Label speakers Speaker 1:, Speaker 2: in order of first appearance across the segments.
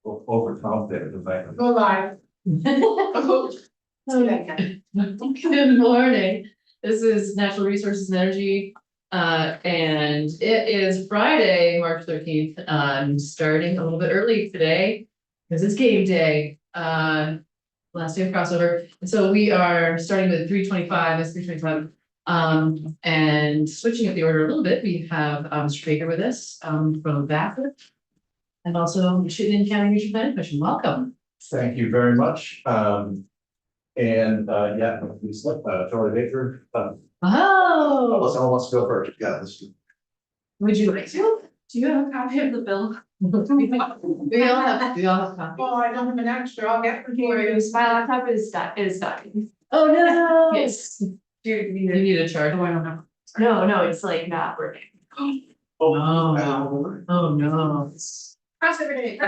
Speaker 1: Overconfident, but
Speaker 2: Go live.
Speaker 3: Good morning. This is Natural Resources and Energy. And it is Friday, March 13th. I'm starting a little bit early today because it's game day. Last day of crossover. And so we are starting with 325, that's 325. And switching up the order a little bit, we have Mr. Baker with us from VAFA. And also Chittenden County Regional Planning Commission. Welcome.
Speaker 1: thank you very much. Yeah, please look, Charlie Baker.
Speaker 3: Oh,
Speaker 1: Someone wants to go first. Yeah, let's do.
Speaker 3: would you like to?
Speaker 2: Do you have a copy of the bill?
Speaker 3: We all have copies.
Speaker 2: Oh, I don't have an extra, I'll get from here.
Speaker 4: My laptop is dying.
Speaker 3: Oh, no.
Speaker 4: Yes. Do you
Speaker 3: You
Speaker 4: need
Speaker 3: need a charger.
Speaker 2: Oh, I don't have.
Speaker 4: No, it's like not working.
Speaker 3: Oh, oh, no.
Speaker 2: Cross every day.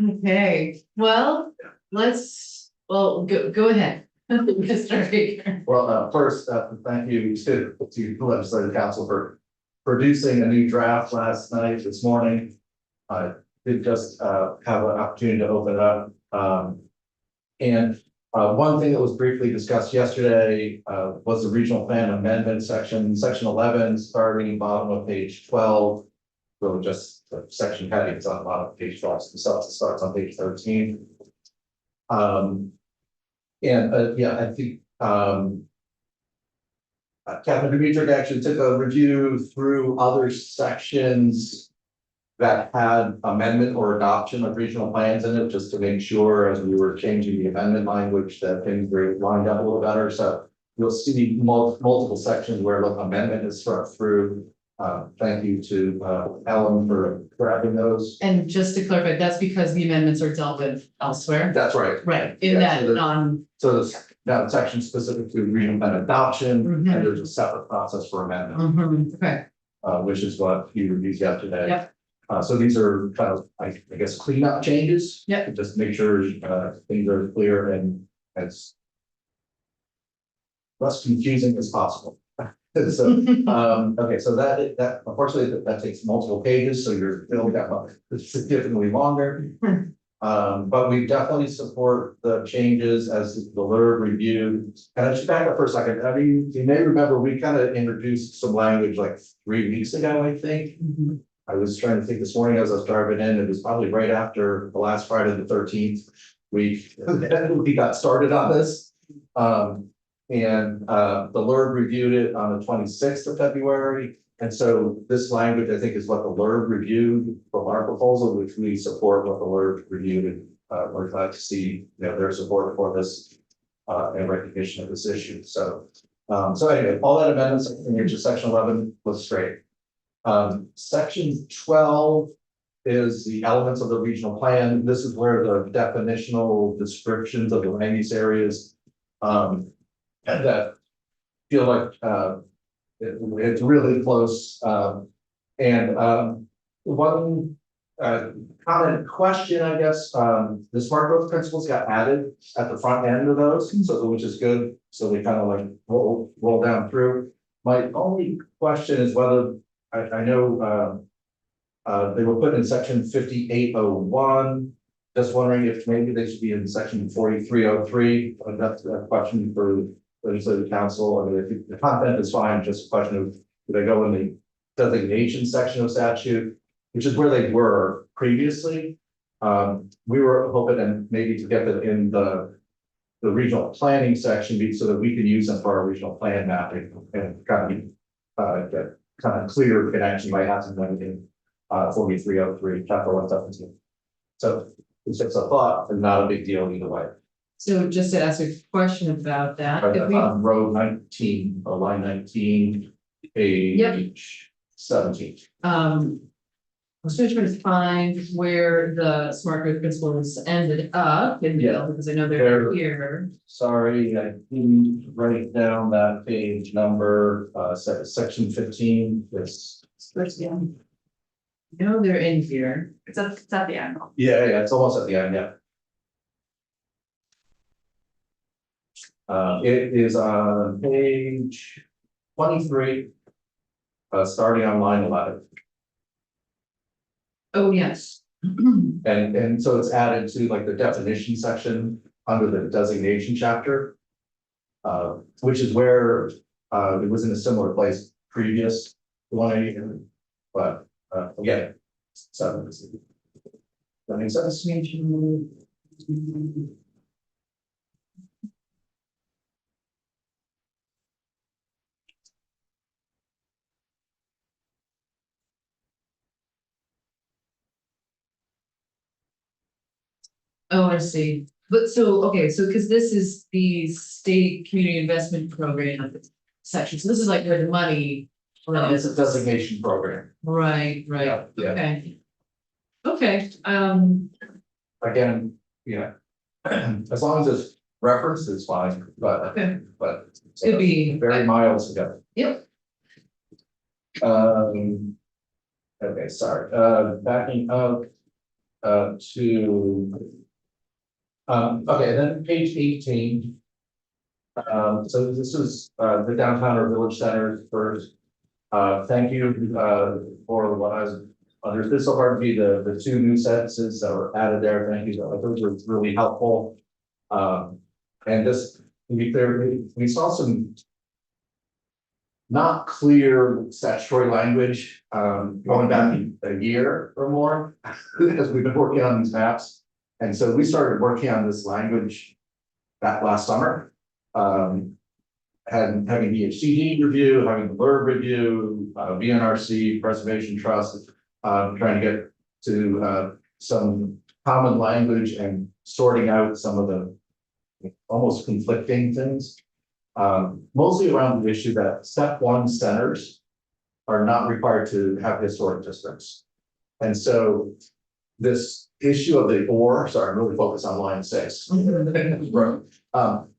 Speaker 3: Okay, well, go ahead, Mr. Baker.
Speaker 1: Well, first, thank you to the legislative council for producing a new draft last night, this morning. I did just have an opportunity to open it up. One thing that was briefly discussed yesterday was the regional plan amendment section 11, starting bottom of page 12. So just the section heading is on the bottom of page 12, so it starts on page 13. Yeah, I think Captain Dimitri actually took a review through other sections that had amendment or adoption of regional plans in it, just to make sure as we were changing the amendment language that things were lined up a little better. So you'll see multiple sections where the amendment is struck through. Thank you to Ellen for grabbing those.
Speaker 3: And just to clarify, that's because the amendments are dealt with elsewhere,
Speaker 1: That's right.
Speaker 3: right, in
Speaker 1: Yeah,
Speaker 3: that
Speaker 1: So there's now a section specific to regional plan adoption,
Speaker 3: Mhm.
Speaker 1: and there's a separate process for amendment,
Speaker 3: okay,
Speaker 1: which is what you reviewed yesterday.
Speaker 3: Yep.
Speaker 1: So these are kind of, I guess, cleanup changes.
Speaker 3: Yep.
Speaker 1: Just make sure things are clear and as less confusing as possible. So, okay, so that unfortunately that takes multiple pages, so you're filling that up significantly longer. But we definitely support the changes as the LURB review. And I should back up for a second. I mean, you may remember we kind of introduced some language like 3 weeks ago, I think.
Speaker 3: Mhm.
Speaker 1: I was trying to think this morning as I was driving in, it was probably right after the last Friday, the 13th. We got started on this. The LURB reviewed it on the 26th of February. And so this language, I think, is what the LURB reviewed from our proposal, which we support what the LURB reviewed. We're glad to see, their support for this and recognition of this issue. So anyway, all that amendments in section 11 was straight. Section 12 is the elements of the regional plan. This is where the definitional descriptions of the land use areas and that feel like it's really close. One comment question, I guess, the smart growth principles got added at the front end of those, so which is good. So they kind of like roll down through. My only question is whether I know they were put in section 5801. Just wondering if maybe they should be in section 4303. That's a question for legislative council. I mean, if the content is fine, just a question of do they go in the designation section of statute, which is where they were previously. We were hoping and maybe to get it in the regional planning section so that we could use them for our regional plan mapping and kind of get kind of clear connection by having everything 4303 chapter 117. So it's just a thought and not a big deal either way.
Speaker 3: So just to ask a question about that.
Speaker 1: But
Speaker 3: if we-
Speaker 1: on row 19 or line 19, page 17.
Speaker 3: I was just trying to find where the smart growth principles ended up in the bill, because I know they're here.
Speaker 1: Sorry, I didn't write down that page number, section 15, this.
Speaker 3: No, they're in here.
Speaker 4: It's at the end.
Speaker 1: Yeah, it's almost at the end, yeah. It is on page 23. starting on line 11.
Speaker 3: Oh, yes.
Speaker 1: And so it's added to like the definition section under the designation chapter. Which is where, it was in a similar place previous to 180, but, again, so. That makes sense.
Speaker 3: Oh, I see. But so, okay, so because this is the state community investment program section, so this is like where the money.
Speaker 1: It's a designation program.
Speaker 3: Right, right,
Speaker 1: Yeah, yeah.
Speaker 3: okay. Okay,
Speaker 1: Again, yeah. As long as it's referenced, it's fine,
Speaker 3: Okay.
Speaker 1: but.
Speaker 3: Could be-
Speaker 1: Very mild together.
Speaker 3: Yep.
Speaker 1: Okay, sorry, backing up, to. Okay, then page 18. So this is, the downtown or village center first. Thank you, for what I was, understood so far to be the two new sentences that were added there. Thank you, those were really helpful. And just to be clear, we saw some not clear statutory language, going back a year or more, as we've been working on these maps. And so we started working on this language that last summer. Having the HCD review, having the LURB review, VNRC, Preservation Trust, trying to get to some common language and sorting out some of the almost conflicting things. Mostly around the issue that step one centers are not required to have historic districts. And so this issue of the or, sorry, I'm really focused on line 6. Right.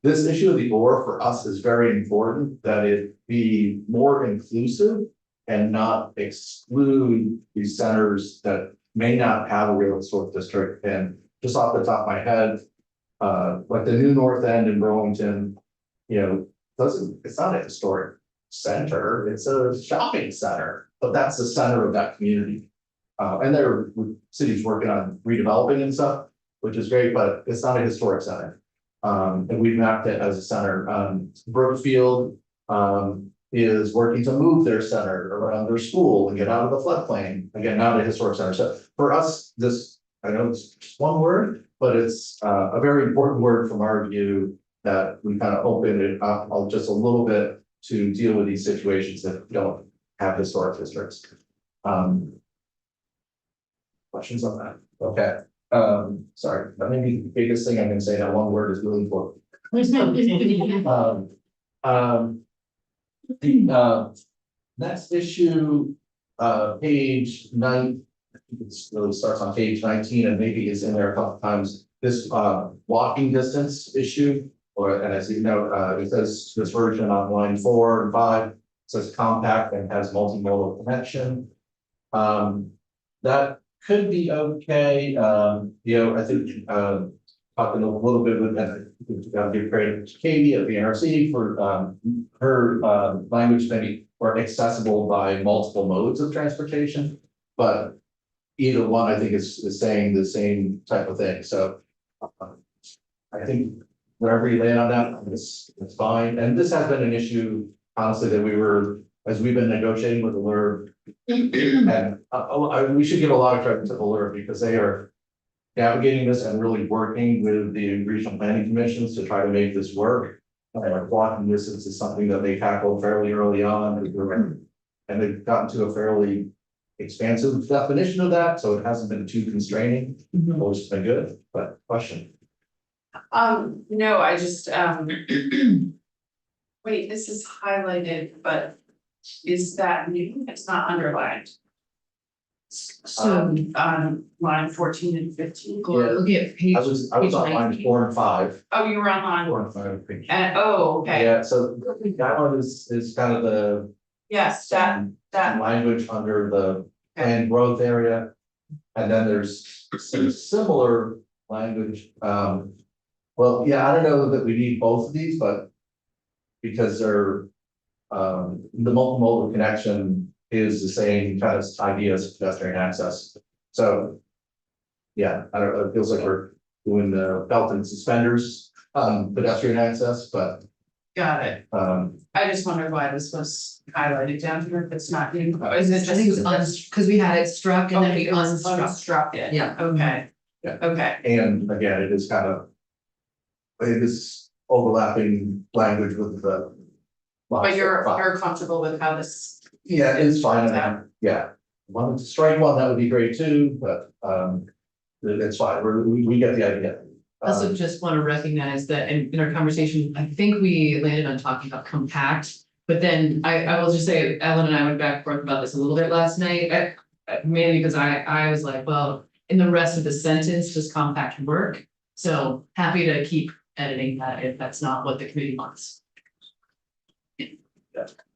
Speaker 1: This issue of the or for us is very important, that it be more inclusive and not exclude these centers that may not have a real historic district. And just off the top of my head, like the new North End in Burlington, it's not a historic center, it's a shopping center, but that's the center of that community. And there are cities working on redeveloping and stuff, which is great, but it's not a historic center. And we've mapped it as a center. Brookfield is working to move their center around their school and get out of the floodplain. Again, not a historic center. So for us, I know it's just one word, but it's a very important word from our view that we kind of open it up just a little bit to deal with these situations that don't have historic districts. Questions on that? Okay. Sorry, that may be the biggest thing I can say. That one word is really important. Next issue, page 9. It really starts on page 19 and maybe is in there a couple times. This walking distance issue, and as you know, it says this version on line 4 and 5 says compact and has multimodal connection. That could be okay. I think talking a little bit with that, give credit to Katie at the NRC for her language maybe or accessible by multiple modes of transportation, but either one I think is saying the same type of thing. So I think wherever you land on that, it's fine. And this has been an issue, honestly, that as we've been negotiating with the LURB, and we should give a lot of credit to the LURB because they are navigating this and really working with the regional planning commissions to try to make this work. Walking distance is something that they tackled fairly early on, and they've gotten to a fairly expansive definition of that, so it hasn't been too constraining, which has been good. But question?
Speaker 2: No, I just, wait, this is highlighted, but is that new? It's not underlined.
Speaker 3: so,
Speaker 2: On line 14 and 15.
Speaker 3: looking at page.
Speaker 1: I was on line
Speaker 3: 19.
Speaker 1: 4 and 5.
Speaker 2: Oh, you were on line,
Speaker 1: 4 and 5. Page.
Speaker 2: okay,
Speaker 1: Yeah, so that one is kind of the
Speaker 2: yes, that,
Speaker 1: language under the planned growth area. And then there's some similar language. Well, yeah, I don't know that we need both of these, but because they're the multimodal connection is the same kind of idea as pedestrian access. So, yeah, I don't know, it feels like we're doing the belt and suspenders, pedestrian access, but,
Speaker 2: got it. I just wondered why this was highlighted down here, if it's not new, is it
Speaker 3: I think it was
Speaker 2: just?
Speaker 3: because we had it struck and then
Speaker 2: Okay,
Speaker 3: we
Speaker 2: it was
Speaker 3: unstruck.
Speaker 2: unstruck it.
Speaker 3: Yeah.
Speaker 2: Okay.
Speaker 1: Yeah.
Speaker 2: Okay,
Speaker 1: and again, it is kind of. It is overlapping language with the.
Speaker 2: but you're comfortable with how this,
Speaker 1: Yeah, it's fine, yeah, wanted to strike one, that would be great too, but, it's fine, we get the idea.
Speaker 3: I also just want to recognize that in our conversation, I think we landed on talking about compact. But then I will just say, Ellen and I went back and forth about this a little bit last night, mainly because I was like, well, in the rest of the sentence, does compact work? So happy to keep editing that if that's not what the committee wants.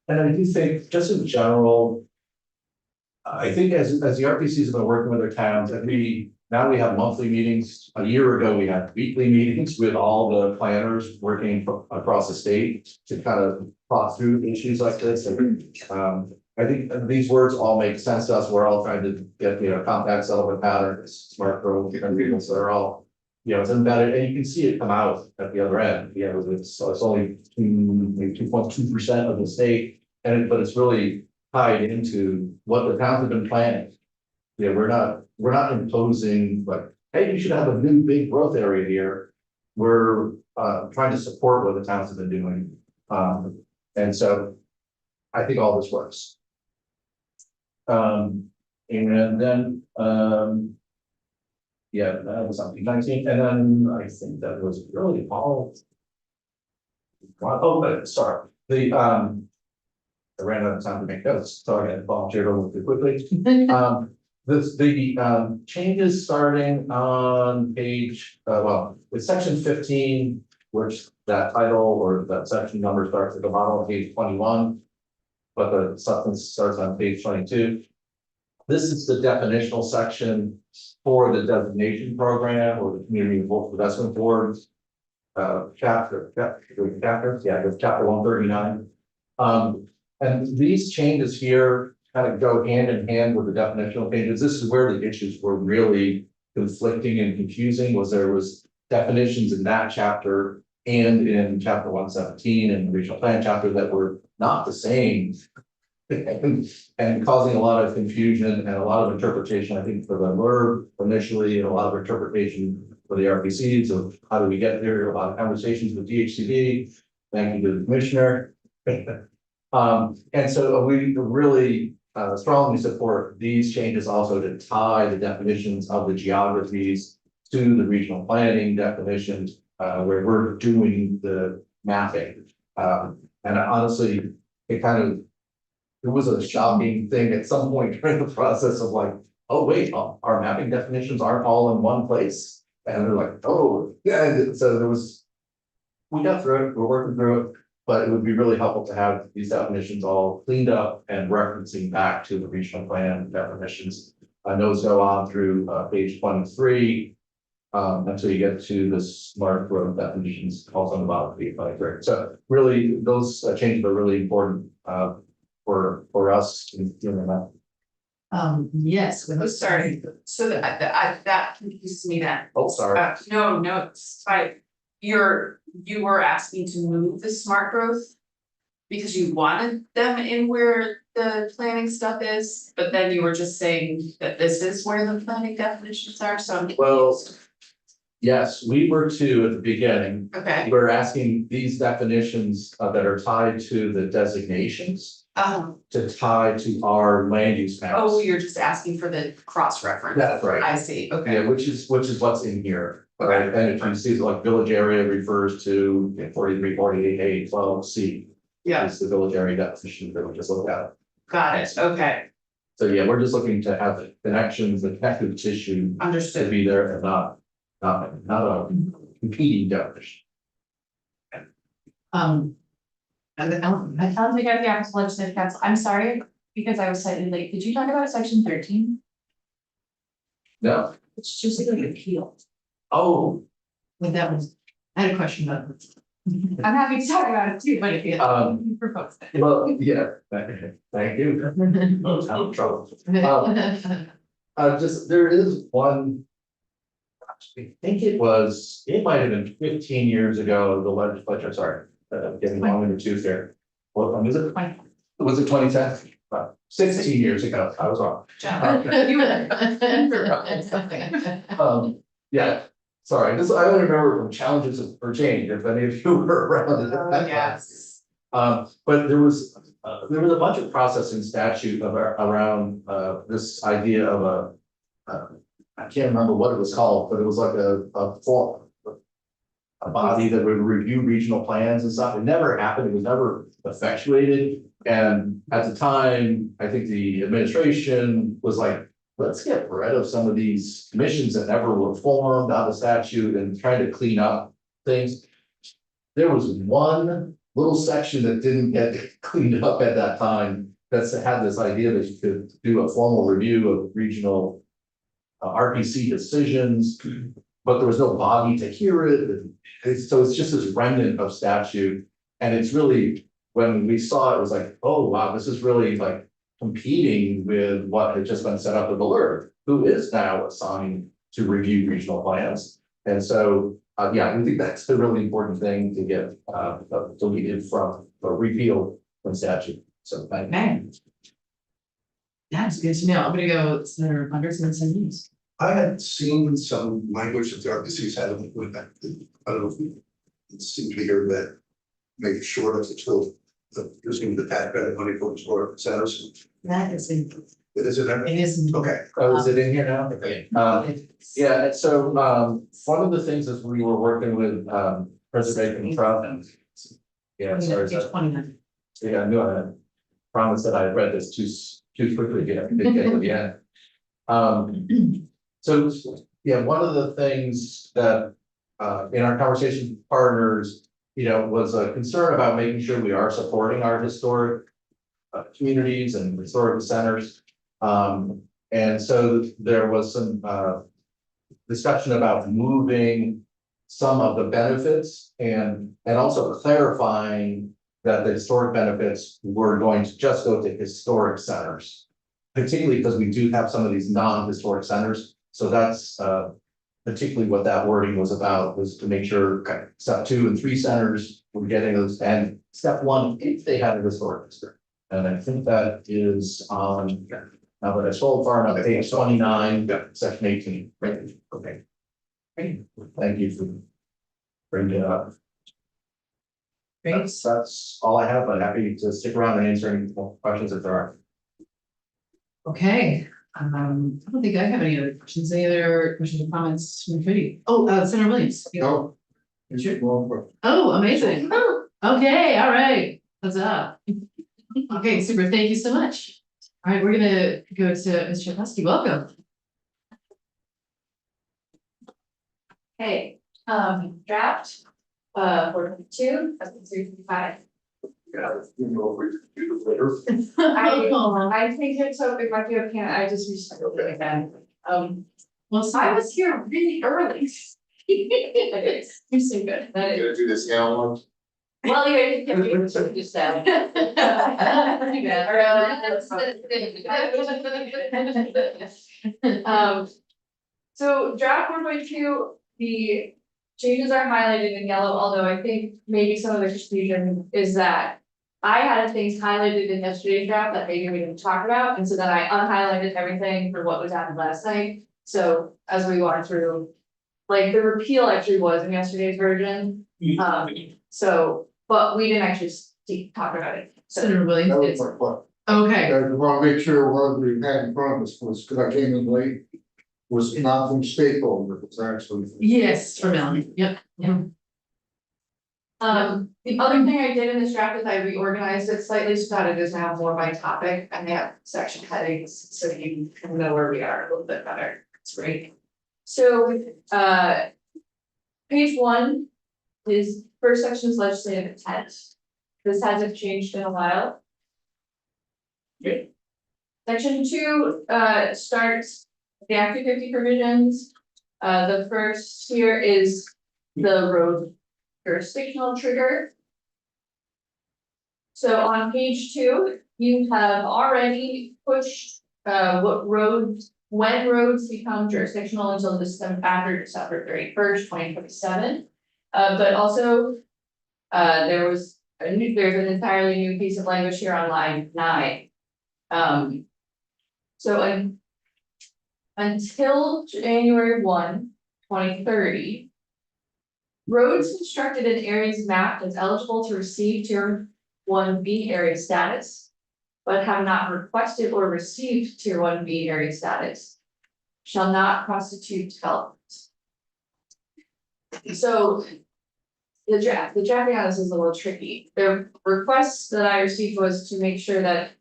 Speaker 1: And I do think, just in general. I think as the RPCs have been working with their towns, and now we have monthly meetings. A year ago, we had weekly meetings with all the planners working across the state to kind of talk through issues like this. And, I think these words all make sense to us. We're all trying to get, compact settlement patterns, smart growth, agreements that are all, it's embedded, and you can see it come out at the other end. It's only 2.2% of the state, but it's really tied into what the towns have been planning. Yeah, we're not imposing like, hey, you should have a new big growth area here. We're trying to support what the towns have been doing. And so I think all this works. And then yeah, that was something 19, and then I think that was really all. Oh, sorry, I ran out of time to make notes, so I got volunteered a little too quickly. The changes starting on page, with section 15, which that title or that section number starts at the bottom of page 21. But the substance starts on page 22. This is the definitional section for the designation program or the Community Investment Board's chapter 139. And these changes here kind of go hand in hand with the definitional changes. This is where the issues were really conflicting and confusing, was there was definitions in that chapter and in chapter 117 and the regional plan chapter that were not the same. And causing a lot of confusion and a lot of interpretation, I think, for the LURB initially, and a lot of interpretation for the RPCs of how do we get there, a lot of conversations with DHCD. Thank you to the commissioner. And so we really strongly support these changes also to tie the definitions of the geographies to the regional planning definitions, where we're doing the mapping. And honestly, it was a shocking thing at some point during the process of like, oh, wait, our mapping definitions aren't all in one place. And they're like, oh, yeah. And so we got through it, we're working through it, but it would be really helpful to have these definitions all cleaned up and referencing back to the regional plan definitions. Those go on through page 23 until you get to the smart growth definitions also on the bottom of page 23. So really, those changes are really important for us in doing that.
Speaker 3: Yes.
Speaker 2: oh, sorry, so that confuses me then.
Speaker 1: Oh, sorry.
Speaker 2: No, it's fine. You were asking to move the smart growth because you wanted them in where the planning stuff is, but then you were just saying that this is where the planning definitions are, so I'm confused.
Speaker 1: Yes, we were too at the beginning.
Speaker 2: Okay,
Speaker 1: We're asking these definitions that are tied to the designations to tie to our land use maps.
Speaker 2: oh, you're just asking for the cross reference.
Speaker 1: That's right.
Speaker 2: I see, okay,
Speaker 1: Yeah, which is what's in here.
Speaker 2: Okay.
Speaker 1: Right, and if you see like village area refers to 43, 48, 12, C.
Speaker 2: yeah,
Speaker 1: Is the village area definition that we just looked at.
Speaker 2: got it, okay,
Speaker 1: So yeah, we're just looking to have the connections, the connective tissue to
Speaker 2: understood.
Speaker 1: be there and not a competing definition.
Speaker 3: And then
Speaker 4: I don't think I have the Office of Legislative Council. I'm sorry, because I was slightly late. Did you talk about section 13?
Speaker 1: No,
Speaker 3: it's just like appeal.
Speaker 1: oh,
Speaker 3: Like that was, I had a question about it.
Speaker 4: I'm happy to talk about it too, but if you.
Speaker 1: Um,
Speaker 3: Propose.
Speaker 1: Well, yeah, thank you. I'm in trouble. Just, there is one. I think it might have been 15 years ago, the legislature, sorry, getting long in the tooth there. What, was it? Was it 2010? 16 years ago, I was wrong. Yeah, sorry, I only remember from Challenges for Change, if any of you were around at that time.
Speaker 2: Yes.
Speaker 1: But there was a bunch of process in statute around, this idea of I can't remember what it was called, but it was like a body that would review regional plans and stuff. It never happened. It was never effectuated. And at the time, I think the administration was like, let's get rid of some of these commissions that never were formed out of statute and try to clean up things. There was one little section that didn't get cleaned up at that time. That's had this idea that you could do a formal review of regional RPC decisions, but there was no body to hear it. So it's just this remnant of statute. And it's really, when we saw it, it was like, oh, wow, this is really like competing with what had just been set up with Alert, who is now assigned to review regional plans. And so, yeah, we think that's a really important thing to get deleted from or repealed from statute. So thank you.
Speaker 3: Okay. That's good to know. I'm gonna go Senator Ponders and send news.
Speaker 5: I had seen some language that the RPCs had with that. I don't know if it seemed to be here that make it short of still using the tax credit money for historic centers.
Speaker 3: That is in,
Speaker 5: It is in there?
Speaker 3: it is.
Speaker 5: Okay.
Speaker 1: Oh, is it in here now? Okay. Yeah, and so, one of the things is we were working with, Preservation Trust. Yeah, sorry,
Speaker 3: Page
Speaker 1: so,
Speaker 3: 29.
Speaker 1: yeah, I knew I had promised that I had read this too quickly, yeah, didn't get to the end. So, yeah, one of the things that, in our conversation with partners, was a concern about making sure we are supporting our historic communities and historical centers. And so there was some, discussion about moving some of the benefits and also clarifying that the historic benefits were going to just go to historic centers. Particularly because we do have some of these non-historic centers. So that's particularly what that wording was about, was to make sure step 2 and 3 centers were getting those, and step 1, if they had a historic district. And I think that is on, now that I scrolled far enough, page 29, section 18. Right. Okay. Thank you for bringing it up.
Speaker 3: Great.
Speaker 1: That's all I have, but happy to stick around and answer any questions if there are.
Speaker 3: Okay, I don't think I have any other questions. Any other questions or comments from the committee? Oh, Senator Williams.
Speaker 5: No. It's wrong, but
Speaker 3: Oh, amazing. Okay, all right. What's up? Okay, super. Thank you so much. All right, we're gonna go to Ms. Czerkowski. Welcome.
Speaker 4: Hey, draft, 422, 355.
Speaker 5: you know, we do the later.
Speaker 4: I think it's so, if I feel can't, I just recycled it again.
Speaker 3: Well,
Speaker 4: I was here really early. You're so good. That is-
Speaker 5: Gonna do this now one.
Speaker 4: Well, you just said. So draft 4.2, the changes are highlighted in yellow, although I think maybe some of the confusion is that I had things highlighted in yesterday's draft that maybe we didn't talk about, and so then I unhighlighted everything for what was added last night. So as we walked through, like the repeal actually was in yesterday's version. So, but we didn't actually talk about it. So
Speaker 3: Senator Williams.
Speaker 5: That was
Speaker 3: it's-
Speaker 5: my question.
Speaker 3: Okay,
Speaker 5: I want to make sure what we had in front of us was, because I came in late, was not from stakeholder, it was actually.
Speaker 3: yes, for Melanie. Yep. Yeah.
Speaker 4: the other thing I did in this draft is I reorganized it slightly so that it is now more by topic and they have section headings, so you can know where we are a little bit better. It's great. So, page 1 is first section is legislative intent. This hasn't changed in a while. Section 2, starts the Act 250 provisions. The first here is the road jurisdictional trigger. So on page 2, you have already pushed what roads, when roads become jurisdictional until after December 31st, 2027. But also, there's an entirely new piece of language here on line 9. So until January 1, 2030. Roads constructed in areas mapped as eligible to receive Tier 1B area status, but have not requested or received Tier 1B area status, shall not constitute development. So the drafting on this is a little tricky. The request that I received was to make sure that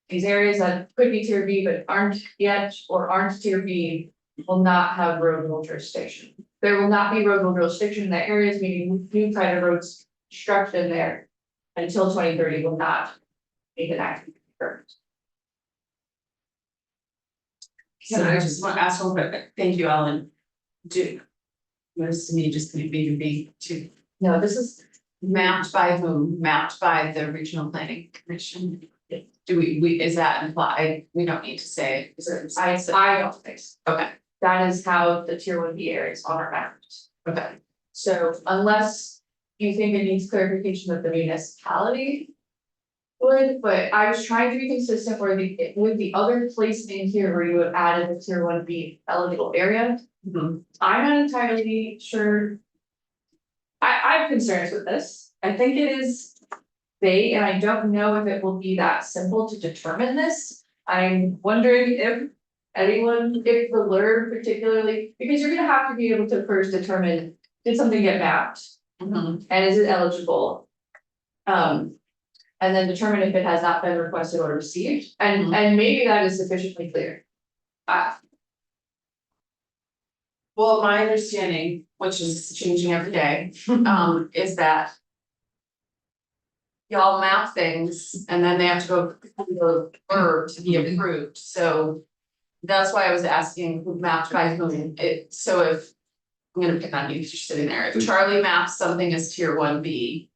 Speaker 4: these areas that could be Tier B but aren't yet or aren't Tier B will not have road rule jurisdiction. There will not be road rule jurisdiction in that areas, meaning new kind of roads construction there until 2030 will not make an active permit.
Speaker 2: So I just want to ask real quick, thank you, Ellen. Notice to me just maybe be too
Speaker 4: No, this is,
Speaker 2: mapped by whom? Mapped by the regional planning commission? Do we, is that implied? We don't need to say.
Speaker 4: I don't think so.
Speaker 2: Okay,
Speaker 4: That is how the Tier 1B areas are mapped.
Speaker 2: okay.
Speaker 4: So unless you think it needs clarification that the municipality would, but I was trying to be consistent with the other place in here where you have added the Tier 1B eligible area.
Speaker 2: Mhm.
Speaker 4: I'm not entirely sure. I have concerns with this. I think it is vague and I don't know if it will be that simple to determine this. I'm wondering if if the LURB particularly, because you're gonna have to be able to first determine, did something get mapped?
Speaker 2: Mhm.
Speaker 4: And is it eligible? And then determine if it has not been requested or received, and maybe that is sufficiently clear.
Speaker 2: Well, my understanding, which is changing every day, is that y'all map things and then they have to go through the verb to be approved, so that's why I was asking who mapped by whom. So if, I'm gonna pick on you because you're sitting there, if Charlie maps something as Tier 1B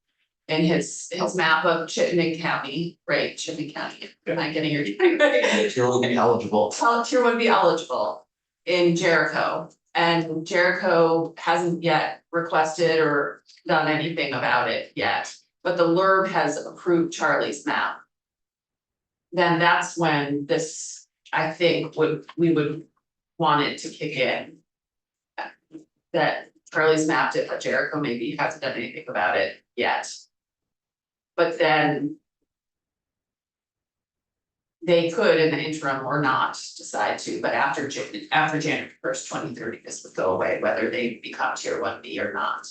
Speaker 2: in his map of Chittenden County, right, Chittenden County, am I getting your right?
Speaker 1: You're looking eligible.
Speaker 2: Tier 1B eligible in Jericho, and Jericho hasn't yet requested or done anything about it yet, but the LURB has approved Charlie's map. Then that's when this, I think, we would want it to kick in. That Charlie's mapped it, but Jericho maybe hasn't done anything about it yet. But then they could in the interim or not decide to, but after January 1st, 2030, this would go away, whether they become Tier 1B or not.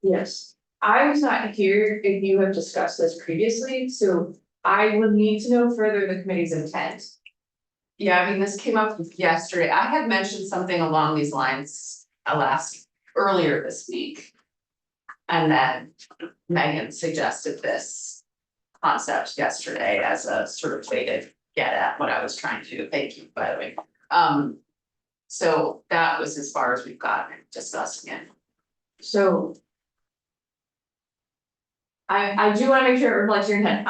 Speaker 4: Yes, I was not here if you have discussed this previously, so I would need to know further the committee's intent.
Speaker 2: Yeah, I mean, this came up yesterday. I had mentioned something along these lines earlier this week. And then Megan suggested this concept yesterday as a sort of way to get at what I was trying to do. Thank you, by the way. So that was as far as we've gotten discussing it.
Speaker 4: So. I do wanna make sure it reflects your intent,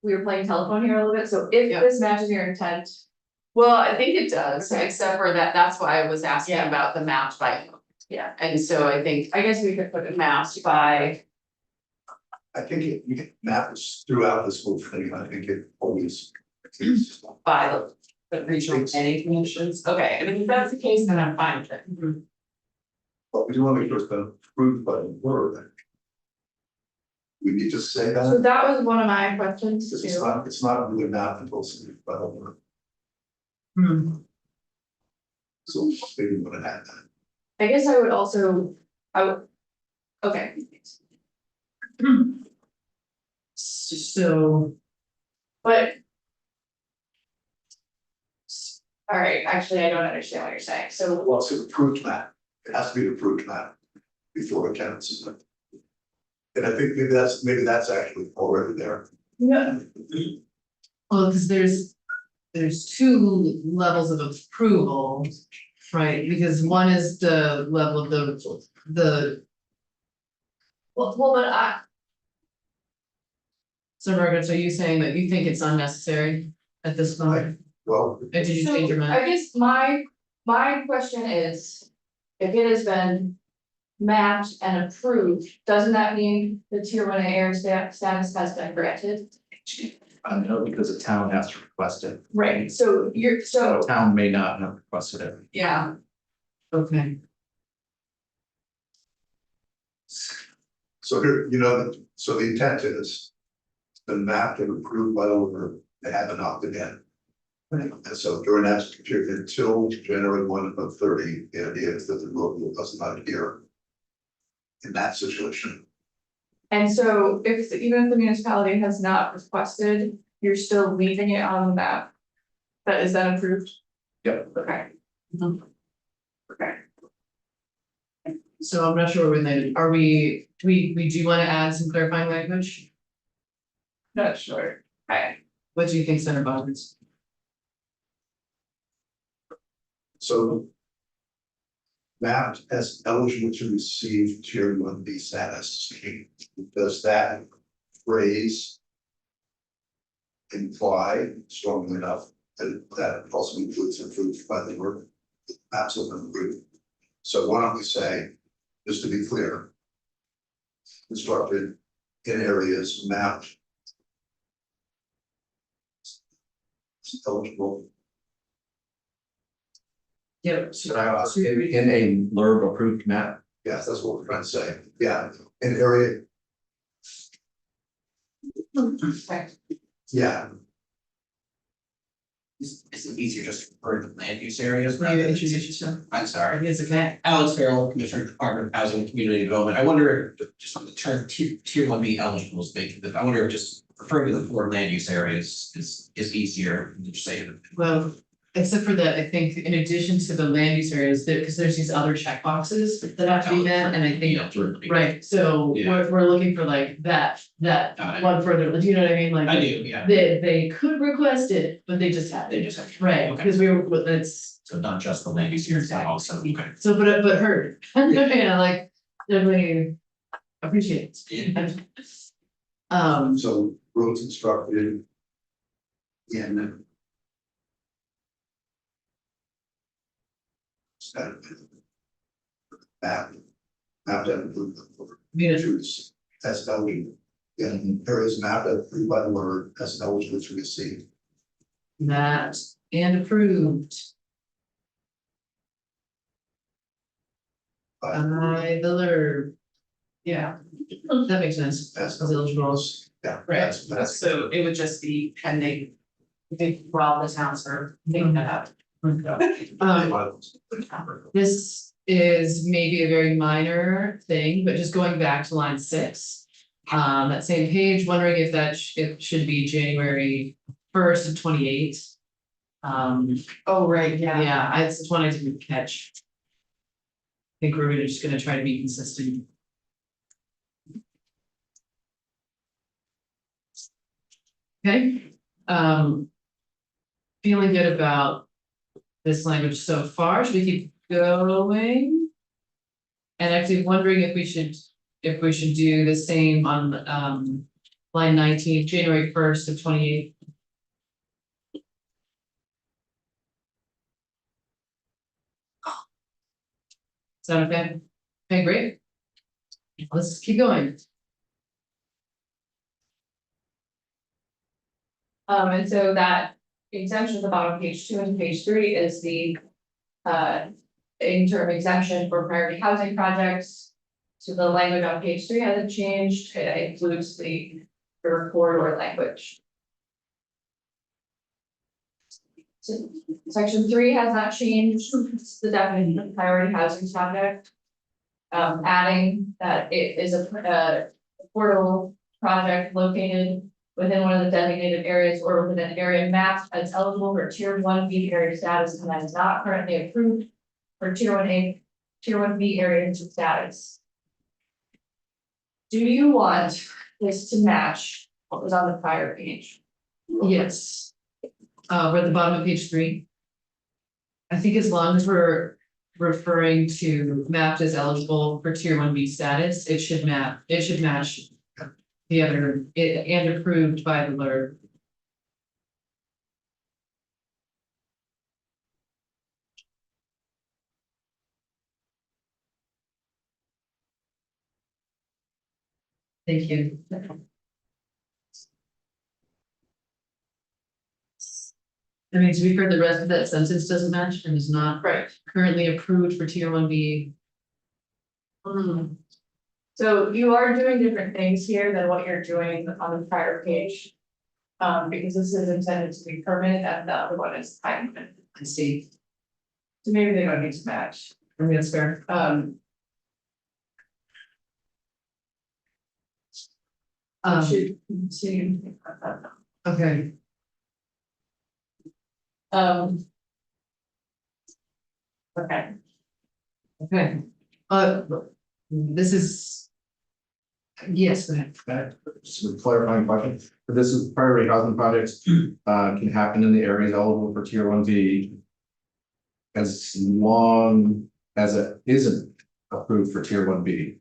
Speaker 4: we were playing telephone here a little bit, so if
Speaker 2: Yeah.
Speaker 4: this matches your intent.
Speaker 2: Well, I think it does,
Speaker 4: Okay.
Speaker 2: except for that's why I was asking
Speaker 4: Yeah.
Speaker 2: about the mapped by.
Speaker 4: Yeah.
Speaker 2: And so I think
Speaker 4: I guess we could put it
Speaker 2: mapped by,
Speaker 5: I think it maps throughout this whole thing, I think it always.
Speaker 2: the regional planning commissions. Okay, I mean, if that's the case, then I'm fine with it.
Speaker 5: But we do want to make sure it's been approved by the board. We need to say
Speaker 4: So
Speaker 5: that,
Speaker 4: that was one of my questions
Speaker 5: because
Speaker 4: too.
Speaker 5: it's not really mapped until it's by the board, so maybe we want to add that.
Speaker 4: I guess I would also, okay.
Speaker 3: So,
Speaker 4: But. Alright, actually, I don't understand what you're saying, so,
Speaker 5: Well, it's an approved map, it has to be an approved map before it counts. And I think maybe that's actually already there.
Speaker 4: no,
Speaker 3: well, because there's two levels of approval, right? Because one is the level of the
Speaker 4: Well, but
Speaker 3: So Margaret, so you saying that you think it's unnecessary at this moment?
Speaker 5: Well,
Speaker 3: Or did you change your
Speaker 4: so
Speaker 3: mind?
Speaker 4: I guess my question is, if it has been mapped and approved, doesn't that mean the tier 1 area status has been granted?
Speaker 1: No, because the town has to request it.
Speaker 4: Right, so you're,
Speaker 1: The
Speaker 4: so,
Speaker 1: town may not have requested it.
Speaker 4: yeah,
Speaker 3: Okay,
Speaker 5: so here, you know, so the intent is. The map and approved by the owner, they haven't opted in.
Speaker 3: Right.
Speaker 5: And so during that period until January 1 of 30, the idea is that the local does not adhere. In that situation,
Speaker 4: and so even if the municipality has not requested, you're still leaving it on the map. That is then approved?
Speaker 1: Yep.
Speaker 4: Okay.
Speaker 3: Mhm.
Speaker 4: Okay,
Speaker 3: so I'm not sure when they, are we, we do wanna add some clarifying language?
Speaker 4: not sure, okay,
Speaker 3: What do you think, Senator Bosworth?
Speaker 5: so. Mapped as eligible to receive tier 1B status, does that phrase? Imply strongly enough that that also includes approved by the board? Absolutely approved. So why don't we say, just to be clear. Constructed in areas mapped. Eligible,
Speaker 3: Yep.
Speaker 1: In a LURB approved map.
Speaker 5: yes, that's what we're trying to say, yeah, an area,
Speaker 4: okay.
Speaker 5: yeah,
Speaker 6: Is it easier just for the land use areas?
Speaker 3: Will you introduce yourself?
Speaker 6: I'm sorry,
Speaker 3: Yes, okay.
Speaker 6: Alex Farrell, Commissioner Department of Housing and Community Development. I wonder, just on the term tier 1B eligible is vacant, but I wonder if just referring to the 4 land use areas is easier than just saying.
Speaker 3: Well, except for that, I think in addition to the land use areas, that, because there's these other checkboxes that have to be met, and I think.
Speaker 6: Yeah, through-
Speaker 3: Right, so
Speaker 6: Yeah.
Speaker 3: we're looking for like that
Speaker 6: Got it.
Speaker 3: one further, do you know what I mean, like.
Speaker 6: I do, yeah,
Speaker 3: They could request it, but they just haven't.
Speaker 6: they just have.
Speaker 3: Right,
Speaker 6: Okay.
Speaker 3: because we were, well, that's,
Speaker 6: So not just the land use areas, but also, okay.
Speaker 3: so, but heard, you know, like, definitely appreciate it.
Speaker 5: so roads constructed. In. Map. Mapped and approved.
Speaker 3: Yeah.
Speaker 5: Choose as eligible. Yeah, areas mapped and approved by the word as eligible to receive.
Speaker 3: That and approved by the LURB. Yeah, that makes sense,
Speaker 5: As
Speaker 3: as eligible.
Speaker 5: Yeah.
Speaker 2: Right,
Speaker 5: that's-
Speaker 2: so it would just be pending. While the towns are making that up.
Speaker 3: This is maybe a very minor thing, but just going back to line 6. That same page, wondering if it should be January 1st of 28.
Speaker 2: Oh, right,
Speaker 3: Yeah, it's the one I didn't catch. I think we're just gonna try to be consistent. Okay, feeling good about this language so far, should we keep going? And actually wondering if we should do the same on line 19, January 1st of 28. Is that okay? Okay, great. Let's keep going.
Speaker 4: And so that exemption at the bottom of page 2 and page 3 is the interim exemption for priority housing projects. So the language on page 3 hasn't changed, it includes the corridor language. So section 3 has not changed, it's the definition of priority housing project. Adding that it is a portal project located within one of the designated areas or within an area mapped as eligible for tier 1B area status and that is not currently approved for tier 1A, tier 1B area status. Do you want this to match what was on the prior page?
Speaker 3: Yes. We're at the bottom of page 3. I think as long as we're referring to mapped as eligible for tier 1B status, it should match the other, and approved by the LURB. Thank you. I mean, to be fair, the rest of that sentence doesn't match and is not
Speaker 2: Right.
Speaker 3: currently approved for tier 1B.
Speaker 4: So you are doing different things here than what you're doing on the prior page. Because this is intended to be permanent and the other one is time limit.
Speaker 3: I see.
Speaker 4: So maybe they don't need to match.
Speaker 3: I mean, that's fair.
Speaker 4: You should continue.
Speaker 3: Okay,
Speaker 4: Okay,
Speaker 3: okay. This is. Yes, go ahead.
Speaker 1: Just a clarifying question, but this is priority housing projects, can happen in the areas eligible for tier 1B. As long as it isn't approved for tier 1B.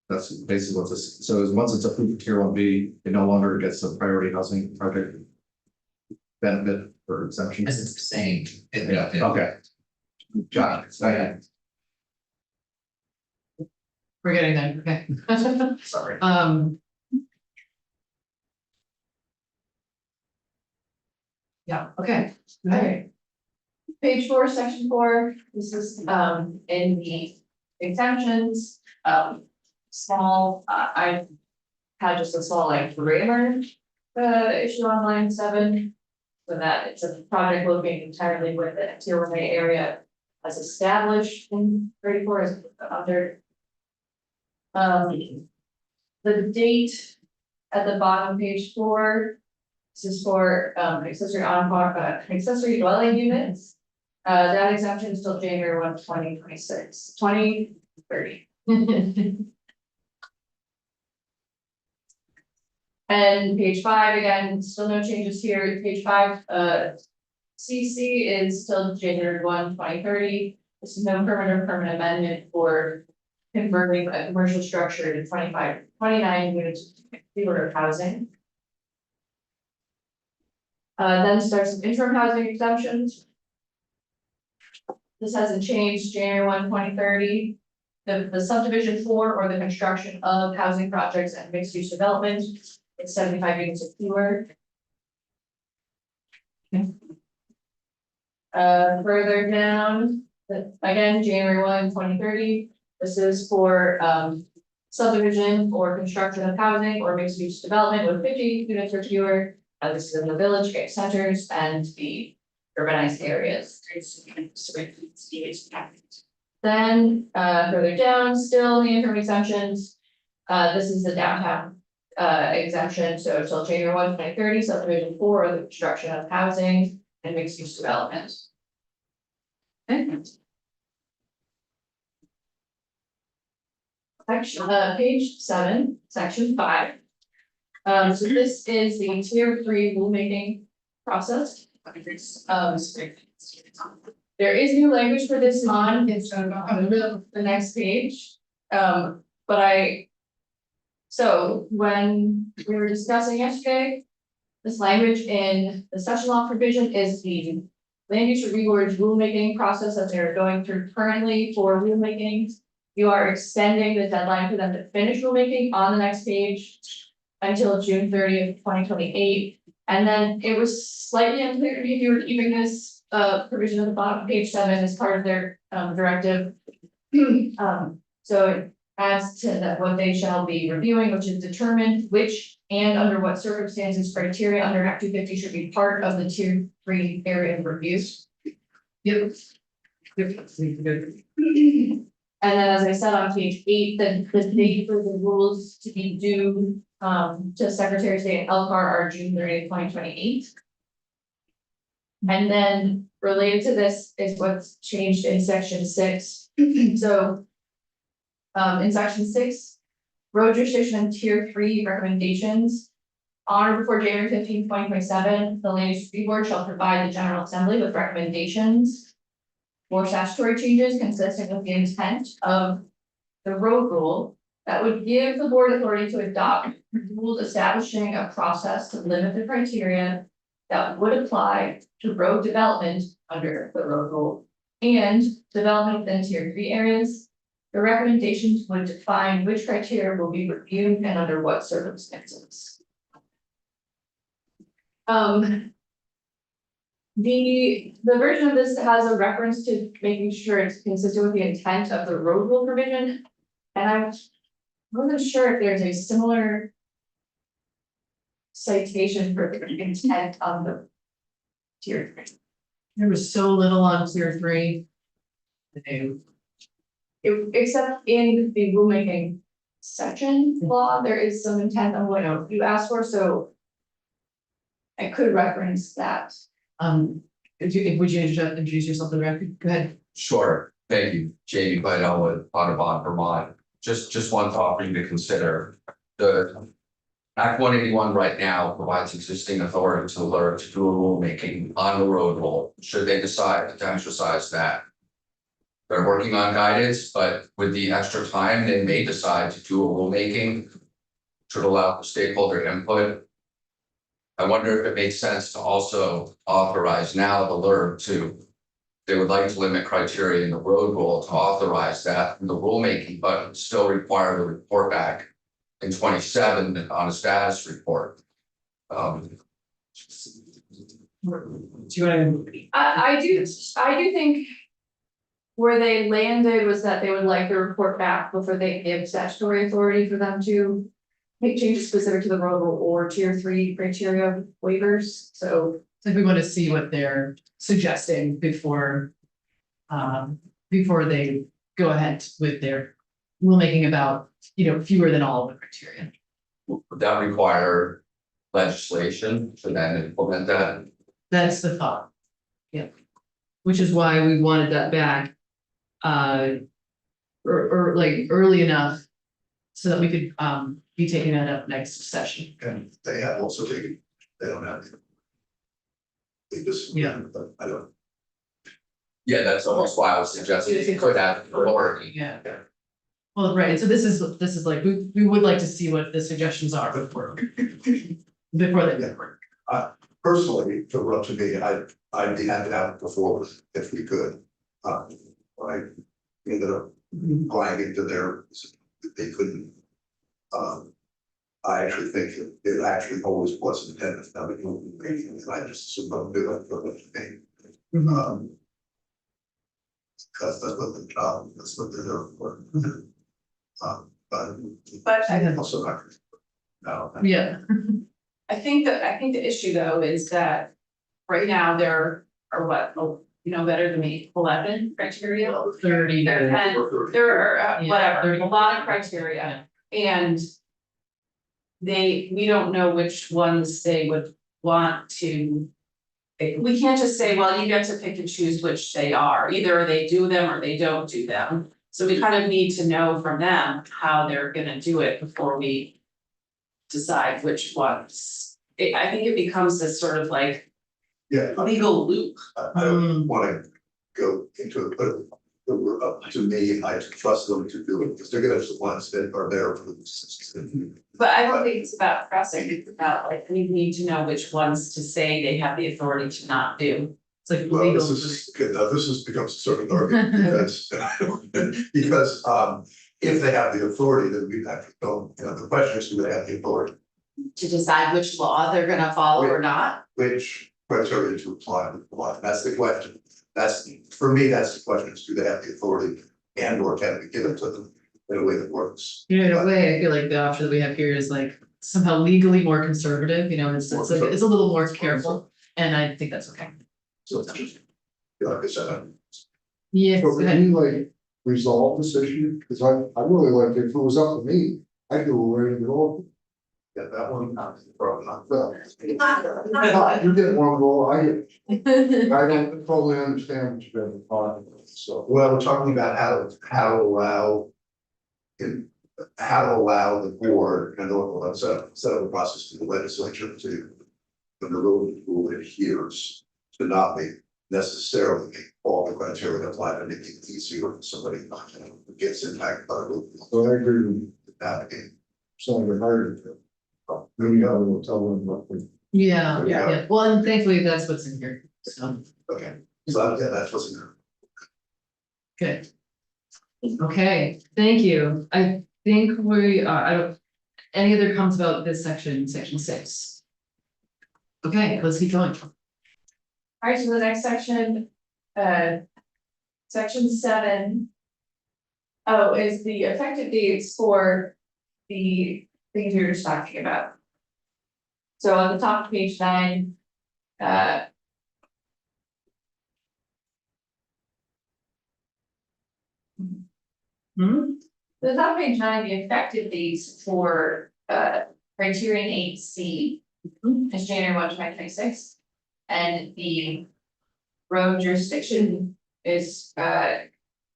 Speaker 1: That's basically what this, so once it's approved for tier 1B, it no longer gets a priority housing project. Benefit or exemption.
Speaker 6: As it's the same.
Speaker 1: Yeah, okay. Got it.
Speaker 3: We're getting there, okay.
Speaker 1: Sorry.
Speaker 3: Yeah, okay.
Speaker 4: alright. Page 4, section 4, this is in the exemptions, small, I had just a small like grammar issue on line 7. So that it's a project located entirely within a tier 1A area as established in 34 as under. The date at the bottom of page 4. This is for accessory dwelling units. That exemption is till January 1, 2026, 2030. And page 5, again, still no changes here. Page 5, CC is still January 1, 2030. This is no permanent amendment for converting a commercial structure to 29 units of housing. Then starts some interim housing exemptions. This hasn't changed, January 1, 2030. The subdivision for or the construction of housing projects and mixed use development. It's 75 units or fewer. Further down, again, January 1, 2030. This is for subdivision or construction of housing or mixed use development with 50 units or fewer. This is in the village centers and the urbanized areas. Then further down, still the interim exemptions. This is the downtown exemption, so until January 1, 2030, subdivision for the construction of housing and mixed use development. Okay. Section page 7, section 5. So this is the tier 3 rulemaking process. There is new language for this on the next page. So when we were discussing yesterday, this language in the session law provision is the land use review board's rulemaking process that they're going through currently for rulemaking. You are extending the deadline for them to finish rulemaking on the next page until June 30th, 2028. And then it was slightly unclear to me if you were keeping this provision at the bottom of page 7 as part of their directive. So it adds to that what they shall be reviewing, which is determined which and under what circumstances criteria under Act 250 should be part of the tier 3 area of review.
Speaker 3: Yep.
Speaker 4: And then, as I said on page 8, the date for the rules to be due to Secretary of State and LCAR are June 30th, 2028. And then related to this is what's changed in section 6. So in section 6, road jurisdiction and tier 3 recommendations. On or before January 15th, 2027, the land use review board shall provide the General Assembly with recommendations. or statutory changes consistent with the intent of the road rule that would give the board authority to adopt rules establishing a process to limit the criteria that would apply to road development under the road rule and development within tier 3 areas. The recommendations would define which criteria will be reviewed and under what circumstances. The version of this has a reference to making sure it's consistent with the intent of the road rule provision. And I wasn't sure if there's a similar citation for the intent on the tier 3.
Speaker 3: There was so little on tier 3.
Speaker 4: Except in the rulemaking section law, there is some intent on what you asked for, so I could reference that.
Speaker 3: Would you introduce yourself to the record? Go ahead.
Speaker 7: Sure, thank you, Jamie Bidell with Audubon, Vermont. Just one thought for you to consider. The Act 181 right now provides existing authority to alert to do a rulemaking on the road rule, should they decide to exercise that. They're working on guidance, but with the extra time, they may decide to do a rulemaking to allow for stakeholder input. I wonder if it makes sense to also authorize now the alert to, they would like to limit criteria in the road rule to authorize that in the rulemaking, but still require the report back in 27 on a status report.
Speaker 3: Do you want to?
Speaker 4: I do think where they landed was that they would like the report back before they give statutory authority for them to make changes specific to the road rule or tier 3 criteria waivers, so.
Speaker 3: Like we want to see what they're suggesting before they go ahead with their rulemaking about, fewer than all of the criteria.
Speaker 7: Would that require legislation to then implement that?
Speaker 3: That's the thought. Yeah. Which is why we wanted that back. Or like early enough. So that we could be taking that up next session.
Speaker 5: And they have also taken, they don't have. They just.
Speaker 3: Yeah.
Speaker 5: But I don't.
Speaker 7: Yeah, that's almost why I was suggesting you could have authority.
Speaker 3: Yeah. Well, right, so this is like, we would like to see what the suggestions are before they work.
Speaker 5: Personally, if it were up to me, I'd be happy to have it before if we could. I ended up going into their, they couldn't. I actually think it actually always was intended to have it. I just assumed do it for the thing. Because that's what the job, that's what they're there for.
Speaker 2: But
Speaker 3: I think-
Speaker 5: Also not. No.
Speaker 3: Yeah.
Speaker 2: I think the issue though is that right now there are what, better than me, 11 criteria.
Speaker 3: 30.
Speaker 2: There are 10, there are
Speaker 3: Yeah,
Speaker 2: whatever,
Speaker 3: 30.
Speaker 2: a lot of criteria, and we don't know which ones they would want to. We can't just say, well, you get to pick and choose which they are, either they do them or they don't do them. So we kind of need to know from them how they're gonna do it before we decide which ones. I think it becomes this sort of like
Speaker 5: Yeah,
Speaker 2: legal loop.
Speaker 5: I don't wanna go into it, but it were up to me, I trust them to do it, because they're gonna have the ones that are there for the.
Speaker 2: But I don't think it's about pressing, it's about like, we need to know which ones to say they have the authority to not do.
Speaker 3: It's like
Speaker 5: Well,
Speaker 3: legal.
Speaker 5: this is becomes sort of an argument, because, if they have the authority, then we have to go, the question is, do they have the authority?
Speaker 2: To decide which law they're gonna follow or not.
Speaker 5: Which criteria to apply with what, that's the question. For me, that's the question, is do they have the authority and or can we give it to them in a way that works?
Speaker 3: In a way, I feel like the option that we have here is like somehow legally more conservative, it's a little more careful, and I think that's okay.
Speaker 5: So it's just, like I said,
Speaker 3: Yes,
Speaker 8: But
Speaker 3: go
Speaker 8: can
Speaker 3: ahead.
Speaker 8: you like resolve this issue? Cause I really like, if it was up to me, I'd do away with it all.
Speaker 5: yeah, that one, probably not.
Speaker 8: Well, you get one goal, I don't totally understand what you've been talking about, so.
Speaker 5: Well, we're talking about how to allow. How to allow the board and or set up a process to the legislature to. When the rule adheres to not be necessarily make all the criteria apply to make it easier for somebody who gets impacted by it.
Speaker 8: So I agree with
Speaker 5: Navigate.
Speaker 8: Senator Harder. Maybe I will tell them what we.
Speaker 3: Yeah,
Speaker 5: Yeah.
Speaker 3: yeah, well, and thankfully that's what's in here, so,
Speaker 5: Okay, so yeah, that's what's in there.
Speaker 3: good. Okay, thank you. I think we, I don't, any other comments about this section, section 6? Okay, let's keep going.
Speaker 4: Alright, so the next section, section 7. Oh, is the effective dates for the things we were just talking about. So on the top of page 9,
Speaker 3: Hmm?
Speaker 4: the top of page 9, the effective dates for criterion 8C is January 1, 2026. And the road jurisdiction is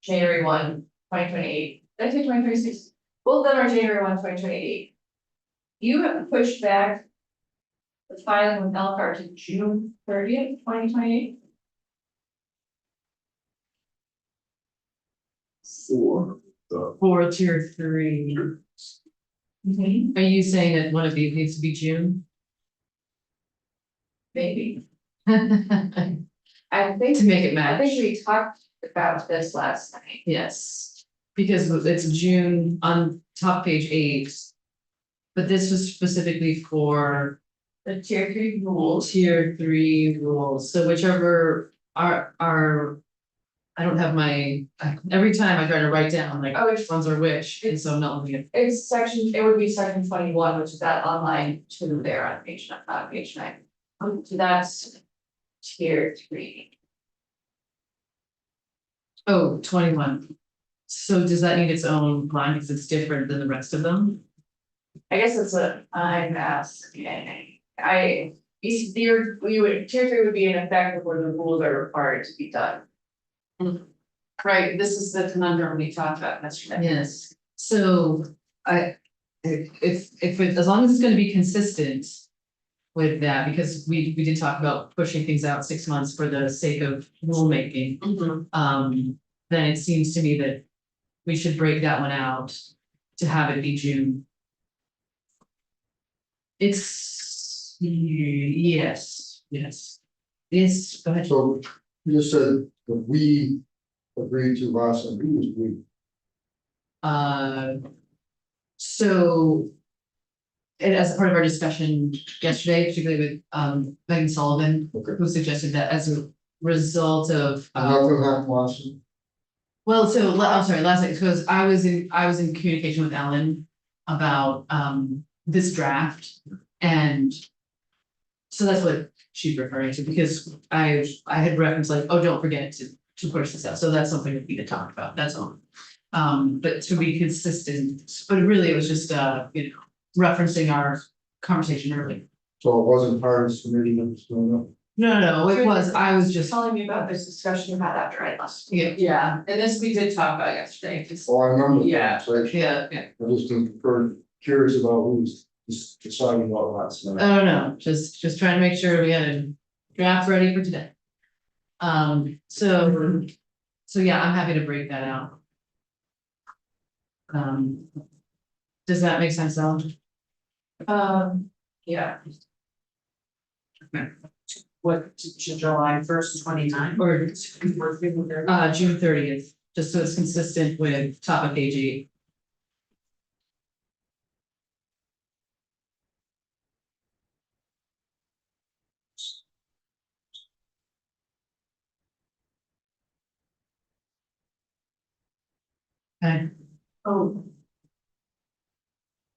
Speaker 4: January 1, 2028. Did I say 2026? Both of them are January 1, 2028. You have pushed back the filing with Elkhart to June 30th, 2028.
Speaker 3: For tier 3, are you saying that one of these needs to be June?
Speaker 4: Maybe.
Speaker 3: To
Speaker 4: I think,
Speaker 3: make it
Speaker 4: I
Speaker 3: match,
Speaker 4: think we talked about this last night.
Speaker 3: yes, because it's June on top page 8. But this was specifically for
Speaker 4: The tier 3 rules.
Speaker 3: tier 3 rules, so whichever are. I don't have my, every time I try to write down like
Speaker 4: Oh,
Speaker 3: which ones are which, and so I'm not looking at.
Speaker 4: It's section, it would be section 21, which is that online 2 there on page 9, page 9. So that's tier 3.
Speaker 3: Oh, 21. So does that need its own line because it's different than the rest of them?
Speaker 4: I guess that's what I'm asking. Tier 3 would be in effect before the rules are required to be done.
Speaker 2: Right, this is the conundrum we talked about yesterday.
Speaker 3: Yes, so as long as it's gonna be consistent with that, because we did talk about pushing things out 6 months for the sake of rulemaking. Then it seems to me that we should break that one out to have it be June. It's, yes, go ahead.
Speaker 8: So you just said that we agreed to last time, who was we?
Speaker 3: So. And as a part of our discussion yesterday, particularly with Megan Sullivan,
Speaker 8: Okay.
Speaker 3: who suggested that as a result of.
Speaker 8: Nothing happened last time?
Speaker 3: Well, so, I'm sorry, last night, because I was in communication with Ellen about this draft and. So that's what she's referring to, because I had referenced like, oh, don't forget to push this out, so that's something that we had talked about, that's all. But to be consistent, but really it was just referencing our conversation earlier.
Speaker 8: So it wasn't part of this committee that was going up?
Speaker 3: No, it was, I was just,
Speaker 4: Telling me about this discussion you had after I left.
Speaker 2: Yeah, and this we did talk about yesterday.
Speaker 8: Oh, I remember the
Speaker 2: Yeah.
Speaker 8: conversation.
Speaker 3: yeah.
Speaker 8: I just curious about who's deciding what last night.
Speaker 3: Oh, no, just trying to make sure we had a draft ready for today. So yeah, I'm happy to break that out. Does that make sense, Ellen?
Speaker 4: Yeah.
Speaker 2: What, July 1st, 29?
Speaker 3: Or June 30th, just so it's consistent with top of page 8. Okay,
Speaker 2: Oh.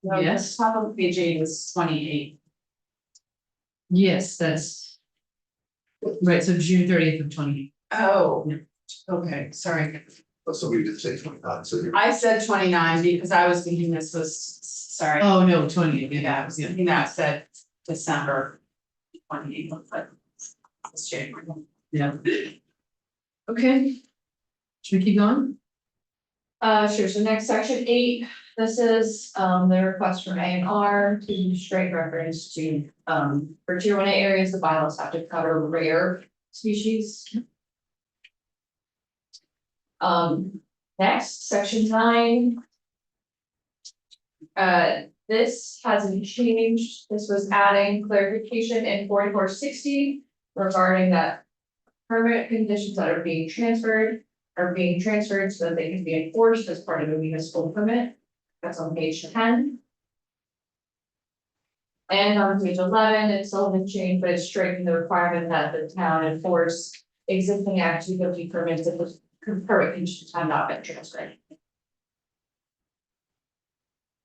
Speaker 2: No,
Speaker 3: Yes.
Speaker 2: top of page 8 is 28.
Speaker 3: yes, that's. Right, so June 30th of 20.
Speaker 2: Oh, okay, sorry.
Speaker 5: So we did say 29, so you're.
Speaker 2: I said 29 because I was thinking this was, sorry.
Speaker 3: Oh, no, 28,
Speaker 2: Yeah, I was thinking that said December 28, but it's January.
Speaker 3: yeah. Okay. Should we keep going?
Speaker 4: Sure, so next section 8, this is the request from A&R to straight reference to for tier 1A areas, the bylaws have to cover rare species. Next, section 9. This hasn't changed, this was adding clarification in 4460 regarding that. Permit conditions that are being transferred so that they can be enforced as part of a municipal permit. That's on page 10. And on page 11, it's still been changed, but it's striking the requirement that the town enforce existing Act 250 permits if the permit conditions have not been transferred.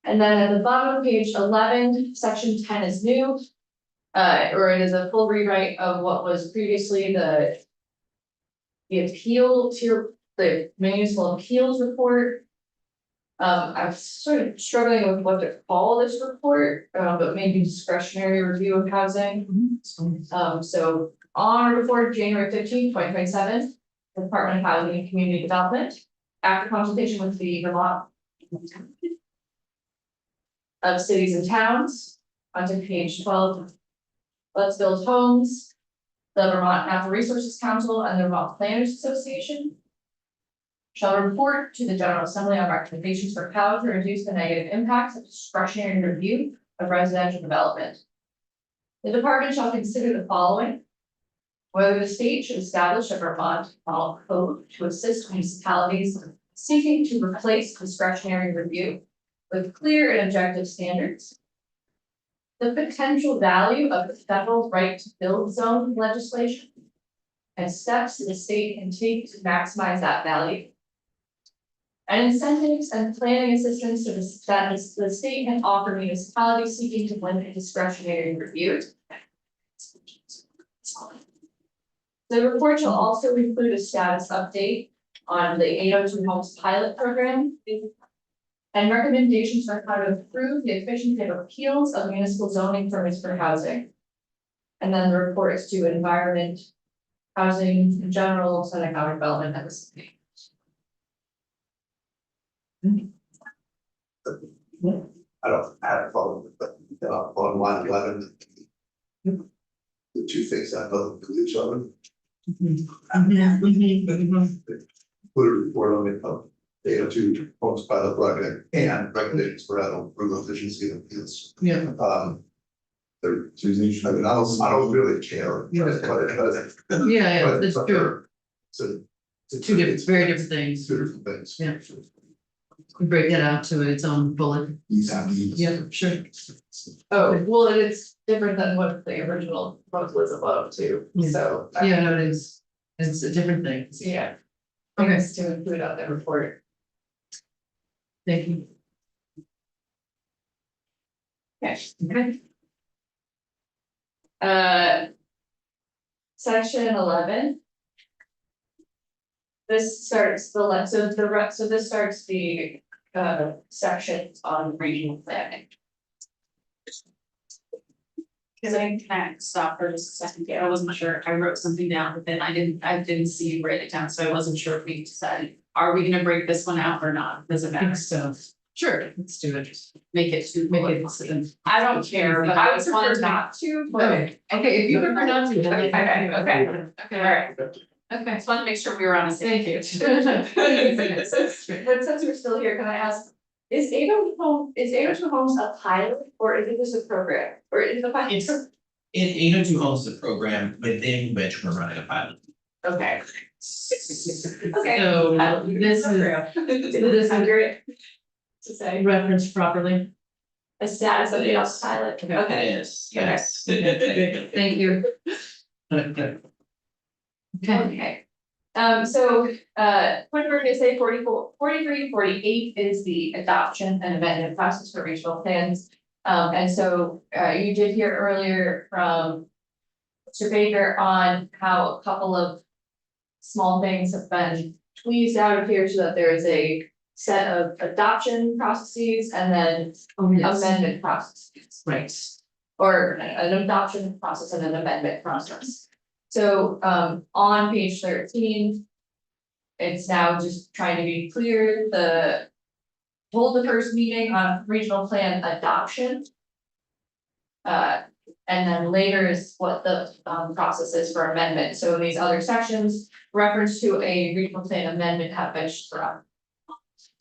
Speaker 4: And then at the bottom of page 11, section 10 is new. Or it is a full rewrite of what was previously the appeal to the municipal appeals report. I'm sort of struggling with what to call this report, but maybe discretionary review of housing. So on report January 15, 2027, the Department of Housing and Community Development, after consultation with the Vermont of cities and towns, onto page 12, Let's Build Homes, the Vermont Natural Resources Council and the Vermont Planners Association shall report to the General Assembly on recommendations for how to reduce the negative impacts of discretionary review of residential development. The department shall consider the following: whether the state should establish a Vermont model code to assist municipalities seeking to replace discretionary review with clear and objective standards. The potential value of the federal right to build zone legislation and steps the state can take to maximize that value. And incentives and planning assistance to the state can offer municipalities seeking to limit discretionary review. The report shall also include a status update on the 802 Homes pilot program and recommendations for how to improve the efficiency of appeals of municipal zoning permits for housing. And then the report is to environment, housing in general, and economic development at the city.
Speaker 5: I don't have a problem with that, on line 11. The two things that both include each other. Put a report on it of the 802 Homes pilot project and recommendations for how to improve efficiency of appeals.
Speaker 3: Yeah.
Speaker 5: They're choosing, I mean, I don't really care.
Speaker 3: Yeah.
Speaker 5: But
Speaker 3: Yeah, that's true.
Speaker 5: So.
Speaker 3: Two different, very different things.
Speaker 5: Two different things.
Speaker 3: Yeah. We break that out to its own bullet.
Speaker 5: Exactly.
Speaker 3: Yeah, sure.
Speaker 4: Oh, well, it's different than what the original proposal was above too,
Speaker 3: Yeah.
Speaker 4: so.
Speaker 3: Yeah, no, it is. It's a different thing.
Speaker 4: Yeah.
Speaker 3: Okay.
Speaker 4: Things to include on the report.
Speaker 3: Thank you.
Speaker 4: Yes.
Speaker 3: Okay.
Speaker 4: Section 11. This starts so this starts the sections on regional planning.
Speaker 2: Can I stop for just a second? I wasn't sure. I wrote something down, but then I didn't see you write it down, so I wasn't sure if we decided, are we gonna break this one out or not? Does it
Speaker 3: I think
Speaker 2: matter?
Speaker 3: so. Sure, let's do it.
Speaker 2: Make it two.
Speaker 3: Make it.
Speaker 2: I don't care, but I just wanted to.
Speaker 4: not to, but.
Speaker 3: Okay, okay, if you prefer not to. then
Speaker 4: Okay, okay.
Speaker 3: Okay,
Speaker 2: Alright,
Speaker 3: okay.
Speaker 2: just wanted to make sure we were on the same
Speaker 3: Thank
Speaker 2: page.
Speaker 3: you.
Speaker 4: But since we're still here, can I ask, is 802 Homes a pilot, or is it just a program, or is it a pilot?
Speaker 6: It's- 802 Homes is a program within which we're running a pilot.
Speaker 4: Okay. Okay.
Speaker 3: So this is
Speaker 4: This is accurate to say,
Speaker 3: referenced properly.
Speaker 4: a status of the pilot,
Speaker 3: Okay.
Speaker 4: okay.
Speaker 6: It is, yes.
Speaker 3: Thank you. Okay.
Speaker 4: Okay. So, what we're gonna say 43, 48 is the adoption and amendment process for regional plans. And so, you did hear earlier from Mr. Baker on how a couple of small things have been tweezed out of here so that there is a set of adoption processes and then amendment processes.
Speaker 3: Right.
Speaker 4: Or an adoption process and an amendment process. So on page 13. It's now just trying to be clear, hold the first meeting on regional plan adoption. And then later is what the process is for amendment, so in these other sections, reference to a regional plan amendment have been struck.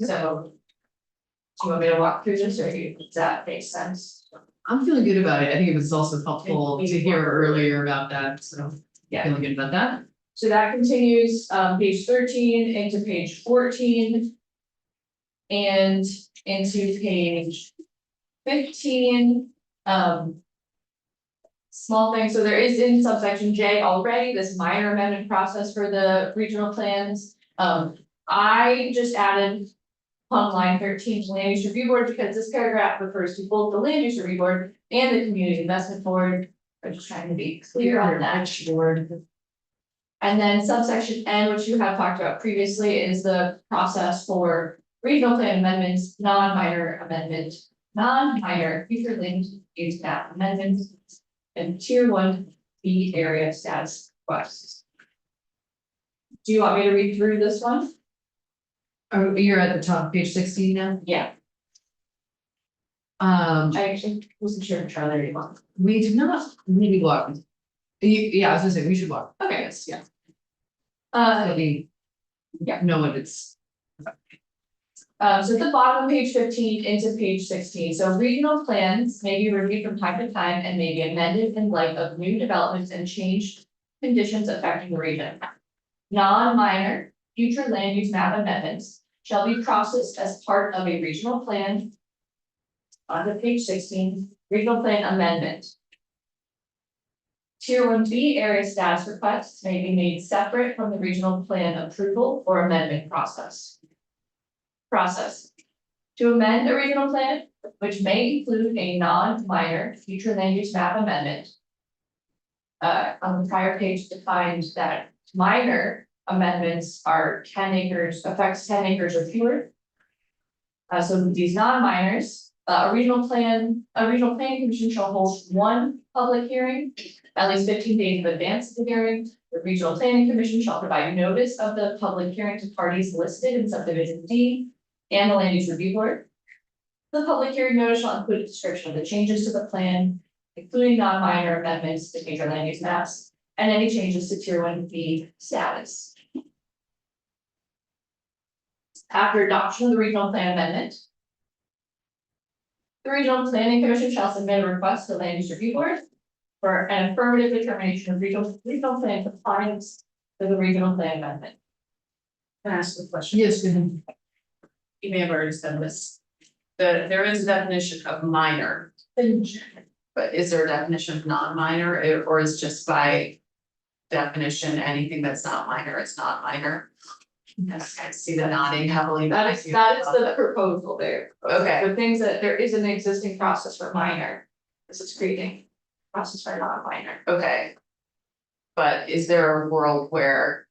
Speaker 4: So. Do you want me to walk through this, or does that make sense?
Speaker 3: I'm feeling good about it. I think it was also helpful to hear earlier about that, so
Speaker 4: Yeah.
Speaker 3: feeling good about that.
Speaker 4: So that continues, page 13 into page 14. And into page 15, small thing, so there is in subsection J already this minor amendment process for the regional plans. I just added on line 13 to land use review board, because this paragraph refers to both the land use review board and the community investment board. I'm just trying to be clear on that.
Speaker 3: Board.
Speaker 4: And then subsection N, which you have talked about previously, is the process for regional plan amendments, non-minor future land use map amendments. And tier 1B area status requests. Do you want me to read through this one?
Speaker 3: Oh, you're at the top, page 16 now?
Speaker 4: Yeah, I actually wasn't sure if Charlie already walked.
Speaker 3: We did not really walk. Yeah, I was gonna say, we should walk.
Speaker 4: Okay,
Speaker 3: Yes, yeah.
Speaker 4: uh,
Speaker 3: Yeah, know what it's.
Speaker 4: so at the bottom of page 15 into page 16, so regional plans may be reviewed from time to time and may be amended in light of new developments and changed conditions affecting the region. Non-minor future land use map amendments shall be processed as part of a regional plan. On to page 16, regional plan amendment. Tier 1B area status requests may be made separate from the regional plan approval or amendment process. To amend a regional plan, which may include a non-minor future land use map amendment. On the prior page defined that minor amendments are 10 acres, affects 10 acres or fewer. So these non-minors, a regional planning commission shall hold one public hearing at least 15 days in advance of the hearing. The regional planning commission shall provide notice of the public hearing to parties listed in subdivision D and the land use review board. The public hearing notice shall include a description of the changes to the plan, including non-minor amendments to major land use maps and any changes to tier 1B status. After adoption of the regional plan amendment, the regional planning commission shall submit a request to the land use review board for an affirmative determination of regional plan compliance with the regional plan amendment.
Speaker 2: Can I ask a question?
Speaker 3: Yes, go ahead.
Speaker 2: You may have already said this. There is a definition of minor. But is there a definition of non-minor, or is just by definition, anything that's not minor is not minor? Yes, I see that nodding heavily.
Speaker 4: That is the proposal there.
Speaker 2: Okay,
Speaker 4: The things that there is an existing process for minor. This is creating process for non-minor.
Speaker 2: okay. But is there a world where?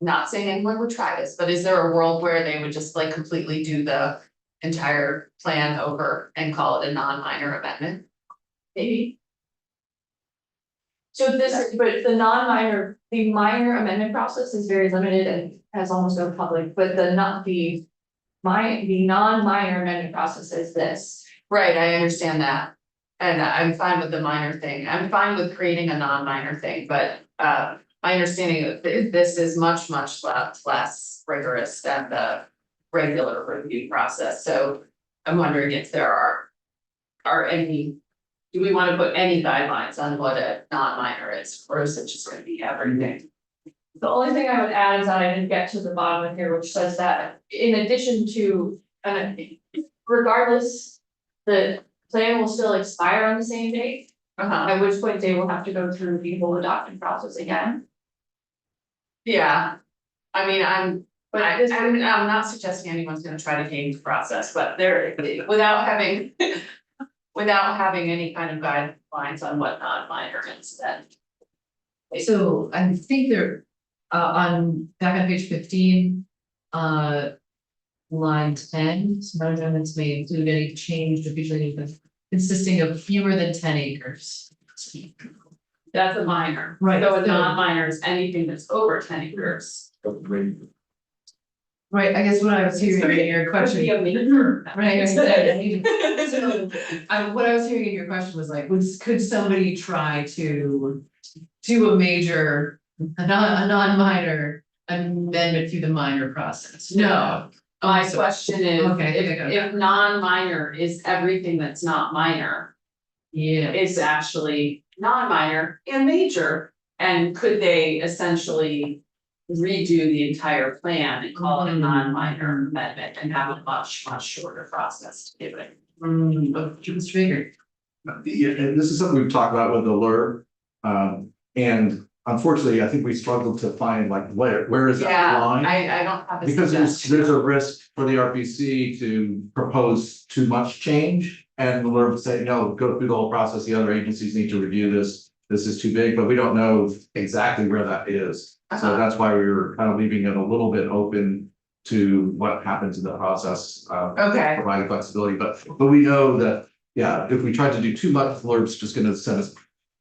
Speaker 2: Not saying anyone would try this, but is there a world where they would just like completely do the entire plan over and call it a non-minor amendment?
Speaker 4: Maybe. So this, but the minor amendment process is very limited and has almost no public, but the non-minor amendment process is this.
Speaker 2: Right, I understand that. And I'm fine with the minor thing. I'm fine with creating a non-minor thing, but my understanding of this is much less rigorous than the regular review process, so I'm wondering if there are any. Do we want to put any guidelines on what a non-minor is, or is it just gonna be everything?
Speaker 4: The only thing I would add is that I didn't get to the bottom of here, which says that in addition to, regardless, the plan will still expire on the same date, at which point they will have to go through the whole adoption process again.
Speaker 2: Yeah, I mean, I'm not suggesting anyone's gonna try to game the process, but there, without having. Without having any kind of guidelines on what non-minor is, then.
Speaker 3: So I think they're back on page 15, line 10, small amendments may include any change to future use consisting of fewer than 10 acres.
Speaker 2: That's a minor.
Speaker 3: Right,
Speaker 2: So a
Speaker 3: so-
Speaker 2: non-minor is anything that's over 10 acres.
Speaker 3: Right, I guess what I was hearing in your question.
Speaker 2: Could be a major.
Speaker 3: Right, so, what I was hearing in your question was like, could somebody try to do a major, a non-minor amendment through the minor process? No.
Speaker 2: My
Speaker 3: So-
Speaker 2: question is,
Speaker 3: Okay, okay.
Speaker 2: if non-minor is everything that's not minor,
Speaker 3: Yeah,
Speaker 2: it's actually non-minor and major. And could they essentially redo the entire plan and call it a non-minor amendment and have a much, much shorter process to do it?
Speaker 3: Mr. Baker.
Speaker 1: Yeah, and this is something we've talked about with the lure. And unfortunately, I think we struggled to find like where is that
Speaker 2: Yeah,
Speaker 1: line?
Speaker 2: I don't have a
Speaker 1: Because
Speaker 2: suggestion.
Speaker 1: there's a risk for the RPC to propose too much change. And the lure would say, no, go through the whole process, the other agencies need to review this. This is too big, but we don't know exactly where that is. So
Speaker 2: Uh-huh.
Speaker 1: that's why we were kind of leaving it a little bit open to what happens in the process.
Speaker 2: Okay,
Speaker 1: Providing flexibility, but we know that, yeah, if we try to do too much, Flirb's just gonna send us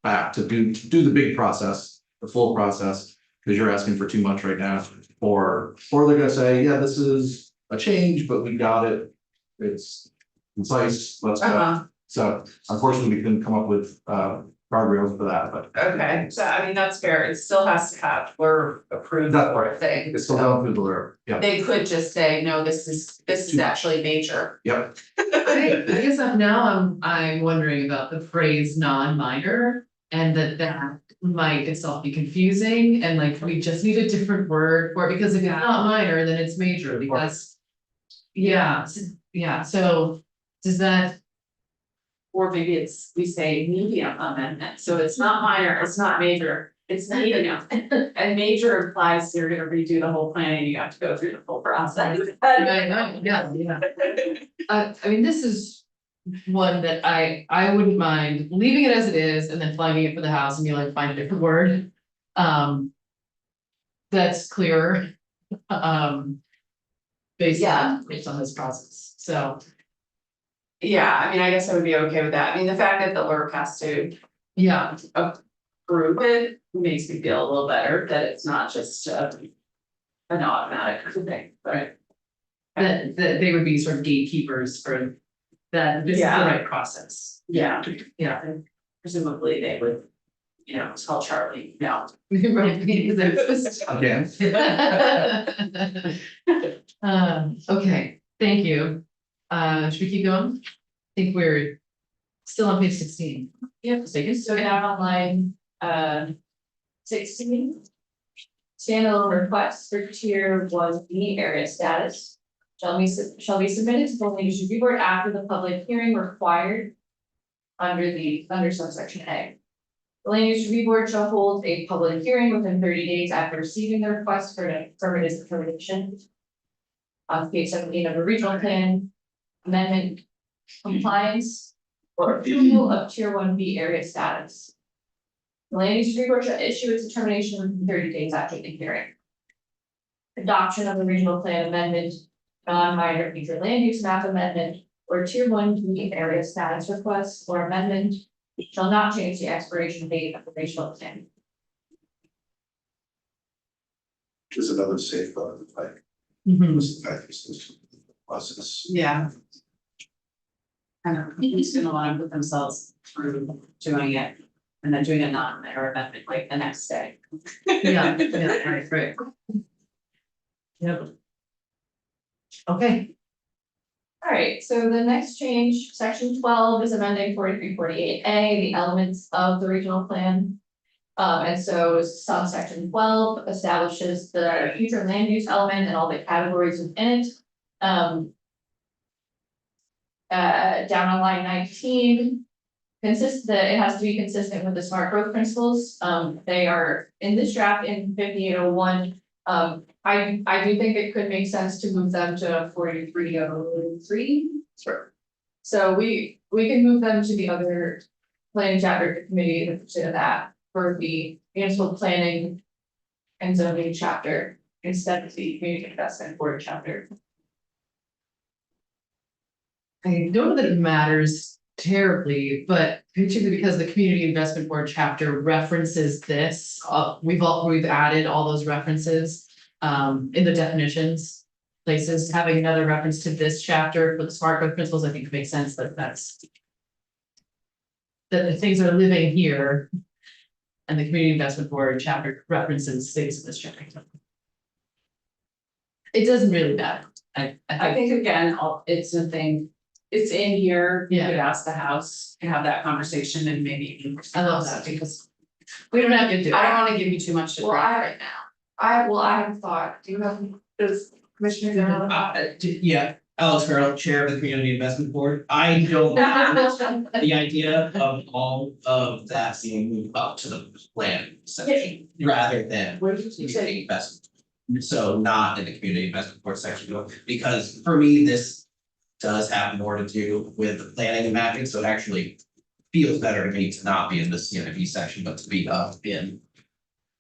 Speaker 1: back to do the big process, the full process, because you're asking for too much right now. Or they're gonna say, yeah, this is a change, but we got it. It's concise, let's go.
Speaker 2: uh-huh,
Speaker 1: So unfortunately, we couldn't come up with guardrails for that, but
Speaker 2: okay, so I mean, that's fair, it still has to have, we're approved
Speaker 1: That's
Speaker 2: for a thing.
Speaker 1: it's still going through the Lure. Yeah,
Speaker 2: They could just say, no, this is actually major.
Speaker 1: yep.
Speaker 3: I guess I'm wondering about the phrase non-minor and that might itself be confusing and like we just need a different word for it because if it's not minor, then it's major because. Yeah, so does that,
Speaker 2: Or maybe we say medium amendment, so it's not minor, it's not major, it's medium. And major implies you're gonna redo the whole plan and you have to go through the full process.
Speaker 3: yeah. I mean, this is one that I wouldn't mind leaving it as it is and then flagging it for the house and be like, find a different word. That's clearer. Based on this process, so.
Speaker 2: Yeah, I mean, I guess I would be okay with that, I mean, the fact that the LURP has to
Speaker 3: Yeah,
Speaker 2: approve it makes me feel a little better, that it's not just an automatic thing, but.
Speaker 3: that they would be sort of gatekeepers for that, this is the
Speaker 2: Yeah.
Speaker 3: right process.
Speaker 2: Yeah,
Speaker 3: Yeah.
Speaker 2: presumably they would, tell Charlie, no.
Speaker 3: Right, because it's
Speaker 1: Again,
Speaker 3: okay, thank you. Should we keep going? I think we're still on page 16.
Speaker 4: Yep, so down on line, 16. Standalone requests for tier 1B area status shall be submitted to the land use review board after the public hearing required under subsection A. The land use review board shall hold a public hearing within 30 days after receiving the request for an affirmative determination on page 17 of a regional plan amendment compliance or approval of tier 1B area status. The land use review board shall issue its determination within 30 days after the hearing. Adoption of the regional plan amendment, non-minor future land use map amendment, or tier 1B area status request or amendment shall not change the expiration date of the regional plan.
Speaker 5: Which is another safeguard, like,
Speaker 3: Mhm.
Speaker 5: this is the fact this process.
Speaker 2: Yeah. I don't know, he's gonna wanna put themselves through doing it, and then doing a non-minor amendment like the next day.
Speaker 3: Yeah, right. Yep. Okay,
Speaker 4: Alright, so the next change, section 12 is amending 4348A, the elements of the regional plan. And so subsection 12 establishes the future land use element and all the categories within it. Down on line 19. It has to be consistent with the smart growth principles, they are in this draft in 5801. I do think it could make sense to move them to 4303. Sure. So we can move them to the other planning chapter committee to consider that for the municipal planning and zoning chapter instead of the community investment board chapter.
Speaker 3: I don't know that it matters terribly, but particularly because the community investment board chapter references this, we've added all those references in the definitions. places, having another reference to this chapter for the smart growth principles, I think makes sense that that's. That the things are living here. And the community investment board chapter references things in this chapter. It doesn't really matter,
Speaker 2: I think again, it's a thing, it's in here, you could ask the house and have that conversation and maybe.
Speaker 3: I love that.
Speaker 2: Because
Speaker 3: we don't have to do it.
Speaker 2: I don't wanna give you too much to
Speaker 4: Well,
Speaker 2: drink
Speaker 4: I-
Speaker 2: right now.
Speaker 4: I have a thought, do you have, does Commissioner Darrell have a thought?
Speaker 6: Yeah, Alex Farrell, Chair of the Community Investment Board. I don't the idea of all of that being moved up to the plan section rather than
Speaker 4: What did you say?
Speaker 6: community investment. So not in the community investment board section, because for me, this does have more to do with the planning and mapping, so it actually feels better to me to not be in the CNFD section, but to be up in.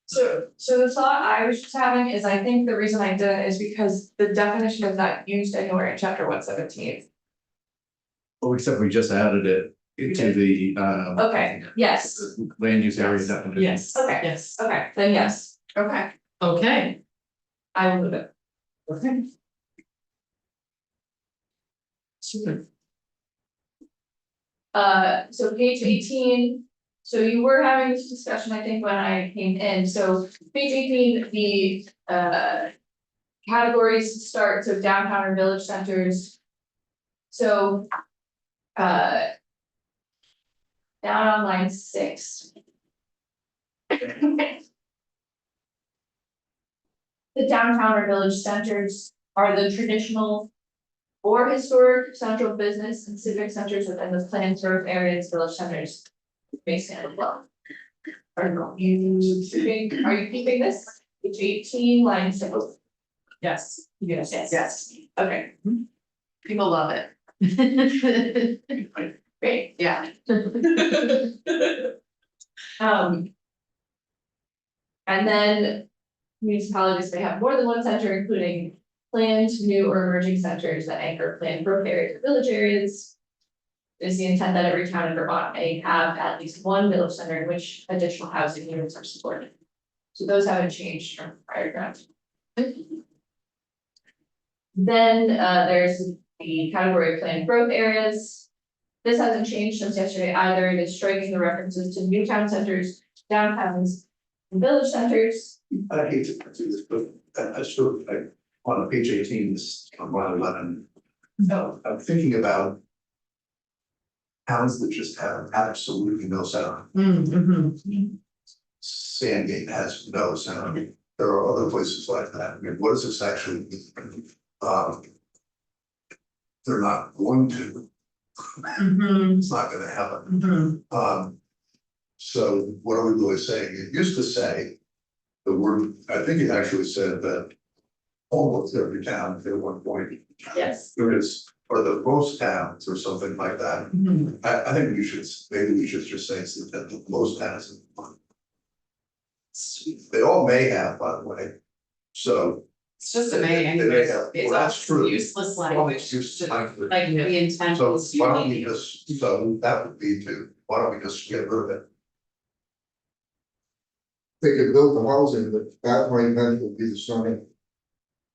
Speaker 4: So the thought I was just having is I think the reason I did it is because the definition is not used anywhere in chapter 117.
Speaker 1: Well, except we just added it into the
Speaker 4: Okay, yes,
Speaker 1: land use area definition.
Speaker 3: Yes,
Speaker 4: Okay.
Speaker 3: yes,
Speaker 4: okay, then yes,
Speaker 2: Okay,
Speaker 3: okay,
Speaker 4: I will move it.
Speaker 3: okay. Super.
Speaker 4: So page 18, so you were having this discussion, I think, when I came in, so page 18, the categories start, so downtown or village centers. So down on line 6. The downtown or village centers are the traditional or historic central business and civic centers within the planned growth areas, village centers. Based on well. Are you keeping this? Page 18, line 6.
Speaker 2: yes,
Speaker 4: Yes.
Speaker 2: yes,
Speaker 4: Okay,
Speaker 2: people love it,
Speaker 4: great.
Speaker 2: yeah.
Speaker 4: And then municipalities may have more than one center, including planned, new or emerging centers that anchor planned growth areas or village areas. It is the intent that every town in Vermont may have at least one village center in which additional housing units are supported. So those haven't changed from prior draft. Then there's the category of planned growth areas. This hasn't changed since yesterday either. It is striking the references to new town centers, downtowns, and village centers.
Speaker 5: I hate to do this, but I sort of, on page 18, this on line 11. No, I'm thinking about towns that just have absolutely no center. Sandgate has no center. There are other places like that. I mean, what does this actually mean? They're not going to, it's not gonna happen. So what are we really saying? It used to say the word, I think it actually said that almost every town at one point,
Speaker 4: Yes.
Speaker 5: there is, or the most towns or something like that. I think we should, maybe we should just say it's that most towns. They all may have, by the way, so.
Speaker 2: It's just a may,
Speaker 5: They may
Speaker 2: anyways,
Speaker 5: have.
Speaker 2: it's
Speaker 5: Well, that's true.
Speaker 2: useless
Speaker 5: Well,
Speaker 2: language,
Speaker 5: it's just
Speaker 2: like
Speaker 5: like-
Speaker 2: the intent
Speaker 5: So
Speaker 2: is
Speaker 5: why don't we
Speaker 2: you.
Speaker 5: just, so that would be why don't we just get rid of it?
Speaker 8: They could build the housing, but that might eventually be the same.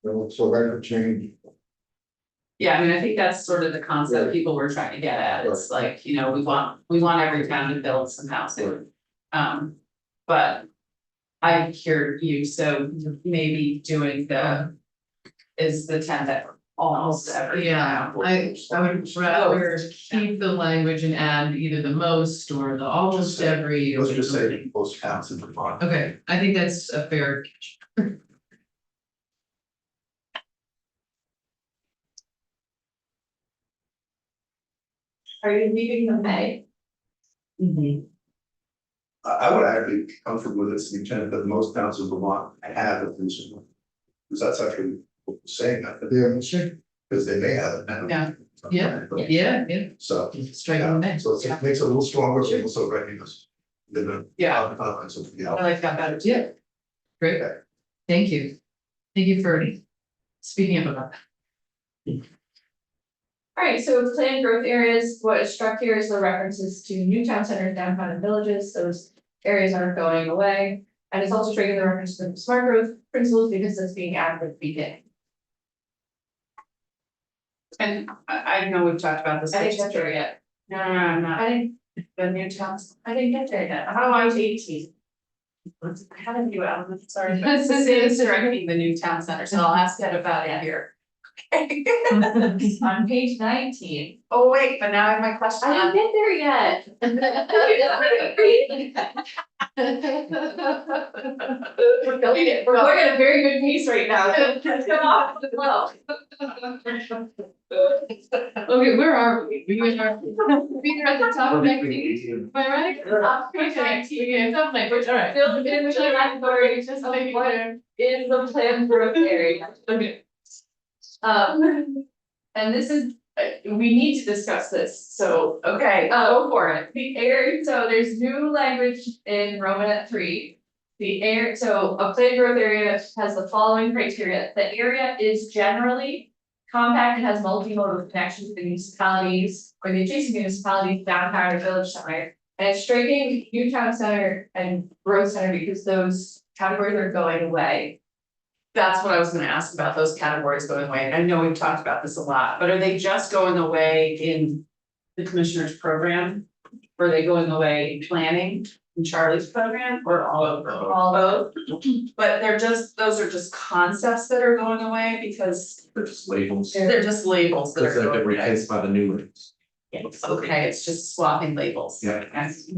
Speaker 8: So that could change.
Speaker 2: Yeah, I mean, I think that's sort of the concept people were trying to get at, it's like, you know, we want every town to build some housing. But I hear you, so maybe doing is the 10 that almost every
Speaker 3: Yeah,
Speaker 2: town.
Speaker 3: I would rather keep the language and add either the most or the almost every. or
Speaker 5: Let's just say
Speaker 3: something.
Speaker 5: most towns in Vermont.
Speaker 3: Okay, I think that's a fair.
Speaker 4: Are you leaving the May?
Speaker 5: I would actually be comfortable with this intent that most towns in Vermont have at least one. Because that's actually what we're saying, I think,
Speaker 8: Yeah,
Speaker 3: Sure,
Speaker 5: because they may have it now.
Speaker 3: Yeah. yeah,
Speaker 5: So,
Speaker 3: strike
Speaker 5: yeah,
Speaker 3: on that.
Speaker 5: so it makes it a little stronger, but also recognize.
Speaker 2: Yeah.
Speaker 5: Comments of the
Speaker 2: I like that better too.
Speaker 3: Yeah. Great, thank you. Thank you for speaking up about that.
Speaker 4: Alright, so planned growth areas, what is struck here is the references to new town centers, downtown and villages, those areas aren't going away. And it's also striking the reference to the smart growth principles because it's being added at the beginning.
Speaker 2: And I know we've talked about this.
Speaker 4: I didn't get there yet.
Speaker 2: No, I'm not.
Speaker 4: I didn't,
Speaker 2: The new towns.
Speaker 4: I didn't get there yet.
Speaker 2: Oh, I was 18. How did you out? Sorry, but Cecily's directing the new town center, so I'll ask Ed about it here.
Speaker 4: On page 19.
Speaker 2: Oh, wait, but now I have my question.
Speaker 4: I didn't get there yet. We're going at a very good pace right now. Come off the flow.
Speaker 3: Okay, where are we? We are at the top of 19, am I right?
Speaker 4: Page 19.
Speaker 3: Okay, top of 19, all right.
Speaker 4: Still in the category, just like what is the planned growth area?
Speaker 3: Okay.
Speaker 4: And this is, we need to discuss this, so, okay, go for it. The area, so there's new language in Romanet 3. The area, so a planned growth area has the following criteria. The area is generally compact and has multimodal connections with the municipalities or the adjacent municipalities, downtown or village center. And it's striking new town center and growth center because those categories are going away.
Speaker 2: That's what I was gonna ask about, those categories going away. I know we've talked about this a lot, but are they just going away in the commissioner's program? Or are they going away in planning in Charlie's program or all over?
Speaker 4: All
Speaker 2: Both? But those are just concepts that are going away because
Speaker 1: They're just labels.
Speaker 2: they're just labels that are
Speaker 1: Because they've
Speaker 2: going
Speaker 1: been
Speaker 2: away.
Speaker 1: replaced by the new ones.
Speaker 2: Okay, it's just swapping labels.
Speaker 1: Yeah.
Speaker 2: Yes.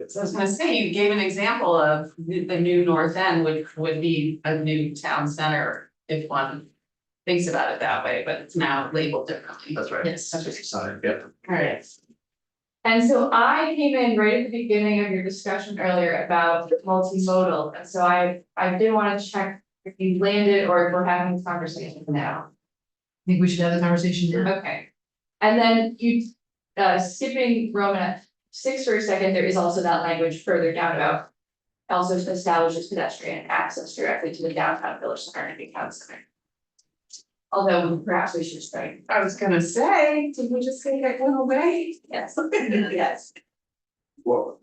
Speaker 2: So I was gonna say, you gave an example of the new North End would be a new town center if one thinks about it that way, but it's now labeled differently.
Speaker 1: That's right.
Speaker 3: Yes.
Speaker 1: That's just a sign, yep.
Speaker 2: Alright,
Speaker 4: And so I came in right at the beginning of your discussion earlier about multimodal, and so I did want to check if you landed or if we're having this conversation now.
Speaker 3: I think we should have the conversation now.
Speaker 4: Okay. And then you, skipping Roman 6 for a second, there is also that language further down about. Also establishes pedestrian access directly to the downtown village center and the town center. Although perhaps we should strike,
Speaker 2: I was gonna say, did we just say that went away?
Speaker 4: yes, yes,
Speaker 5: Well,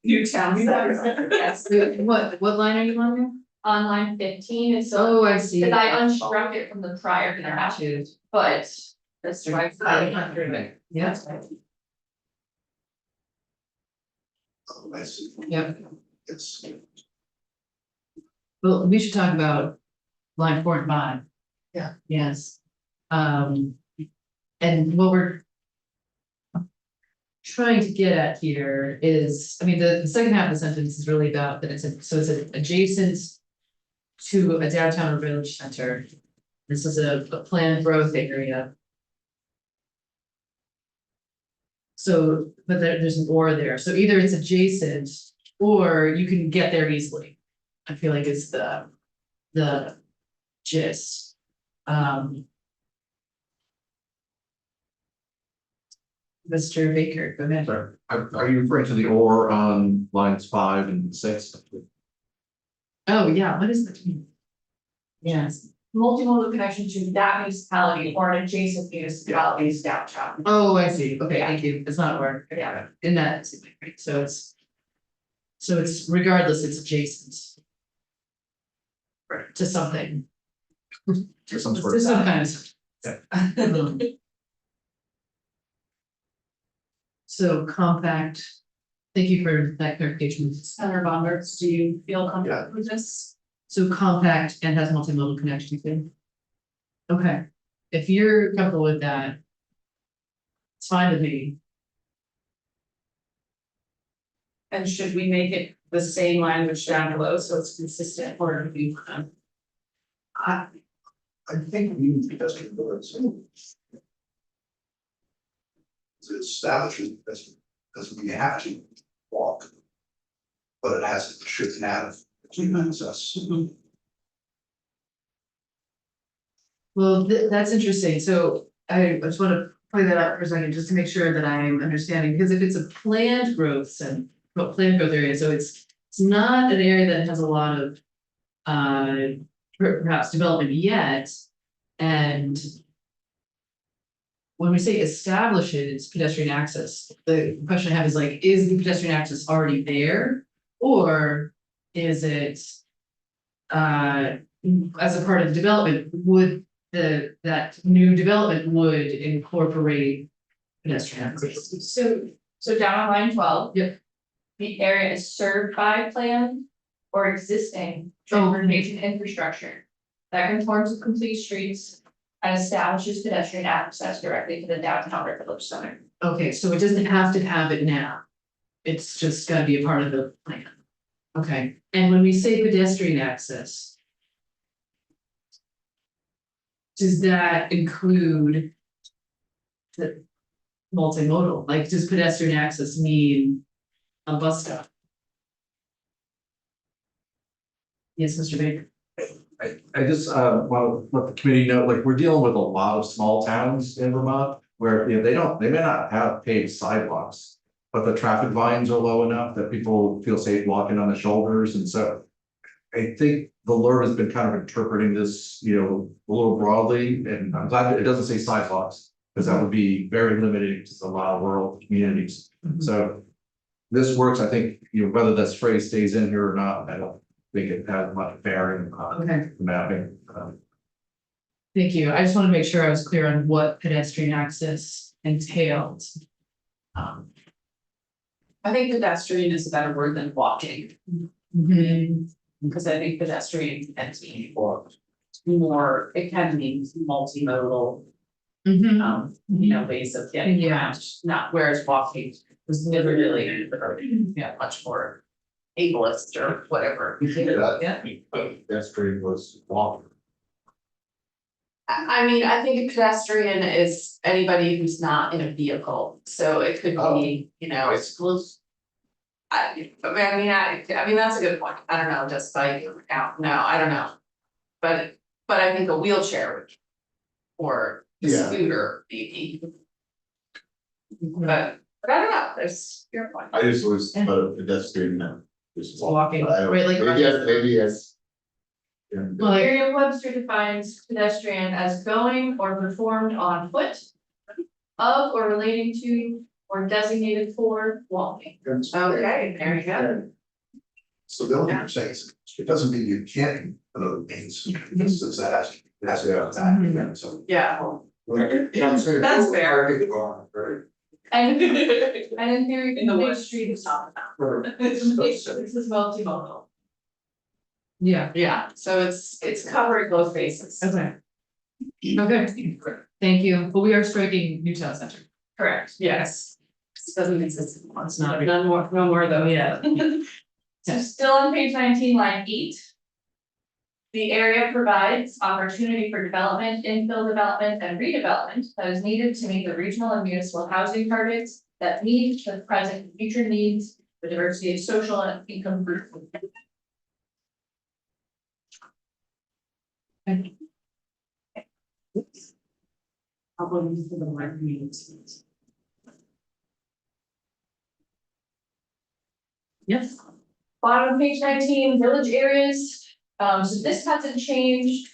Speaker 2: New town center.
Speaker 4: yes.
Speaker 3: What line are you on now?
Speaker 4: On line 15, it's so,
Speaker 3: Oh, I see.
Speaker 4: because I unstruck it from the prior interaction, but that's why I went through it.
Speaker 3: Yeah.
Speaker 5: I see.
Speaker 3: Yep.
Speaker 5: It's,
Speaker 3: Well, we should talk about line 4 and 5.
Speaker 2: Yeah.
Speaker 3: Yes. And what we're trying to get at here is, I mean, the second half of the sentence is really about that it's adjacent to a downtown or village center. This is a planned growth area. So, but there's an or there, so either it's adjacent or you can get there easily. I feel like is the gist. Mr. Baker, go ahead.
Speaker 1: Sorry, are you referring to the or on lines 5 and 6?
Speaker 3: Oh, yeah, what does that mean? Yes,
Speaker 4: Multimodal connection to that municipality or an adjacent municipality's downtown.
Speaker 3: oh, I see, okay, thank you, it's not a word,
Speaker 4: Yeah.
Speaker 3: in that, right, so it's regardless, it's adjacent. Right, to something.
Speaker 1: To some sort
Speaker 3: To
Speaker 1: of.
Speaker 3: some kind of.
Speaker 1: Yeah.
Speaker 3: So compact, thank you for that clarification.
Speaker 2: Senator Bondarts, do you feel comfortable with this?
Speaker 3: So compact and has multimodal connection too. Okay, if you're comfortable with that. It's fine with me.
Speaker 2: And should we make it the same language down below so it's consistent or do we?
Speaker 5: I think we need pedestrian boards. It establishes pedestrian, doesn't mean you have to walk. But it has, it should have between access.
Speaker 3: Well, that's interesting, so I just wanna play that out for a second, just to make sure that I'm understanding, because if it's a planned growth and planned growth area, so it's not an area that has a lot of. Perhaps development yet, and. When we say establishes pedestrian access, the question I have is like, is the pedestrian access already there? Or is it? As a part of the development, would that new development would incorporate pedestrian access.
Speaker 4: So down on line 12.
Speaker 3: Yep.
Speaker 4: The area is served by plan or existing transportation infrastructure that conforms with complete streets and establishes pedestrian access directly to the downtown or village center.
Speaker 3: Okay, so it doesn't have to have it now. It's just gotta be a part of the plan. Okay, and when we say pedestrian access. Does that include? The multimodal, like does pedestrian access mean a bus stop? Yes, Mr. Baker.
Speaker 1: I just want to let the committee know, like, we're dealing with a lot of small towns in Vermont where, you know, they may not have paved sidewalks. But the traffic volumes are low enough that people feel safe walking on the shoulders, and so. I think the LURD has been kind of interpreting this, you know, a little broadly, and I'm glad that it doesn't say sidewalks. Because that would be very limiting to a lot of rural communities, so. This works, I think, you know, whether this phrase stays in here or not, I don't think it has much bearing on
Speaker 3: Okay,
Speaker 1: the mapping.
Speaker 3: thank you. I just want to make sure I was clear on what pedestrian access entailed.
Speaker 2: I think pedestrian is a better word than walking,
Speaker 3: Mhm.
Speaker 2: because I think pedestrian can be more, it can mean multimodal,
Speaker 3: Mhm.
Speaker 2: you know, ways of getting
Speaker 3: Yeah.
Speaker 2: around, not whereas walking was literally, yeah, much more ableist or whatever. Yeah.
Speaker 1: Pedestrian was walking.
Speaker 2: I mean, I think a pedestrian is anybody who's not in a vehicle, so it could be, you know. I mean, that's a good point, I don't know, just like, no, I don't know. But I think a wheelchair would. Or a
Speaker 8: Yeah.
Speaker 2: scooter, maybe. But I don't know, there's your point.
Speaker 8: I just always thought of pedestrian now.
Speaker 3: Walking, right, like.
Speaker 8: Maybe it's.
Speaker 3: Well, like,
Speaker 4: Merriam-Webster defines pedestrian as going or performed on foot. Of or relating to or designated for walking.
Speaker 2: Okay, there you go.
Speaker 5: So the only thing I'm saying is, it doesn't mean you can't, put other means, this is that, that's that, so.
Speaker 2: Yeah.
Speaker 8: That's
Speaker 2: fair.
Speaker 4: And in theory,
Speaker 2: In the
Speaker 4: complete
Speaker 2: west.
Speaker 4: street is not.
Speaker 8: Right.
Speaker 4: This is multimodal.
Speaker 3: yeah,
Speaker 2: Yeah, so it's covering both bases.
Speaker 3: okay. Okay, thank you, but we are striking Newtown Center.
Speaker 2: Correct, yes. It doesn't exist.
Speaker 3: It's not-
Speaker 2: No more though, yeah.
Speaker 4: So still on page 19, line 8. The area provides opportunity for development, infill development, and redevelopment that is needed to meet the regional and municipal housing targets that meet the present and future needs, the diversity of social and income groups.
Speaker 2: Problems for the right means.
Speaker 3: Yes.
Speaker 4: Bottom of page 19, village areas, so this hasn't changed.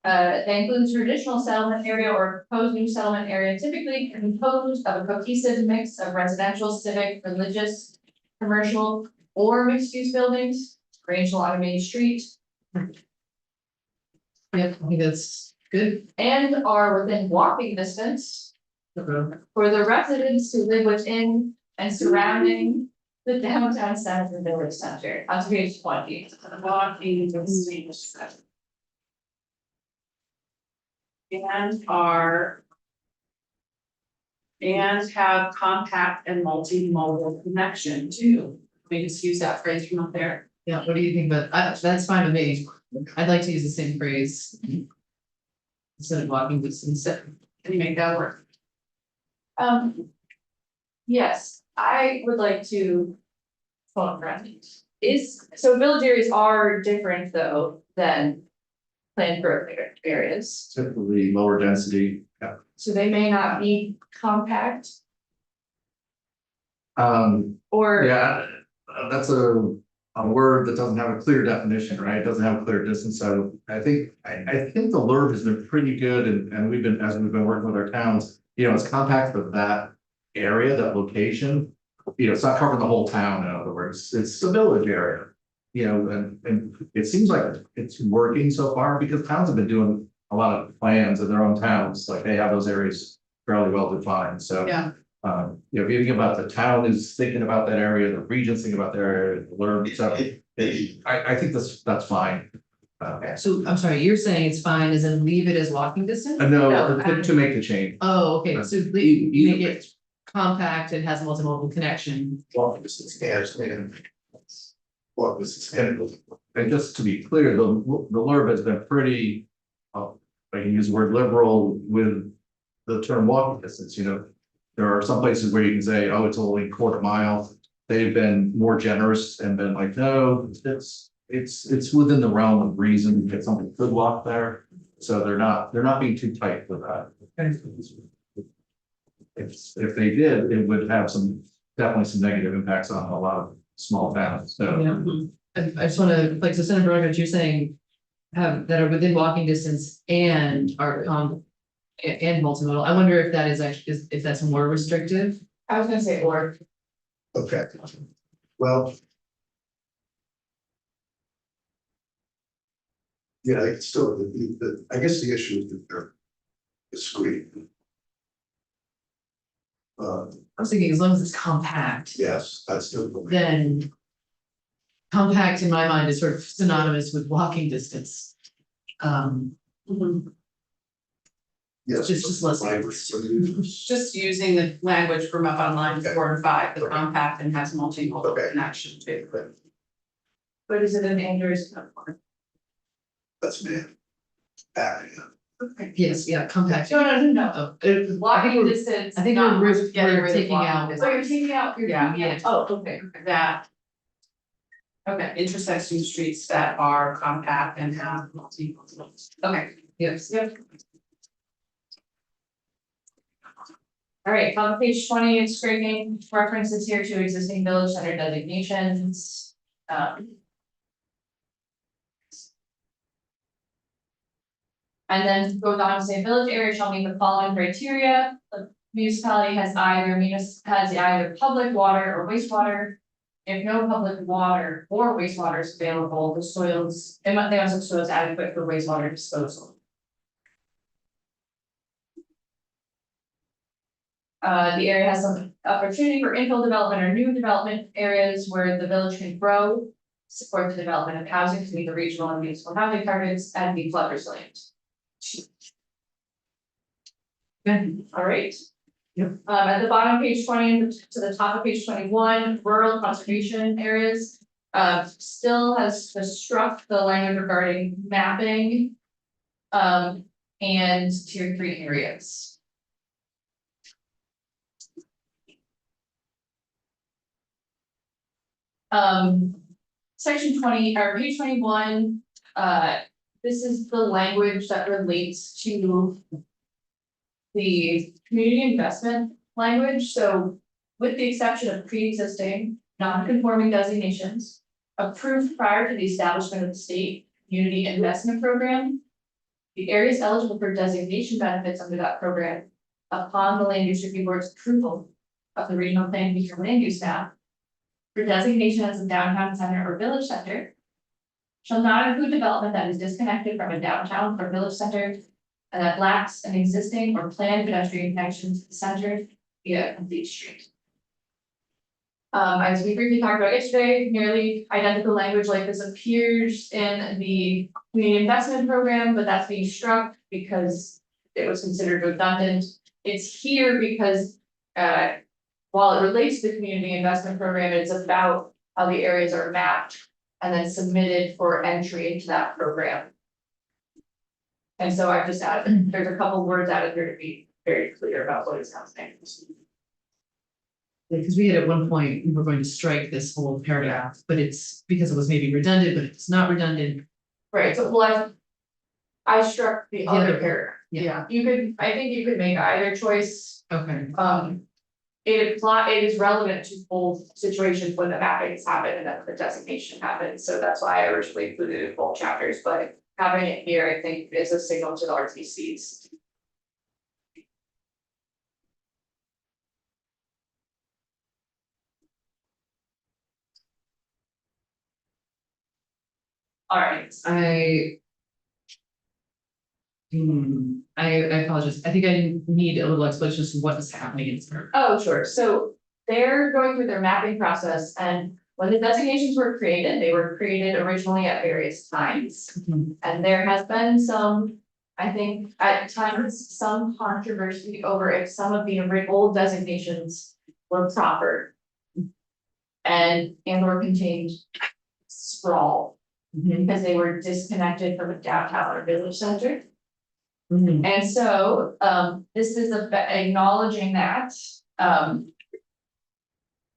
Speaker 4: That includes traditional settlement area or proposed new settlement area, typically composed of a cohesive mix of residential, civic, religious, commercial, or mixed-use buildings, arranged along a main street,
Speaker 3: Yep, I think that's good.
Speaker 4: and are within walking distance
Speaker 3: Okay.
Speaker 4: for the residents who live within and surrounding the downtown center village center, on to page 20.
Speaker 2: Walking distance. And are. And have compact and multimodal connection too. We just use that phrase from up there.
Speaker 3: Yeah, what do you think about, that's fine with me, I'd like to use the same phrase. Instead of walking distance.
Speaker 2: Can you make that work?
Speaker 4: Yes, I would like to. Phone friend. So village areas are different though than. Planned growth areas,
Speaker 1: Typically lower density, yeah.
Speaker 4: so they may not be compact
Speaker 1: Um,
Speaker 4: or.
Speaker 1: yeah, that's a word that doesn't have a clear definition, right? It doesn't have a clear distance, so I think the LURB has been pretty good, and we've been, as we've been working with our towns, you know, it's compact for that area, that location. You know, it's not covering the whole town, in other words, it's the village area. You know, and it seems like it's working so far, because towns have been doing a lot of plans in their own towns, like they have those areas fairly well defined, so.
Speaker 2: Yeah.
Speaker 1: You know, if you think about the town is thinking about that area, the region's thinking about their area, learn, so I think that's fine.
Speaker 3: So I'm sorry, you're saying it's fine, as in leave it as walking distance?
Speaker 1: No, to make the change,
Speaker 3: Oh, okay, so make it compact and has multimodal connection.
Speaker 5: Walking distance and walking distance and
Speaker 1: and just to be clear, the LURB has been pretty. I can use the word liberal with the term walking distance, you know. There are some places where you can say, oh, it's only quarter mile. They've been more generous and been like, no, it's within the realm of reason, that somebody could walk there. So they're not being too tight with that. If they did, it would have definitely some negative impacts on a lot of small towns, so.
Speaker 3: Yeah, I just wanna, like, so Senator Brockett, you're saying that are within walking distance and are and multimodal. I wonder if that is actually, if that's more restrictive.
Speaker 4: I was gonna say or.
Speaker 5: okay. Well. Yeah, it's still, I guess the issue is that they're discrete.
Speaker 3: I was thinking as long as it's compact,
Speaker 5: Yes, that's the.
Speaker 3: then compact in my mind is sort of synonymous with walking distance.
Speaker 5: Yes.
Speaker 3: just less-
Speaker 5: language.
Speaker 2: Just using the language from up on line 4 and 5, the
Speaker 5: Okay.
Speaker 2: compact and has multimodal
Speaker 5: Okay.
Speaker 2: connection too.
Speaker 4: But is it an Andrews?
Speaker 5: That's me. Yeah.
Speaker 3: Yes, yeah, compact.
Speaker 4: No.
Speaker 3: Oh, I
Speaker 4: Walking
Speaker 3: think we're,
Speaker 4: distance.
Speaker 3: I think
Speaker 4: not
Speaker 3: we're
Speaker 2: getting rid of
Speaker 3: taking
Speaker 2: walking
Speaker 3: out.
Speaker 2: distance.
Speaker 4: Oh, you're taking out,
Speaker 2: Yeah.
Speaker 4: oh, okay.
Speaker 2: That. Okay, intersection streets that are compact and have multimodal. Okay,
Speaker 3: Yes.
Speaker 4: Yep. All right, on page 20, it's scraping references here to existing village center designations. And then goes on to say village area shall meet the following criteria. The municipality has either public water or wastewater. If no public water or wastewater is available, the soils, they must have soils adequate for wastewater disposal. The area has some opportunity for infill development or new development areas where the village can grow, support the development of housing to meet the regional and municipal housing targets and be flood resilient.
Speaker 3: Good.
Speaker 4: All right.
Speaker 3: Yep.
Speaker 4: At the bottom of page 20 to the top of page 21, rural conservation areas. Still has struck the language regarding mapping. And tier 3 areas. Section 20 or page 21, this is the language that relates to the community investment language. So with the exception of pre-existing non-conforming designations approved prior to the establishment of the state community investment program, the areas eligible for designation benefits under that program upon the land use review board's approval of the regional plan future land use map for designation as a downtown center or village center shall not include development that is disconnected from a downtown or village center and that lacks an existing or planned pedestrian connection to the center via a complete street. As we briefly talked about yesterday, nearly identical language like this appears in the community investment program, but that's being struck because it was considered redundant. It's here because while it relates to the community investment program, it's about how the areas are mapped and then submitted for entry into that program. And so I've just added, there's a couple words added here to be very clear about what is happening.
Speaker 3: Because we had at one point, we were going to strike this whole paragraph, but it's because it was maybe redundant, but it's not redundant.
Speaker 4: Right, so well, I struck the other
Speaker 3: other-
Speaker 4: paragraph.
Speaker 3: Yeah.
Speaker 4: You could, I think you could make either choice.
Speaker 3: Okay.
Speaker 4: It is relevant to both situations when the mappings happen and then the designation happens, so that's why I originally included it in both chapters, but having it here, I think, is a signal to the RTCs. All right,
Speaker 3: I I apologize. I think I need a little explanation as to what is happening in Snre.
Speaker 4: Oh, sure, so they're going through their mapping process, and when the designations were created, they were created originally at various times. And there has been some, I think, at times, some controversy over if some of the old designations were proper. And or contained sprawl, because they were disconnected from a downtown or village center. And so, this is acknowledging that,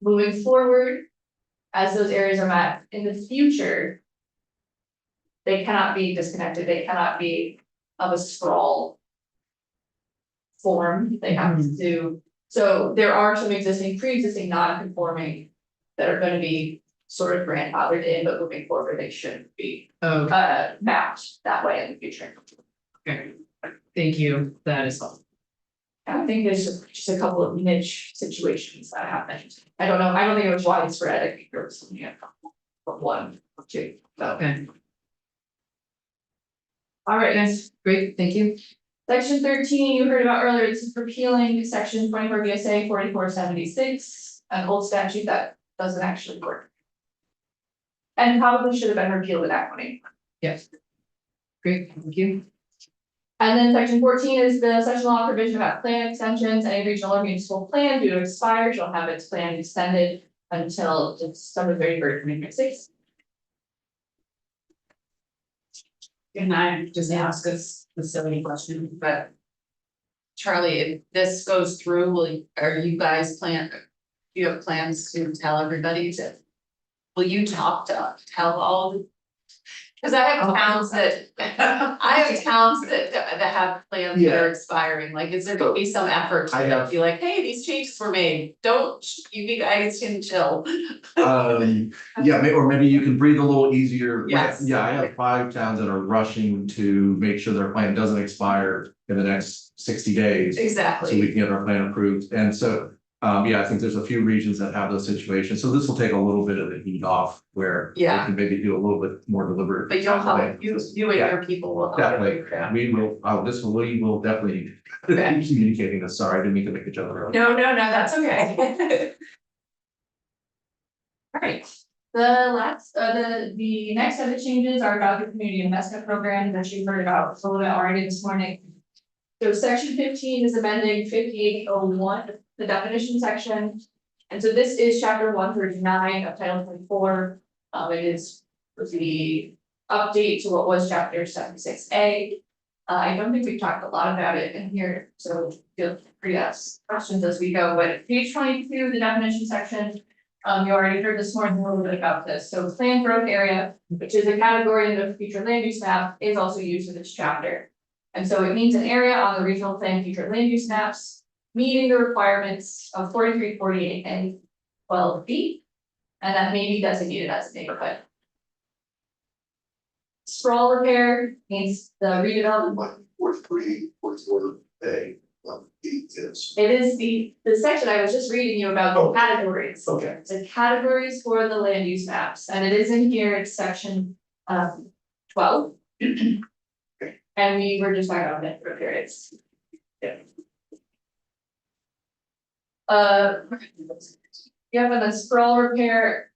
Speaker 4: moving forward, as those areas are mapped in the future, they cannot be disconnected, they cannot be of a sprawl form, they have to, so there are some pre-existing non-conforming that are gonna be sort of grandfathered in, but moving forward, they shouldn't be,
Speaker 3: Okay,
Speaker 4: mapped that way in the future.
Speaker 3: okay. Thank you. That is all.
Speaker 4: I think there's just a couple of niche situations that happened. I don't know, I don't think it was widespread, I think there was something of one or two, so.
Speaker 3: Okay,
Speaker 4: All right, guys,
Speaker 3: great. Thank you.
Speaker 4: section 13, you heard about earlier, this is repealing section 24 VSA 4476, an old statute that doesn't actually work. And probably should have been repealed with Act 20.
Speaker 3: Yes. Great, thank you.
Speaker 4: And then section 14 is the section law provision about plan extensions. Any regional or municipal plan due to expire shall have its plan extended until December 31st, 2026.
Speaker 2: Can I just ask us a silly question, but. Charlie, if this goes through, are you guys you have plans to tell everybody to? Will you tell all? Cause I have towns that, that have plans that are expiring, like, is there gonna be some effort to be like, hey, these changes were made, you guys can chill.
Speaker 1: Yeah, or maybe you can breathe a little easier.
Speaker 2: Yes.
Speaker 1: Yeah, I have 5 towns that are rushing to make sure their plan doesn't expire in the next 60 days. So we
Speaker 2: Exactly,
Speaker 1: can get our plan approved. And so, yeah, I think there's a few regions that have those situations. So this will take a little bit of the heat off where we
Speaker 2: Yeah.
Speaker 1: can maybe do a little bit more deliberate.
Speaker 2: but you'll help, you and your people will help.
Speaker 1: Definitely, we will, we will definitely be communicating this. Sorry, I didn't mean to make a joke.
Speaker 2: No, that's okay.
Speaker 4: Alright, the next set of changes are about the community investment program that you heard about a little bit already this morning. So section 15 is amending 5801, the definition section. And so this is chapter 139 of title 24. It is the update to what was chapter 76A. I don't think we've talked a lot about it in here, so feel free to ask questions as we go, but page 22, the definition section. You already heard this morning a little bit about this. So planned growth area, which is a category in the future land use map, is also used in this chapter. And so it means an area on the regional plan future land use maps, meeting the requirements of 43, 48, and 12B. And that may be designated as a neighborhood. Sprawl repair means the redevelopment.
Speaker 5: 43, 44, A, is.
Speaker 4: It is the section I was just reading you about, the categories.
Speaker 5: Okay.
Speaker 4: It's the categories for the land use maps, and it is in here, it's section 12. And we were just talking about net periods. Yeah. Yeah, but the sprawl repair,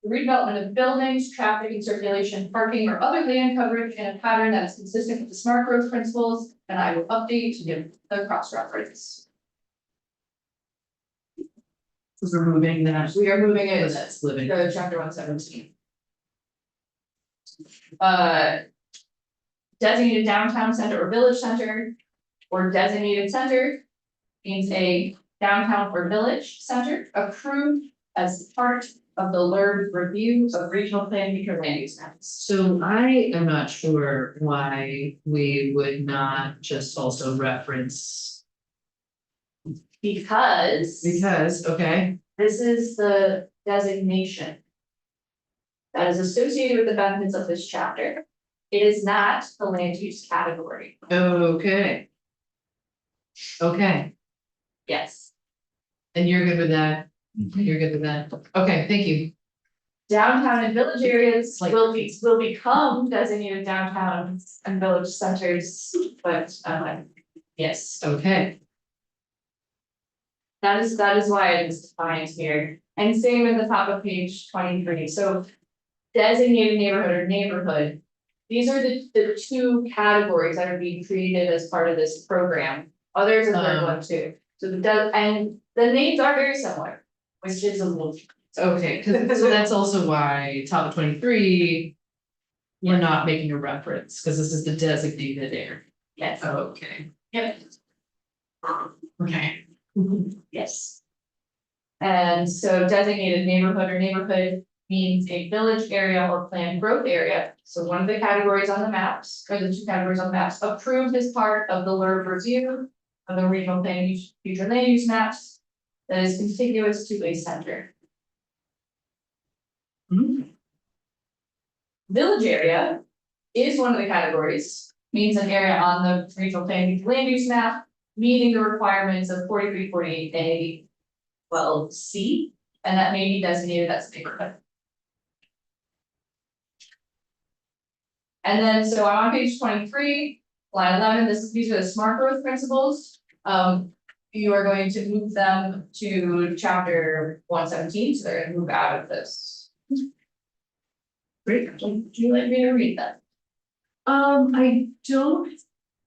Speaker 4: redevelopment of buildings, traffic and circulation, parking, or other land coverage in a pattern that is consistent with the smart growth principles, and I will update to give the cross reference.
Speaker 3: We're moving that.
Speaker 4: We are moving it
Speaker 3: That's living.
Speaker 4: to chapter 117. Designated downtown center or village center, or designated center means a downtown or village center approved as part of the LURB review of regional plan future land use maps.
Speaker 3: So I am not sure why we would not just also reference,
Speaker 4: Because
Speaker 3: okay,
Speaker 4: this is the designation that is associated with the benefits of this chapter. It is not the land use category.
Speaker 3: okay. Okay,
Speaker 4: Yes.
Speaker 3: and you're good with that? You're good with that? Okay, thank you.
Speaker 4: downtown and village areas
Speaker 3: Like-
Speaker 4: will become designated downtowns and village centers, but, yes.
Speaker 3: Okay,
Speaker 4: That is why it is defined here, and same at the top of page 23, so. Designated neighborhood or neighborhood, these are the two categories that are being created as part of this program. Oh, there's a third one too, so and the names are very similar, which is a little.
Speaker 3: okay, so that's also why top of 23. We're not making a reference, because this is the designated area.
Speaker 4: Yes,
Speaker 3: Okay.
Speaker 4: yep,
Speaker 3: Okay.
Speaker 4: yes. And so designated neighborhood or neighborhood means a village area or planned growth area. So one of the categories on the maps, or the two categories on the maps, approved as part of the LURB review of the regional plan use, future land use maps that is contiguous to a center.
Speaker 3: Mhm.
Speaker 4: Village area is one of the categories, means an area on the regional plan land use map, meeting the requirements of 4348A 12C, and that may be designated as a neighborhood. And then, so I'm on page 23, line 11, these are the smart growth principles. You are going to move them to chapter 117, so they're gonna move out of this. Great, would you like me to read that?
Speaker 3: I don't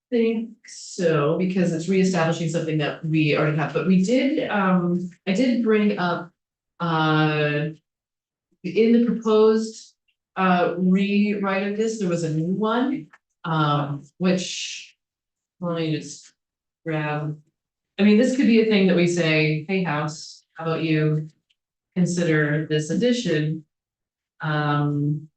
Speaker 3: think so, because it's reestablishing something that we already have, but we did, I did bring up. In the proposed rewrite of this, there was a new one, which. Let me just grab. I mean, this could be a thing that we say, hey, house, how about you consider this addition? And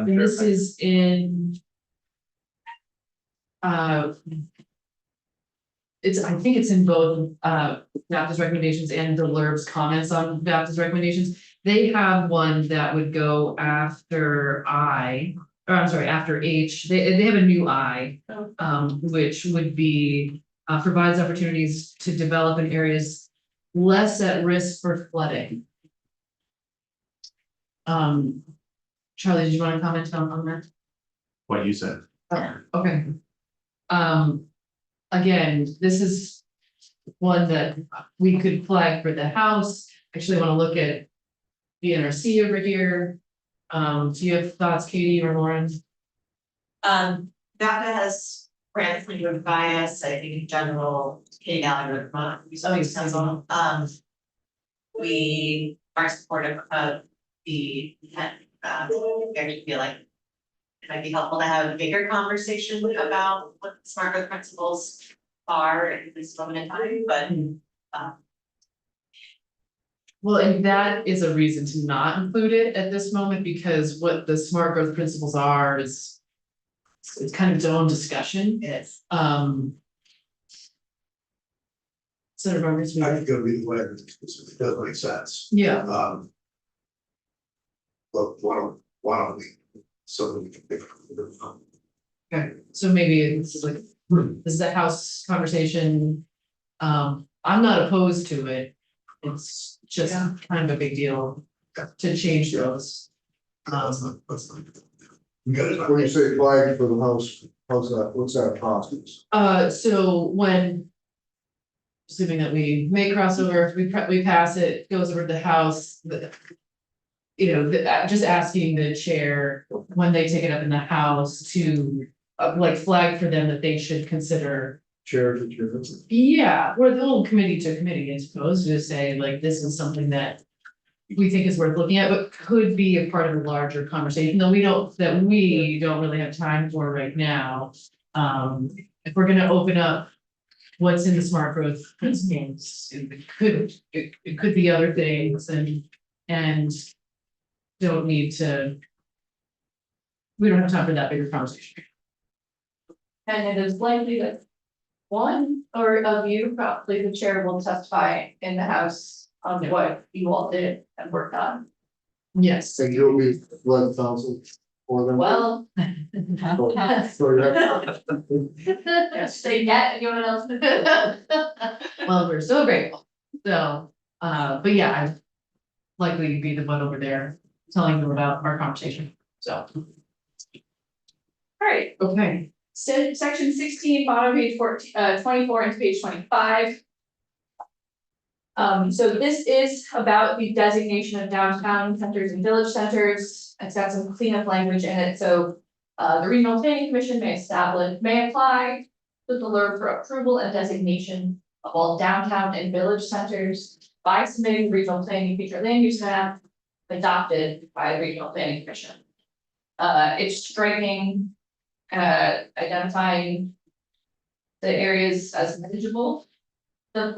Speaker 3: this is in. I think it's in both Baptist recommendations and the LURB's comments on Baptist recommendations. They have one that would go after after H, they have a new I. Which would be provides opportunities to develop in areas less at risk for flooding. Charlie, did you want to comment on that?
Speaker 1: What you said.
Speaker 3: Okay. Again, this is one that we could flag for the house. Actually, want to look at the NRC over here. Do you have thoughts, Katie or Lauren?
Speaker 9: That has ran through by us, I think in general, Katie Gallagher, we are supportive of the intent, I feel like. It might be helpful to have a bigger conversation about what the smart growth principles are in this moment in time, but.
Speaker 3: Well, and that is a reason to not include it at this moment, because what the smart growth principles are is. It's kind of its own discussion.
Speaker 9: Yes.
Speaker 3: Senator Roberts.
Speaker 5: I think it'll be the way, it does make sense.
Speaker 3: Yeah,
Speaker 5: But why don't we, so that we can pick.
Speaker 3: okay, so maybe this is like, this is a house conversation. I'm not opposed to it. It's just kind of a big deal to change those.
Speaker 5: That's not. We got it.
Speaker 8: When you say flag for the house, how's that, what's that process?
Speaker 3: So when. Assuming that we may cross over, we pass it, goes over to the house, you know, just asking the chair when they take it up in the house to. Like flag for them that they should consider.
Speaker 8: Chair to chair.
Speaker 3: Yeah, or the whole committee to committee, I suppose, to say like, this is something that. We think is worth looking at, but could be a part of a larger conversation, though we don't really have time for right now. If we're gonna open up. What's in the smart growth principles, it could be other things and. Don't need to. We don't have time for that bigger conversation.
Speaker 4: And it is likely that one or of you, probably the chair, will testify in the house on what you all did and worked on.
Speaker 3: Yes,
Speaker 8: And you'll be lead counsel. for them.
Speaker 3: Well.
Speaker 8: So you have,
Speaker 4: Say that, anyone else?
Speaker 3: Well, we're so grateful, so, but yeah, I'd likely be the one over there telling them about our conversation, so,
Speaker 4: Alright,
Speaker 3: okay.
Speaker 4: section 16, bottom page 24 into page 25. So this is about the designation of downtown centers and village centers. It's got some cleanup language in it, so the regional planning commission may apply to the LURB for approval and designation of all downtown and village centers by submitting the regional planning future land use map adopted by the regional planning commission. It's striking, identifying the areas as eligible. The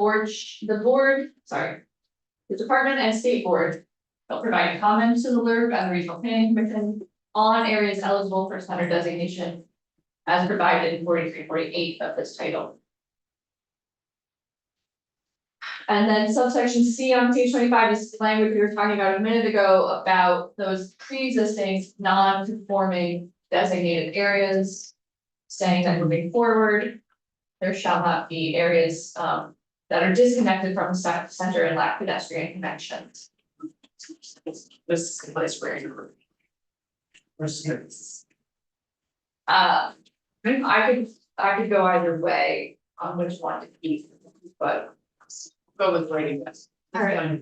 Speaker 4: department and state board will provide comments to the LURB and the regional planning commission on areas eligible for center designation as provided in 43-48 of this title. And then subsection C on page 25 is language we were talking about a minute ago about those pre-existing non-conforming designated areas. Saying that moving forward, there shall not be areas that are disconnected from the center and lack pedestrian connections. This is the place where you're. I could go either way on which one to keep, but
Speaker 3: Go with writing this.
Speaker 4: Alright.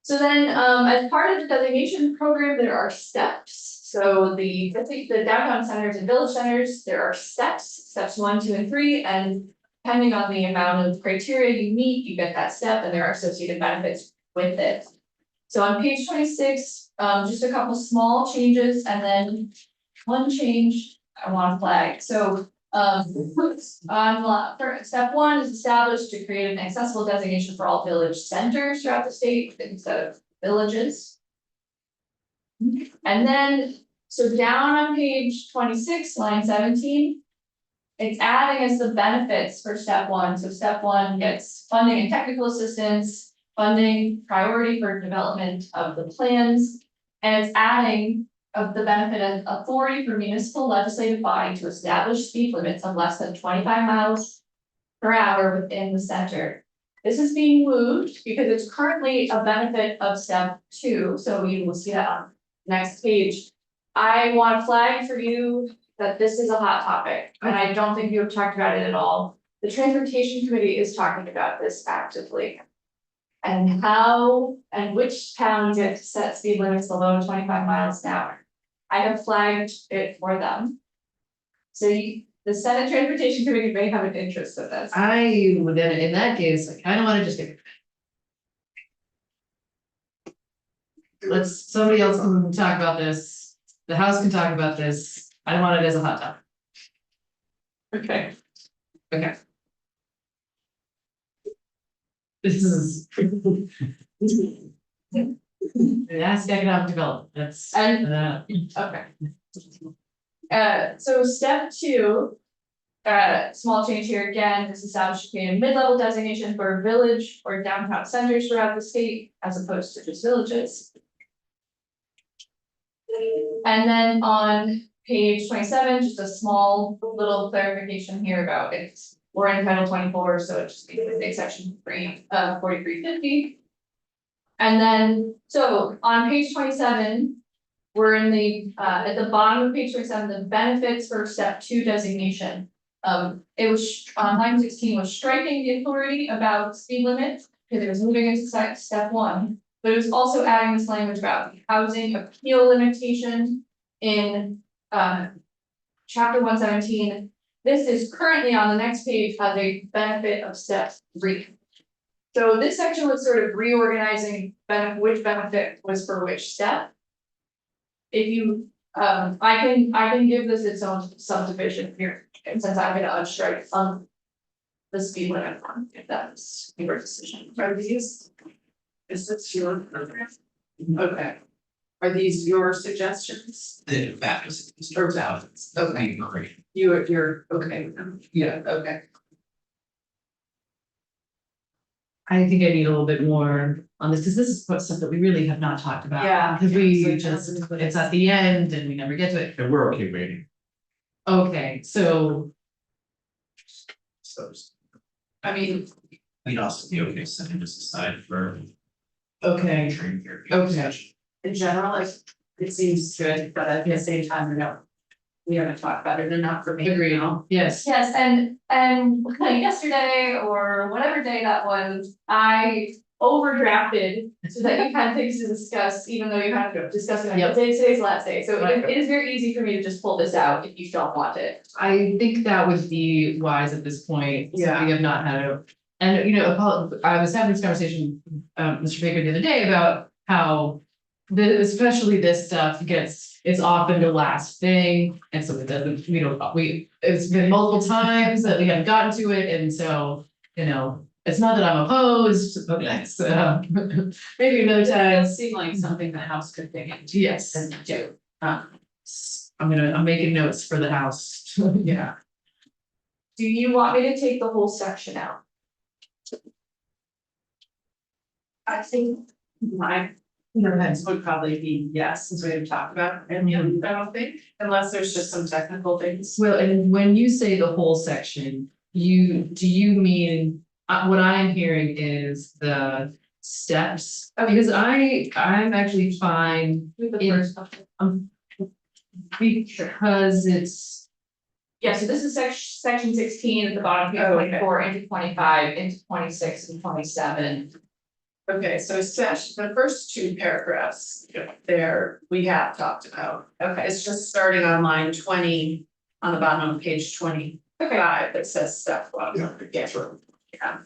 Speaker 4: So then, as part of the designation program, there are steps. So the downtown centers and village centers, there are steps 1, 2, and 3, and depending on the amount of criteria you meet, you get that step, and there are associated benefits with it. So on page 26, just a couple small changes, and then one change I want to flag. So for step 1 is established to create an accessible designation for all village centers throughout the state instead of villages. And then, so down on page 26, line 17, it's adding as the benefits for step 1. So step 1 gets funding and technical assistance, funding priority for development of the plans, and it's adding of the benefit of authority for municipal legislative body to establish speed limits of less than 25 miles per hour within the center. This is being moved because it's currently a benefit of step 2, so you will see that on the next page. I want to flag for you that this is a hot topic, and I don't think you have talked about it at all. The transportation committee is talking about this actively. And how and which towns get to set speed limits below 25 miles an hour. I have flagged it for them. So the Senate Transportation Committee may have an interest in this.
Speaker 3: I would, in that case, I kind of want to just get. Somebody else can talk about this, the House can talk about this, I don't want it as a hot topic.
Speaker 4: Okay.
Speaker 3: Okay. This is. Ask economic development, that's.
Speaker 4: And- Okay. So step 2. Small change here again, this established a mid-level designation for village or downtown centers throughout the state as opposed to just villages. And then on page 27, just a small little clarification here about it. We're in Title 24, so it just needs section 4350. And then, so on page 27, we're in the at the bottom of page 27, the benefits for step 2 designation. It was on line 16 was striking the authority about speed limit because it was moving into step 1, but it was also adding this language about the housing appeal limitation in chapter 117. This is currently on the next page as a benefit of step 3. So this section was sort of reorganizing which benefit was for which step. If you, I can give this its own subdivision here, and since I'm gonna unstrike the speed limit one, if that's your decision.
Speaker 2: Are these, is this your program? Okay. Are these your suggestions?
Speaker 6: The map is.
Speaker 2: Or balance? Okay,
Speaker 6: Great.
Speaker 2: you're okay with them? Yeah, okay.
Speaker 3: I think I need a little bit more on this, because this is stuff that we really have not talked about.
Speaker 2: Yeah.
Speaker 3: Because we
Speaker 2: So
Speaker 3: just,
Speaker 2: that's-
Speaker 3: it's at the end and we never get to it.
Speaker 1: And we're okay waiting.
Speaker 3: Okay, so,
Speaker 1: So.
Speaker 2: I mean,
Speaker 6: We'd also be okay setting this aside for.
Speaker 3: okay,
Speaker 6: Training here.
Speaker 3: Okay.
Speaker 2: in general, it seems good, but at the same time, we haven't talked about it enough for me.
Speaker 3: agreed, yes.
Speaker 4: Yes, and like yesterday or whatever day that was, I overdrafted so that you had things to discuss, even though you had to discuss it.
Speaker 3: Yep.
Speaker 4: Today's the last day, so
Speaker 3: Right.
Speaker 4: it is very easy for me to just pull this out if you don't want it.
Speaker 3: I think that would be wise at this point. since
Speaker 2: Yeah.
Speaker 3: We have not had a, and you know, I was having this conversation, Mr. Baker the other day about how. Especially this stuff it's often the last thing, and so it doesn't, it's been multiple times that we haven't gotten to it, and so, you know. It's not that I'm opposed, but that's, maybe another
Speaker 2: It
Speaker 3: time,
Speaker 2: does seem like something the house could dig into.
Speaker 3: yes,
Speaker 2: And do.
Speaker 3: I'm making notes for the house, yeah.
Speaker 4: Do you want me to take the whole section out?
Speaker 2: I think my next would probably be yes, since we haven't talked about it, and I don't think, unless there's just some technical things.
Speaker 3: Well, and when you say the whole section, do you mean, what I'm hearing is the steps? Because I'm actually fine
Speaker 4: With the
Speaker 3: In-
Speaker 4: first one.
Speaker 3: because it's,
Speaker 4: Yeah, so this is section 16 at the bottom,
Speaker 2: Oh, okay.
Speaker 4: 24 into 25, into 26 and 27.
Speaker 2: Okay, so the first two paragraphs there, we have talked about.
Speaker 4: Okay,
Speaker 2: It's just starting on line 20, on the bottom of page 25, that says step one.
Speaker 5: Yeah, that's right.
Speaker 2: Yeah.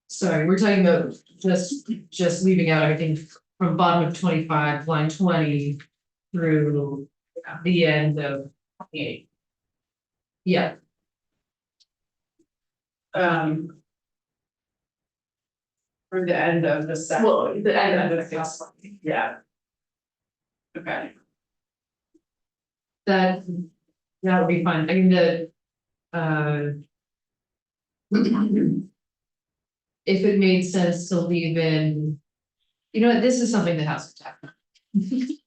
Speaker 3: sorry, we're talking about just leaving out everything from bottom of 25, line 20 through the end of 28. Yeah,
Speaker 2: Through the end of the second.
Speaker 4: well, the end of the
Speaker 2: Yes. Yeah. Okay.
Speaker 3: that would be fine, I mean, if it made sense to leave in, you know what, this is something the house would have.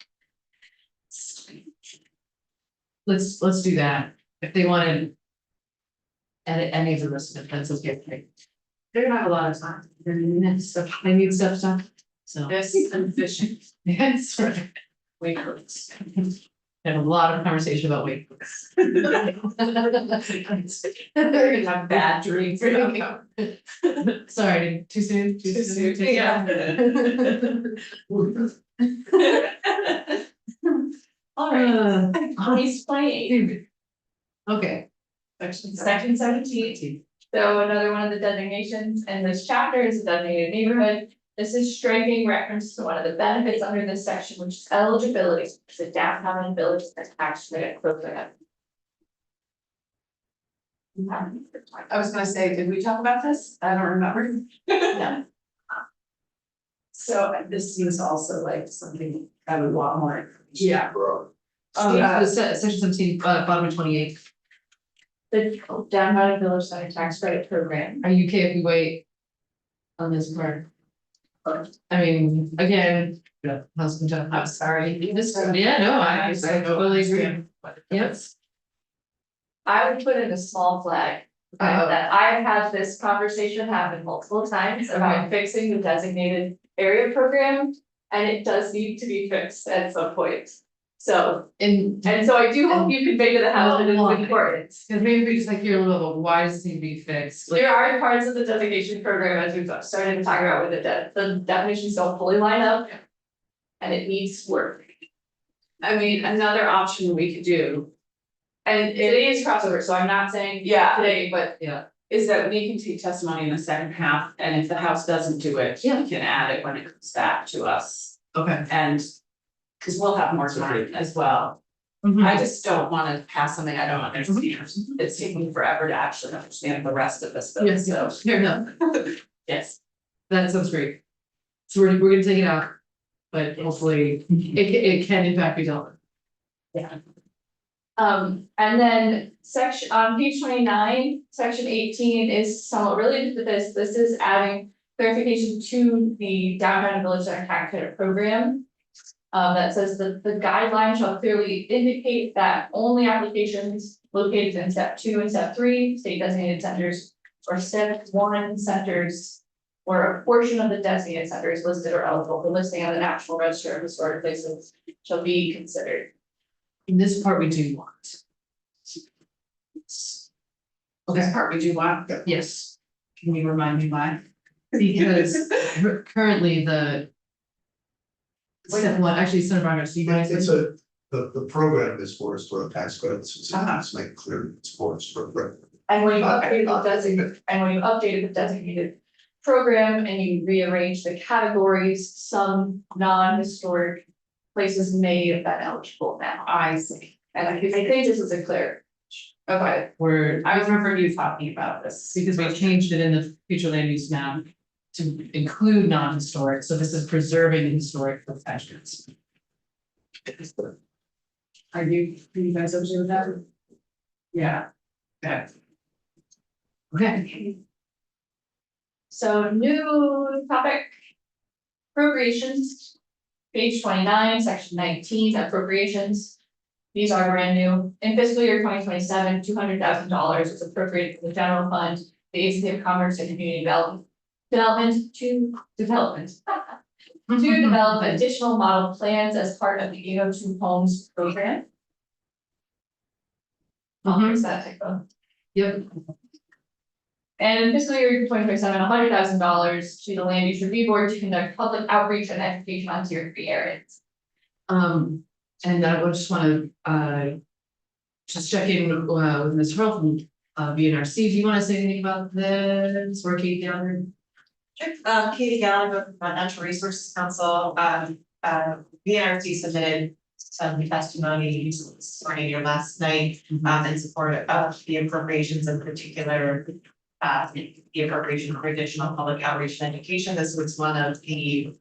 Speaker 3: Let's do that, if they wanted. Edit any of the rest of it, that's okay.
Speaker 2: They're gonna have a lot of time.
Speaker 3: They need stuff, so.
Speaker 2: This and fishing,
Speaker 3: That's right.
Speaker 2: wait.
Speaker 3: Have a lot of conversation about weight.
Speaker 2: They're gonna have bad dreams.
Speaker 3: Sorry, too soon, too soon.
Speaker 2: Yeah.
Speaker 4: All right, page 28,
Speaker 3: Okay.
Speaker 4: section 17. So another one of the designations in this chapter is a designated neighborhood. This is striking reference to one of the benefits under this section, which is eligibility, it's a downtown and village tax credit program.
Speaker 2: I was gonna say, did we talk about this? I don't remember.
Speaker 4: No.
Speaker 2: So this seems also like something I would want more information.
Speaker 3: Yeah.
Speaker 5: Bro.
Speaker 3: Section 17, bottom of 28,
Speaker 4: The downtown and village center tax credit program.
Speaker 3: are you okay if we wait? On this part? I mean, again,
Speaker 2: I'm sorry.
Speaker 3: yeah, no, I totally agree. Yep.
Speaker 4: I would put in a small flag. That I've had this conversation happen multiple times about fixing the designated area program. And it does need to be fixed at some point. So,
Speaker 3: And
Speaker 4: so I do hope you convey to the house that
Speaker 3: Well,
Speaker 4: it's important.
Speaker 3: because maybe we just like hear a little bit, why does this need to be fixed? Like,
Speaker 4: There are parts of the designation program, as we've started to talk about with the definitions don't fully line up. And it needs work.
Speaker 2: I mean, another option we could do. And
Speaker 4: Today is crossover, so I'm not saying
Speaker 2: Yeah.
Speaker 4: today, but
Speaker 2: is that we can take testimony in the second half, and if the house doesn't do it, we can add it when it comes back to us.
Speaker 3: Okay.
Speaker 2: And, cause we'll have more time as well. I just don't wanna pass something I don't understand. It's taking forever to actually understand the rest of this bill,
Speaker 3: Yes,
Speaker 2: so,
Speaker 3: fair enough,
Speaker 2: yes.
Speaker 3: that sounds great. So we're gonna take it out, but hopefully it can in fact be dealt with.
Speaker 2: Yeah.
Speaker 4: And then section, on page 29, section 18 is somewhat related to this. This is adding clarification to the downtown village center tax credit program. That says that the guidelines shall clearly indicate that only applications located in step 2 and step 3, state designated centers, or step 1 centers, or a portion of the designated centers listed or eligible for listing on the National Register of Historic Places shall be considered.
Speaker 3: In this part we do want.
Speaker 2: This part we do want,
Speaker 3: Yes,
Speaker 2: can you remind me why?
Speaker 3: because currently the. Step 1, actually, Senator Barnard, so you guys.
Speaker 5: It's the program is for historic tax credits, it's make it clear it's for historic.
Speaker 4: And when you
Speaker 2: Okay.
Speaker 4: update the designated, and when you updated the designated program and you rearrange the categories, some non-historic places may have been eligible now.
Speaker 2: I see.
Speaker 4: And I think this is a clear.
Speaker 2: Okay,
Speaker 3: We're,
Speaker 2: I remember you talking about this.
Speaker 3: because we changed it in the future land use map to include non-historic, so this is preserving the historic attachments.
Speaker 2: Are you guys okay with that? Yeah. Okay.
Speaker 3: Okay,
Speaker 4: So new topic. Appropriations. Page 29, section 19, appropriations. These are brand new. In fiscal year 2027, $200,000 was appropriated from the general fund, the agency of commerce and community development to develop additional model plans as part of the 802 homes program. Is that typo?
Speaker 3: yep,
Speaker 4: And in fiscal year 2027, $100,000 to the land use review board to conduct public outreach and education on tier 3 areas.
Speaker 3: and I would just wanna, just check in with Ms. Hurl from, VNRC, do you wanna say anything about this, or Katie Gallagher?
Speaker 9: Katie Gallagher from Natural Resources Council, VNRC submitted some testimony this morning or last night, in support of the appropriations, in particular, the appropriation for additional public outreach and education. This was one of the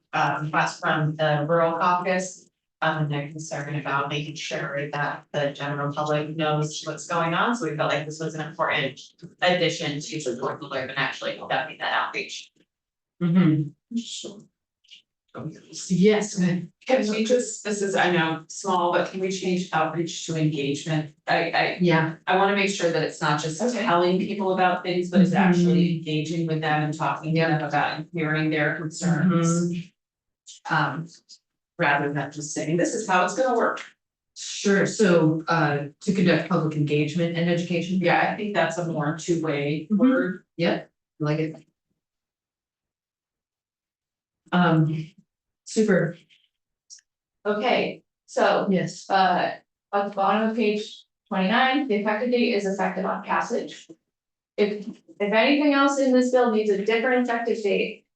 Speaker 9: requests from the rural caucus. And they're concerned about making sure that the general public knows what's going on, so we felt like this was an important addition to support the LRIP and actually conducting that outreach.
Speaker 3: Yes, good.
Speaker 2: Can we just, this is, I know, small, but can we change outreach to engagement?
Speaker 3: Yeah,
Speaker 2: I wanna make sure that it's not just telling people about things, but it's actually engaging with them and talking to them about and hearing their concerns. Rather than just saying, this is how it's gonna work.
Speaker 3: sure, so, to conduct public engagement and education.
Speaker 2: Yeah, I think that's a more two-way
Speaker 3: Mhm.
Speaker 2: word.
Speaker 3: Yep, like it. Super,
Speaker 4: Okay, so
Speaker 3: yes,
Speaker 4: at the bottom of page 29, the effective date is effective on passage. If anything else in this bill needs a different effective date.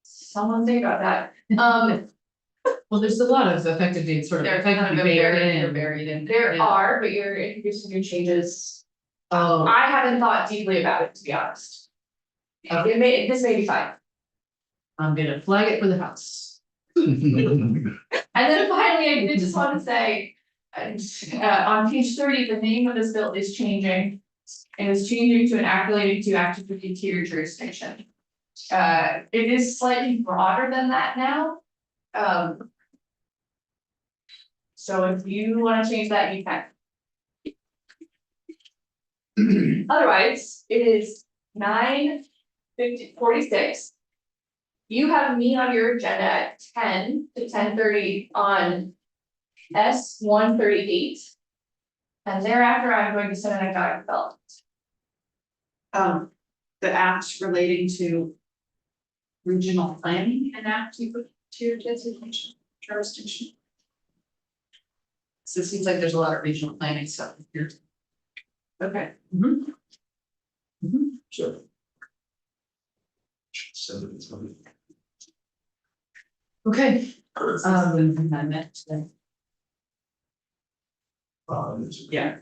Speaker 4: Someone think about that.
Speaker 3: well, there's a lot of effective dates sort of
Speaker 2: They're kind of
Speaker 3: effectively
Speaker 2: they're
Speaker 3: buried
Speaker 2: buried in.
Speaker 4: There
Speaker 3: Yeah.
Speaker 4: are, but you're introducing new changes.
Speaker 3: Oh,
Speaker 4: I haven't thought deeply about it, to be honest. This may be fine.
Speaker 3: I'm gonna flag it for the house.
Speaker 4: And then finally, I did just want to say, on page 30, the name of this bill is changing. It is changing to an act relating to active tier jurisdiction. It is slightly broader than that now. So if you want to change that, you can. Otherwise, it is 9:46. You have me on your agenda at 10 to 10:30 on S-138. And thereafter, I'm going to send an economic development.
Speaker 2: The act relating to regional planning and act to your designation jurisdiction. So it seems like there's a lot of regional planning stuff here. Okay.
Speaker 5: Sure. So it's gonna be-
Speaker 3: Okay,
Speaker 2: Amendment today.
Speaker 5: it's-
Speaker 2: Yeah.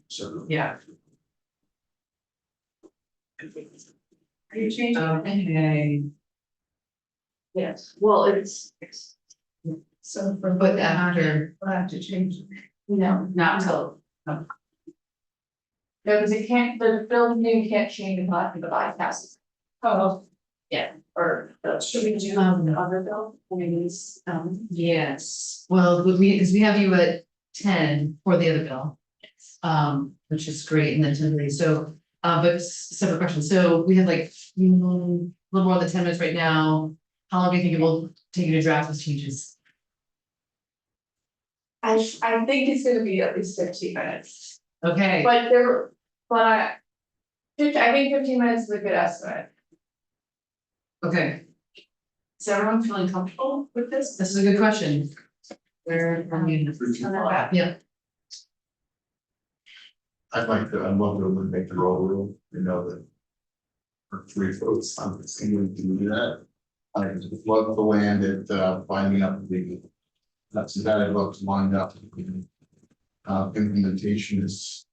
Speaker 5: So.
Speaker 2: Yeah. Are you changing?
Speaker 3: okay,
Speaker 4: Yes, well, it's.
Speaker 2: So
Speaker 3: but after,
Speaker 2: we'll have to change.
Speaker 4: No,
Speaker 2: not till,
Speaker 4: no, because it can't, the building name can't change until after the bypass.
Speaker 2: oh,
Speaker 4: Or should we do
Speaker 3: Um,
Speaker 4: the other bill?
Speaker 2: maybe,
Speaker 3: Yes, well, because we have you at 10 for the other bill. Which is great, and then 10:30, so, but separate question, so we have like, a little more than 10 minutes right now. How long do you think it will take you to draft those changes?
Speaker 4: I think it's gonna be at least 15 minutes,
Speaker 3: Okay,
Speaker 4: but I think 15 minutes is a good estimate.
Speaker 3: okay,
Speaker 2: is everyone feeling comfortable with this?
Speaker 3: this is a good question. Where, I mean, yeah,
Speaker 8: I'd like to, I'd love to make the roll rule, you know, that. For 3 votes, I'm going to do that. I just love the land at, finding out the. That's that I'd love to wind up. Implementation is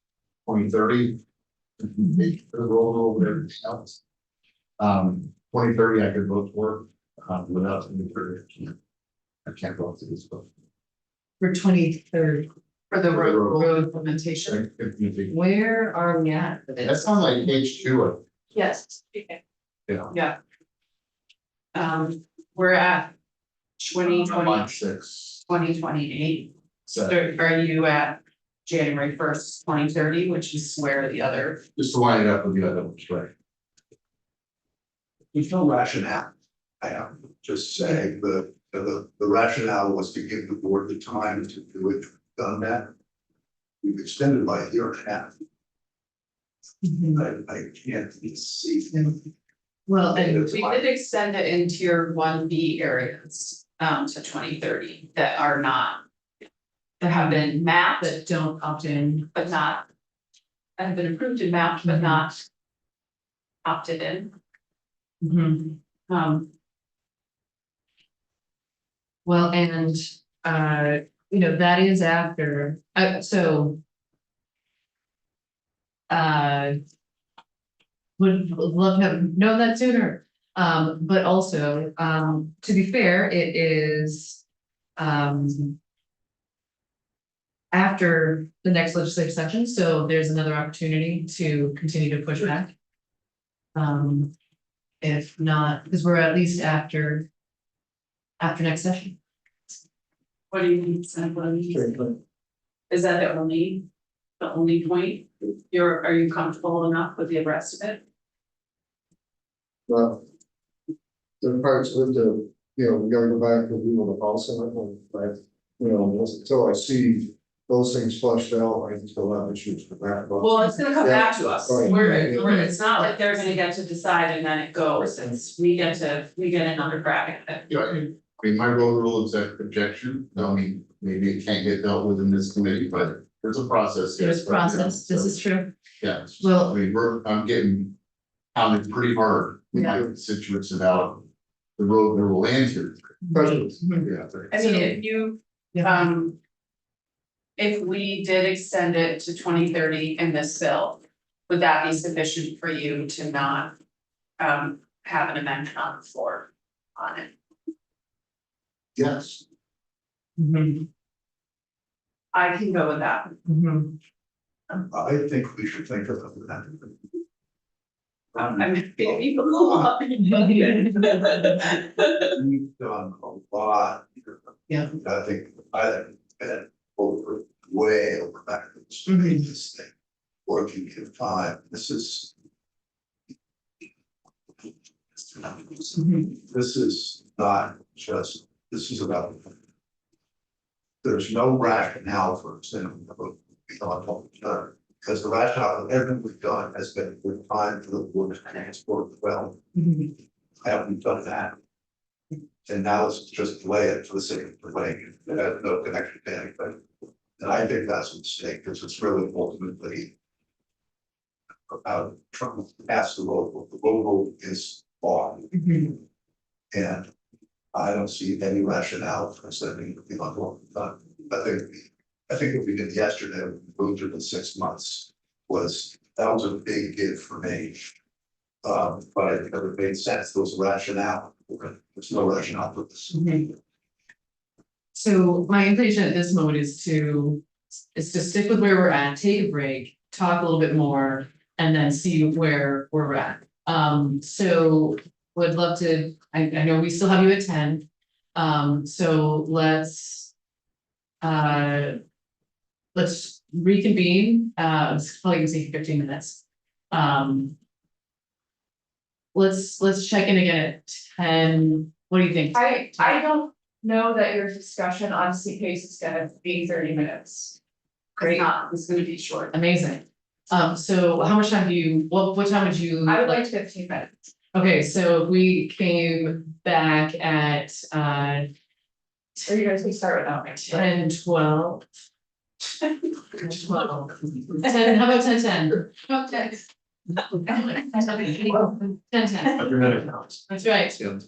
Speaker 8: 2030. The roll rule, everything else. 2030, I could vote for, without 2030. I can't vote for this vote.
Speaker 3: for 23rd,
Speaker 2: For the
Speaker 8: road-
Speaker 2: road implementation?
Speaker 3: where are we at for this?
Speaker 8: That's on like page 2,
Speaker 4: Yes.
Speaker 8: yeah.
Speaker 2: We're at 2020,
Speaker 8: Line 6.
Speaker 2: 2028.
Speaker 8: So
Speaker 2: Are you at January 1st, 2030, which is where the other,
Speaker 8: just to line it up with the other ones, right?
Speaker 5: There's no rationale. I am just saying the rationale was to give the board the time to do it, done that. We've extended by a year and a half. I can't see.
Speaker 3: Well, and
Speaker 2: we did extend it in tier 1B areas to 2030 that are not. That have been mapped,
Speaker 3: that don't opt in,
Speaker 2: but not. That have been approved and mapped, but not. Opted in,
Speaker 3: mhm. Well, and, that is after, so. Would love to have known that sooner, but also, to be fair, it is, after the next legislative session, so there's another opportunity to continue to push back. If not, because we're at least after next session.
Speaker 2: what do you think, Sam? What do you think? Is that the only point? Are you comfortable enough with the rest of it?
Speaker 8: Well. The parts with the, we gotta go back to do the policy, but, until I see those things flushed out, I still have issues with that. But
Speaker 2: Well, it's gonna come back to us.
Speaker 8: Right.
Speaker 2: It's not like they're gonna get to decide and then it goes. We get another crack at it.
Speaker 8: I mean, my road rule is that projection, maybe it can't get dealt with in this committee, but there's a process. here.
Speaker 3: There's process, this is true.
Speaker 8: Yeah,
Speaker 3: Well-
Speaker 8: I mean, I'm getting pounded pretty hard with
Speaker 3: Yeah.
Speaker 8: the situates about the road rule land here.
Speaker 3: Mhm.
Speaker 8: Yeah.
Speaker 2: I mean, if you, if we did extend it to 2030 in this bill, would that be sufficient for you to not have an amendment on the floor on it?
Speaker 8: Yes,
Speaker 3: Mhm,
Speaker 2: I can go with that.
Speaker 3: mhm.
Speaker 5: I think we should think about that.
Speaker 2: I'm happy to be below.
Speaker 5: We've done a lot. Here.
Speaker 3: Yeah.
Speaker 5: I think been way over backwards.
Speaker 3: Mhm.
Speaker 5: This thing, working in time, this is.
Speaker 3: Mhm.
Speaker 5: This is not just, this is about. There's no rationale for extending the vote beyond what we've done, because the rationale of everything we've done has been with time for the board to transport well.
Speaker 3: Mhm.
Speaker 5: Haven't done that. And now it's just delay it for the sake of delaying it, it has no connection to anything. And I think that's a mistake, because it's really ultimately. About trying to pass the local is law,
Speaker 3: Mhm.
Speaker 5: and I don't see any rationale for sending it beyond what we've done. I think what we did yesterday, we moved it in 6 months, that was a big give for me. But I think it made sense, there was a rationale, there's no rationale for this.
Speaker 3: Mhm. So my intention at this moment is to is to stick with where we're at, take a break, talk a little bit more, and then see where we're at. So would love to, I know we still have you at 10. So let's reconvene, it's probably gonna take 15 minutes. Let's check in again at 10. What do you think?
Speaker 4: I don't know that your discussion on CPACE is gonna be 30 minutes.
Speaker 3: Great.
Speaker 4: It's not, it's gonna be short.
Speaker 3: Amazing. So how much time do you, what time would you?
Speaker 4: I would like 15 minutes.
Speaker 3: Okay, so we came back at
Speaker 4: Or you guys can start without me.
Speaker 3: 10, 12. 12. 10, how about 10, 10?
Speaker 4: Okay.
Speaker 3: 10, 10.
Speaker 1: Every minute counts.
Speaker 3: That's right.
Speaker 1: Yeah.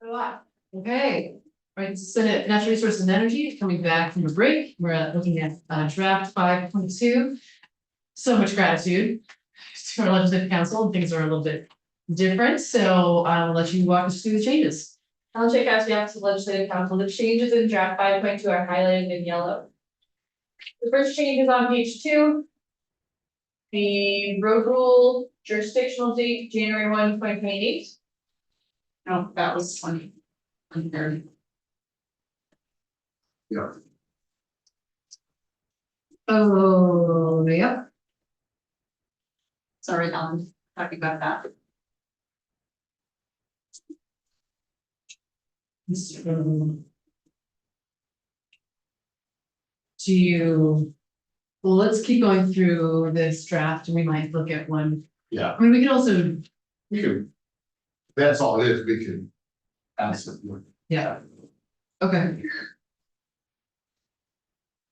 Speaker 3: Okay, right, Senate Natural Resources and Energy coming back from a break. We're looking at draft 5.2. So much gratitude to our legislative council. Things are a little bit different, so I'll let you walk us through the changes.
Speaker 4: I'll check out the Office of Legislative Council. The changes in draft 5.2 are highlighted in yellow. The first change is on page 2. The road rule jurisdictional date, January 1, 2028.
Speaker 2: No, that was 2030.
Speaker 5: Yeah.
Speaker 3: Oh, yep.
Speaker 2: Sorry, Ellen, talking about that.
Speaker 3: Do you, well, let's keep going through this draft and we might look at one.
Speaker 8: Yeah,
Speaker 3: I mean, we could also,
Speaker 8: we can. That's all it is, we can. Ask it.
Speaker 3: yeah. Okay.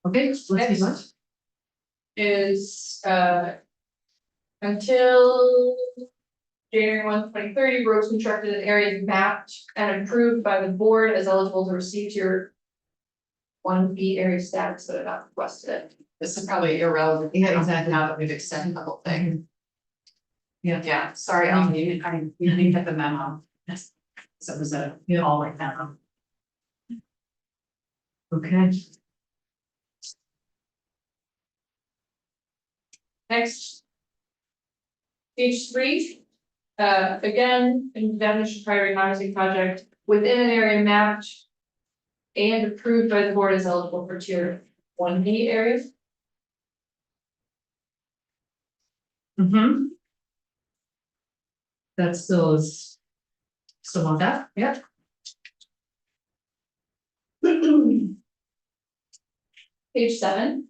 Speaker 3: Okay, let's keep
Speaker 4: Next.
Speaker 3: going.
Speaker 4: Is until January 1, 2030, roads constructed in areas mapped and approved by the board as eligible to receive your 1B area status that are not requested.
Speaker 2: This is probably irrelevant.
Speaker 3: Yeah, exactly.
Speaker 2: Now that we've extended the whole thing.
Speaker 3: Yeah.
Speaker 2: Yeah, sorry, Ellen, you didn't get the memo. Yes. So it was all like that.
Speaker 3: Okay.
Speaker 4: Next. Page 3, again, in definition priority housing project within an area mapped and approved by the board is eligible for tier 1B areas.
Speaker 3: Mm-hmm. That still is. Still want that, yeah.
Speaker 4: Page 7.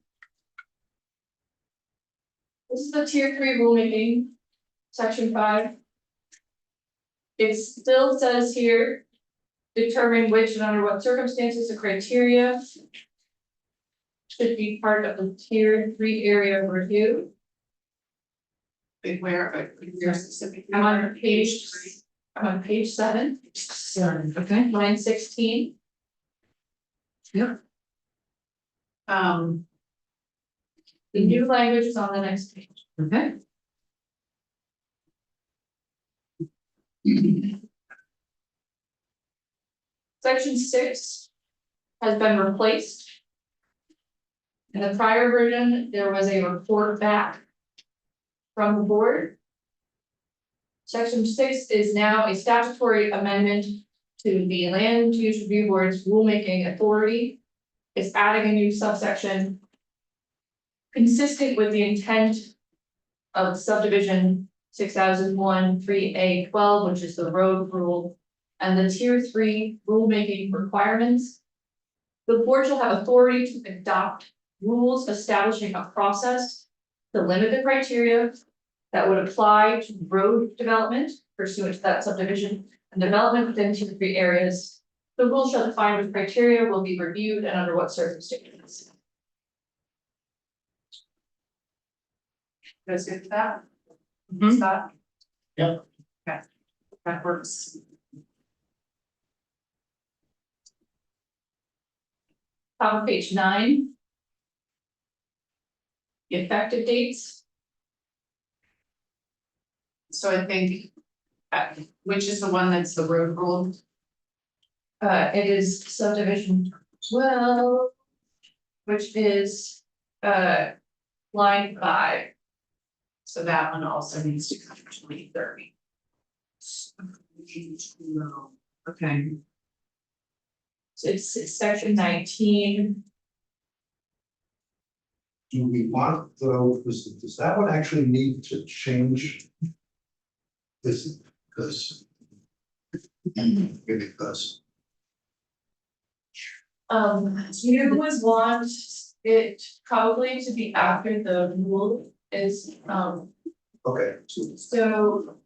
Speaker 4: This is the tier 3 rulemaking, section 5. It still says here, determine which and under what circumstances the criteria should be part of the tier 3 area review.
Speaker 2: Where, you're specific.
Speaker 4: I'm on page 7,
Speaker 3: Okay.
Speaker 4: line 16. The new language is on the next page.
Speaker 3: Okay.
Speaker 4: Section 6 has been replaced. In the prior version, there was a report back from the board. Section 6 is now a statutory amendment to the Land Use Review Board's rulemaking authority. It's adding a new subsection consistent with the intent of subdivision 6001 3A12, which is the road rule, and the tier 3 rulemaking requirements. The board shall have authority to adopt rules establishing a process to limit the criteria that would apply to road development pursuant to that subdivision and development within tier 3 areas. The rules shall define which criteria will be reviewed and under what circumstances.
Speaker 2: Guys good with that?
Speaker 3: Mhm.
Speaker 2: Scott?
Speaker 8: Yep.
Speaker 2: Okay, that works.
Speaker 4: On page 9. The effective dates.
Speaker 2: So I think, which is the one that's the road rule?
Speaker 4: It is subdivision 12, which is line 5.
Speaker 2: So that one also needs to come to 2030.
Speaker 3: Okay.
Speaker 4: So it's section 19.
Speaker 5: Do we want, though, does that one actually need to change? This, because. Because.
Speaker 4: You would want it probably to be after the rule is
Speaker 5: Okay,
Speaker 4: so.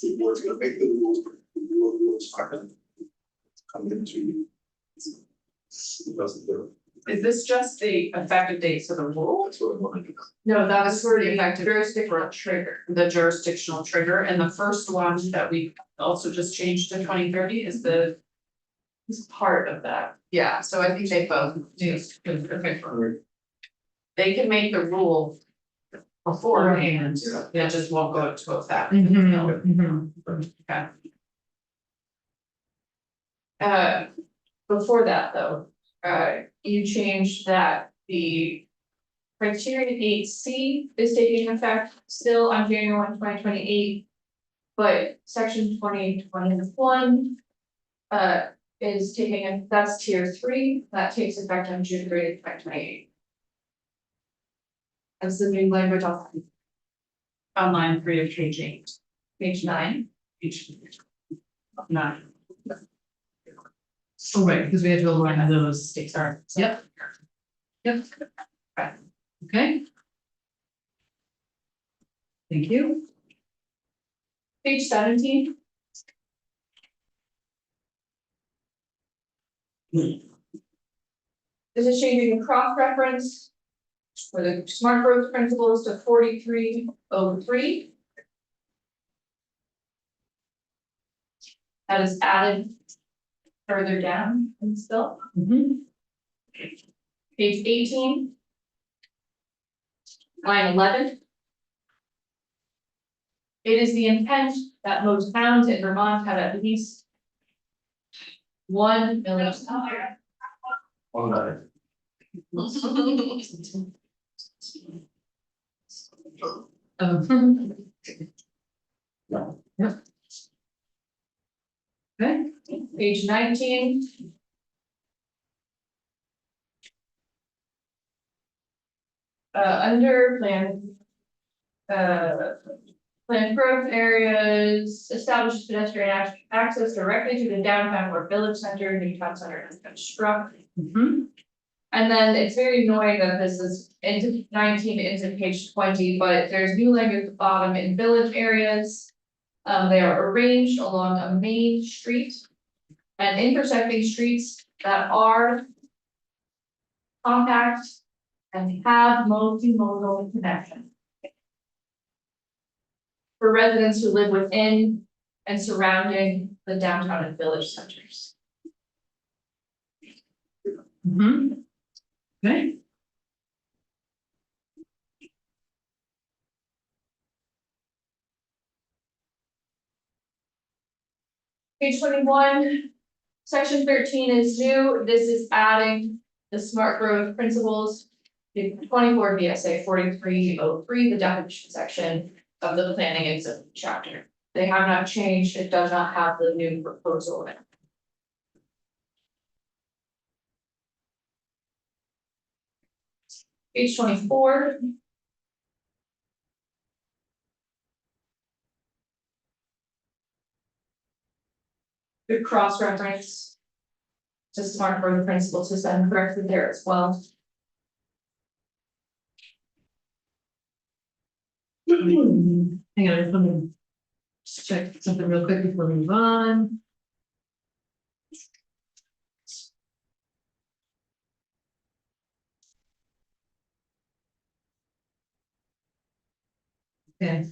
Speaker 5: The board's gonna make the rules are gonna come into. It doesn't do.
Speaker 2: Is this just the effective dates of the rule?
Speaker 4: No, that was for the
Speaker 2: Effective.
Speaker 4: jurisdictional trigger.
Speaker 2: The jurisdictional trigger, and the first one that we also just changed to 2030 is the.
Speaker 4: Is part of that.
Speaker 2: Yeah, so I think they both do. They can make the rule beforehand, it just won't go into effect. Okay.
Speaker 4: Before that though, you changed that the criteria 8C is taking effect still on January 1, 2028. But section 2021 is taking, that's tier 3, that takes effect on June 30th, 2028. That's the new language on
Speaker 2: line 3 of page 8.
Speaker 4: page 9.
Speaker 2: Page 9.
Speaker 3: Oh, right, because we had to go around those.
Speaker 2: Sorry.
Speaker 3: Yep. Yep. Okay. Thank you.
Speaker 4: Page 17. This is changing the cross-reference for the smart growth principles to 4303. That is added further down in the bill. Page 18. Line 11. It is the intent that most towns in Vermont have at least 1 million.
Speaker 3: Yep. Okay.
Speaker 4: Page 19. Under plan. Planned growth areas, establishes pedestrian access directly to the downtown or village center, new town center and construct. And then it's very annoying that this is into 19 into page 20, but there's new language at the bottom in village areas. They are arranged along a main street and intersecting streets that are compact and have multimodal connection. For residents who live within and surrounding the downtown and village centers.
Speaker 3: Okay.
Speaker 4: Page 21, section 13 is new. This is adding the smart growth principles. The 24 VSA 4303, the definition section of the planning and zoning chapter. They have not changed. It does not have the new proposal in it. Page 24. The cross-reference to smart growth principles is then corrected there as well.
Speaker 3: Hang on, let me just check something real quick before we move on. Okay.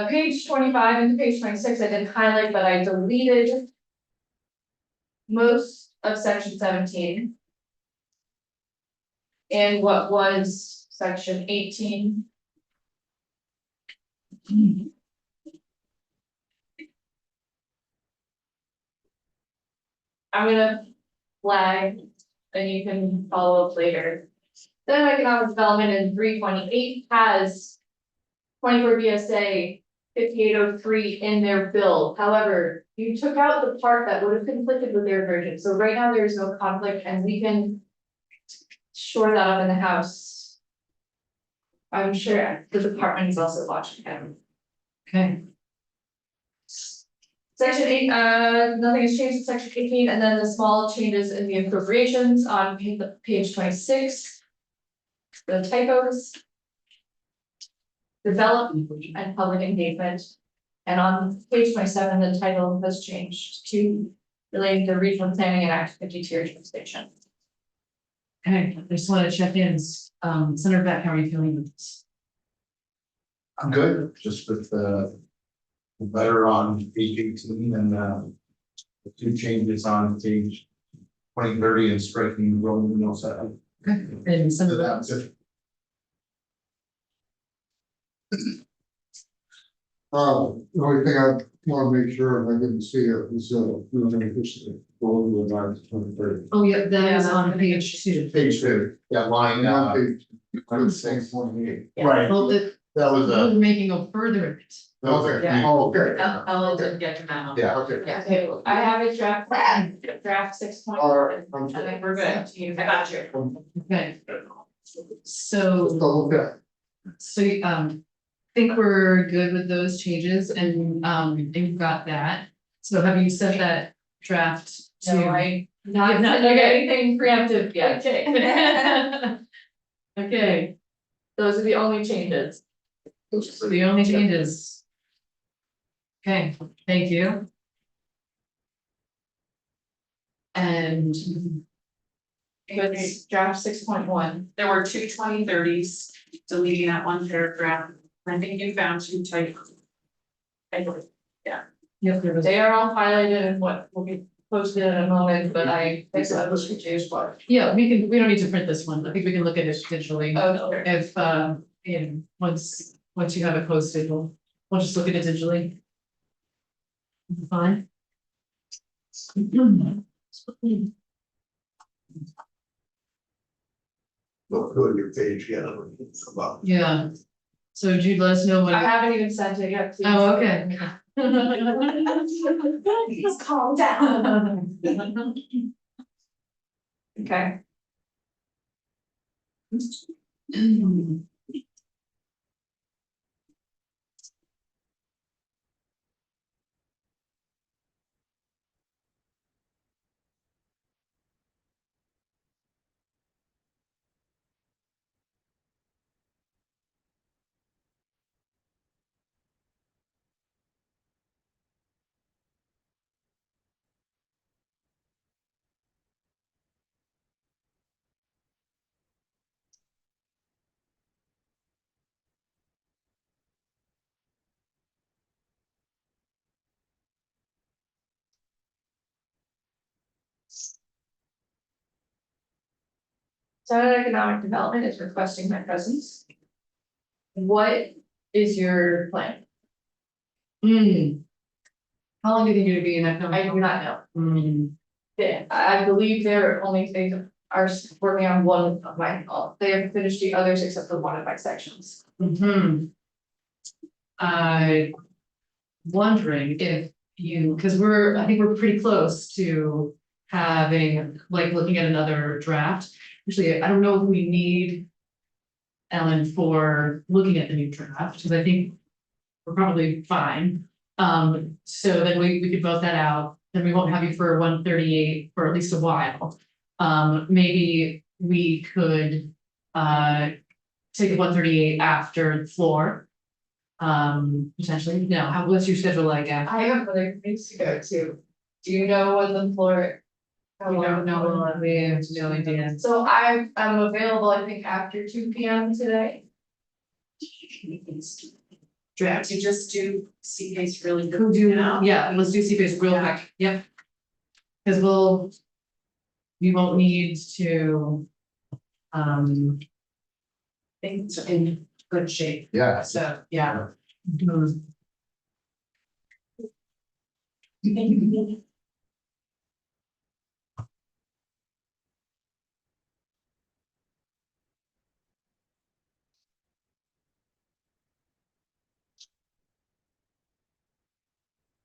Speaker 4: Page 25 and page 26, I didn't highlight, but I deleted most of section 17. And what was section 18. I'm gonna flag, and you can follow up later. Then economic development in 328 has 24 VSA 5803 in their bill. However, you took out the part that would have conflicted with their version. So right now there is no conflict and we can shore that up in the house. I'm sure the department is also watching him.
Speaker 3: Okay.
Speaker 4: Section 8, nothing has changed in section 18, and then the small changes in the appropriations on page 26. The typos. development and public engagement. And on page 27, the title has changed to relating to regional planning and activity tier jurisdiction.
Speaker 3: Okay, I just wanna check in, Senator Beck, how are you feeling with this?
Speaker 8: I'm good, just with better on page 18 and the 2 changes on page 20, 30 and striking Roman numeral 7.
Speaker 3: And
Speaker 8: So
Speaker 3: Senator
Speaker 8: that's
Speaker 3: Beck,
Speaker 8: it.
Speaker 10: The only thing I wanna make sure, if I didn't see it, was, we were gonna just go over the lines 23.
Speaker 3: oh yeah, that is
Speaker 2: Yeah,
Speaker 3: on page 2.
Speaker 8: Page 2, yeah, line,
Speaker 10: And on page,
Speaker 8: line
Speaker 10: it's
Speaker 8: 6.
Speaker 10: 6.8.
Speaker 8: Right,
Speaker 3: Well,
Speaker 8: that was
Speaker 3: we're making a further.
Speaker 8: okay,
Speaker 2: Yeah.
Speaker 8: oh, okay,
Speaker 2: Ellen didn't get to that.
Speaker 8: yeah, okay.
Speaker 2: Yeah.
Speaker 4: Okay, I have it draft 6.1.
Speaker 10: Alright,
Speaker 4: I think we're good. I got you.
Speaker 3: Okay. So,
Speaker 10: okay.
Speaker 3: think we're good with those changes and, you've got that. So have you sent that draft to?
Speaker 4: No, I not
Speaker 3: You've not-
Speaker 4: sending
Speaker 3: okay.
Speaker 4: anything preemptive yet.
Speaker 3: Okay. Okay,
Speaker 4: Those are the only changes.
Speaker 3: so the only changes. Okay, thank you. And
Speaker 4: With draft 6.1.
Speaker 2: There were two 2030s, deleting that one paragraph. I think you found two typos.
Speaker 3: yep, there was,
Speaker 4: They are all highlighted and what will be posted in a moment, but I think that was confused by.
Speaker 3: yeah, we don't need to print this one. I think we can look at it digitally.
Speaker 4: Oh, okay.
Speaker 3: If, once you have it posted, we'll just look at it digitally. Fine.
Speaker 5: Don't go to your page yet, come up.
Speaker 3: Yeah. So Jude, let us know when.
Speaker 4: I haven't even sent it yet. please.
Speaker 3: Oh, okay.
Speaker 4: Please calm down. Okay. Senate Economic Development is requesting my presence. What is your plan?
Speaker 3: Hmm. How long do you think you'd be in that?
Speaker 4: I do not know.
Speaker 3: Hmm.
Speaker 4: I believe they're only, they are working on one of my, they have finished the others except for one of my sections.
Speaker 3: Hmm. I wondering if you, because I think we're pretty close to having, like, looking at another draft. Actually, I don't know if we need Ellen for looking at the new draft, because I think we're probably fine. So then we could vote that out, then we won't have you for 138 for at least a while. Maybe we could take the 138 after the floor. Potentially, no, what's your schedule like after?
Speaker 4: I have other things to go to. Do you know when the floor? how
Speaker 3: We
Speaker 4: long
Speaker 3: don't
Speaker 4: the
Speaker 3: know,
Speaker 4: floor-
Speaker 3: we have no idea.
Speaker 4: So I'm available, I think, after 2 p.m. today.
Speaker 2: Draft, you just do CPA's really
Speaker 3: Who
Speaker 2: good
Speaker 3: do,
Speaker 2: now.
Speaker 3: yeah, let's do CPAC real
Speaker 2: Yeah.
Speaker 3: quick, yep. Cause we won't need to.
Speaker 2: Things are in good shape,
Speaker 8: Yeah.
Speaker 2: so, yeah.
Speaker 3: Mhm.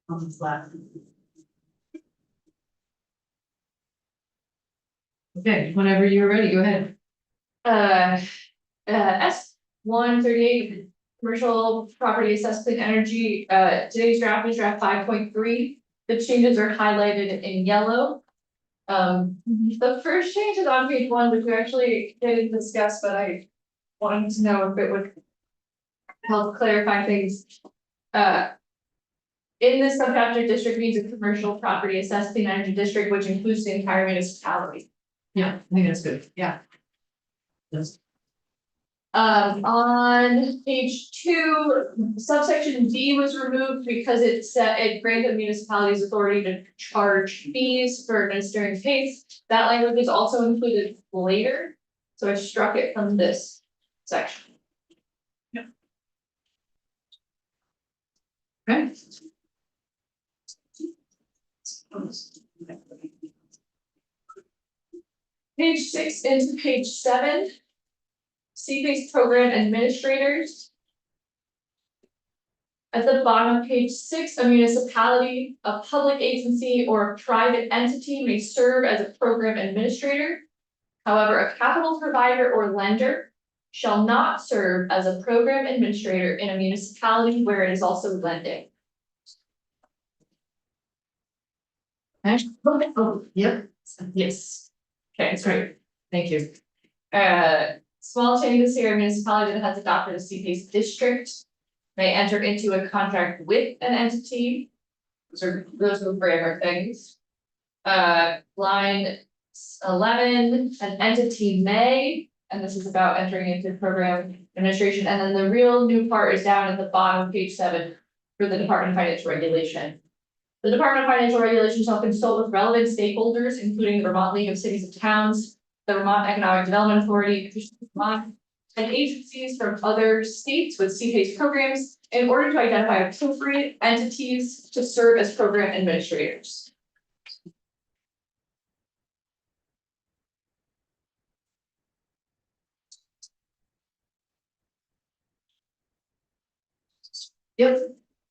Speaker 2: On the flat.
Speaker 3: Okay, whenever you're ready, go ahead.
Speaker 4: S 138, commercial property assessment energy, today's draft is draft 5.3. The changes are highlighted in yellow. The first change is on page 1, which we actually didn't discuss, but I wanted to know if it would help clarify things. In this subchapter, district means a commercial property assessed clean energy district, which includes the entire municipality.
Speaker 3: Yeah, I think that's good, yeah. Yes.
Speaker 4: On page 2, subsection D was removed because it granted municipalities authority to charge fees for administering space. That language is also included later, so I struck it from this section.
Speaker 3: Okay.
Speaker 4: Page 6 into page 7. CPACE program administrators. At the bottom of page 6, a municipality, a public agency, or a private entity may serve as a program administrator. However, a capital provider or lender shall not serve as a program administrator in a municipality where it is also lending.
Speaker 3: Oh, yep, yes,
Speaker 4: Okay,
Speaker 3: that's great, thank you.
Speaker 4: Small changes here, a municipality that has adopted a CPACE district may enter into a contract with an entity. Those are grammar things. Line 11, an entity may, and this is about entering into program administration, and then the real new part is down at the bottom of page 7 for the Department of Financial Regulation. The Department of Financial Regulation shall consult with relevant stakeholders, including the Vermont League of Cities and Towns, the Vermont Economic Development Authority, Commission of Vermont, and agencies from other states with CPACE programs in order to identify appropriate entities to serve as program administrators.
Speaker 3: Yep,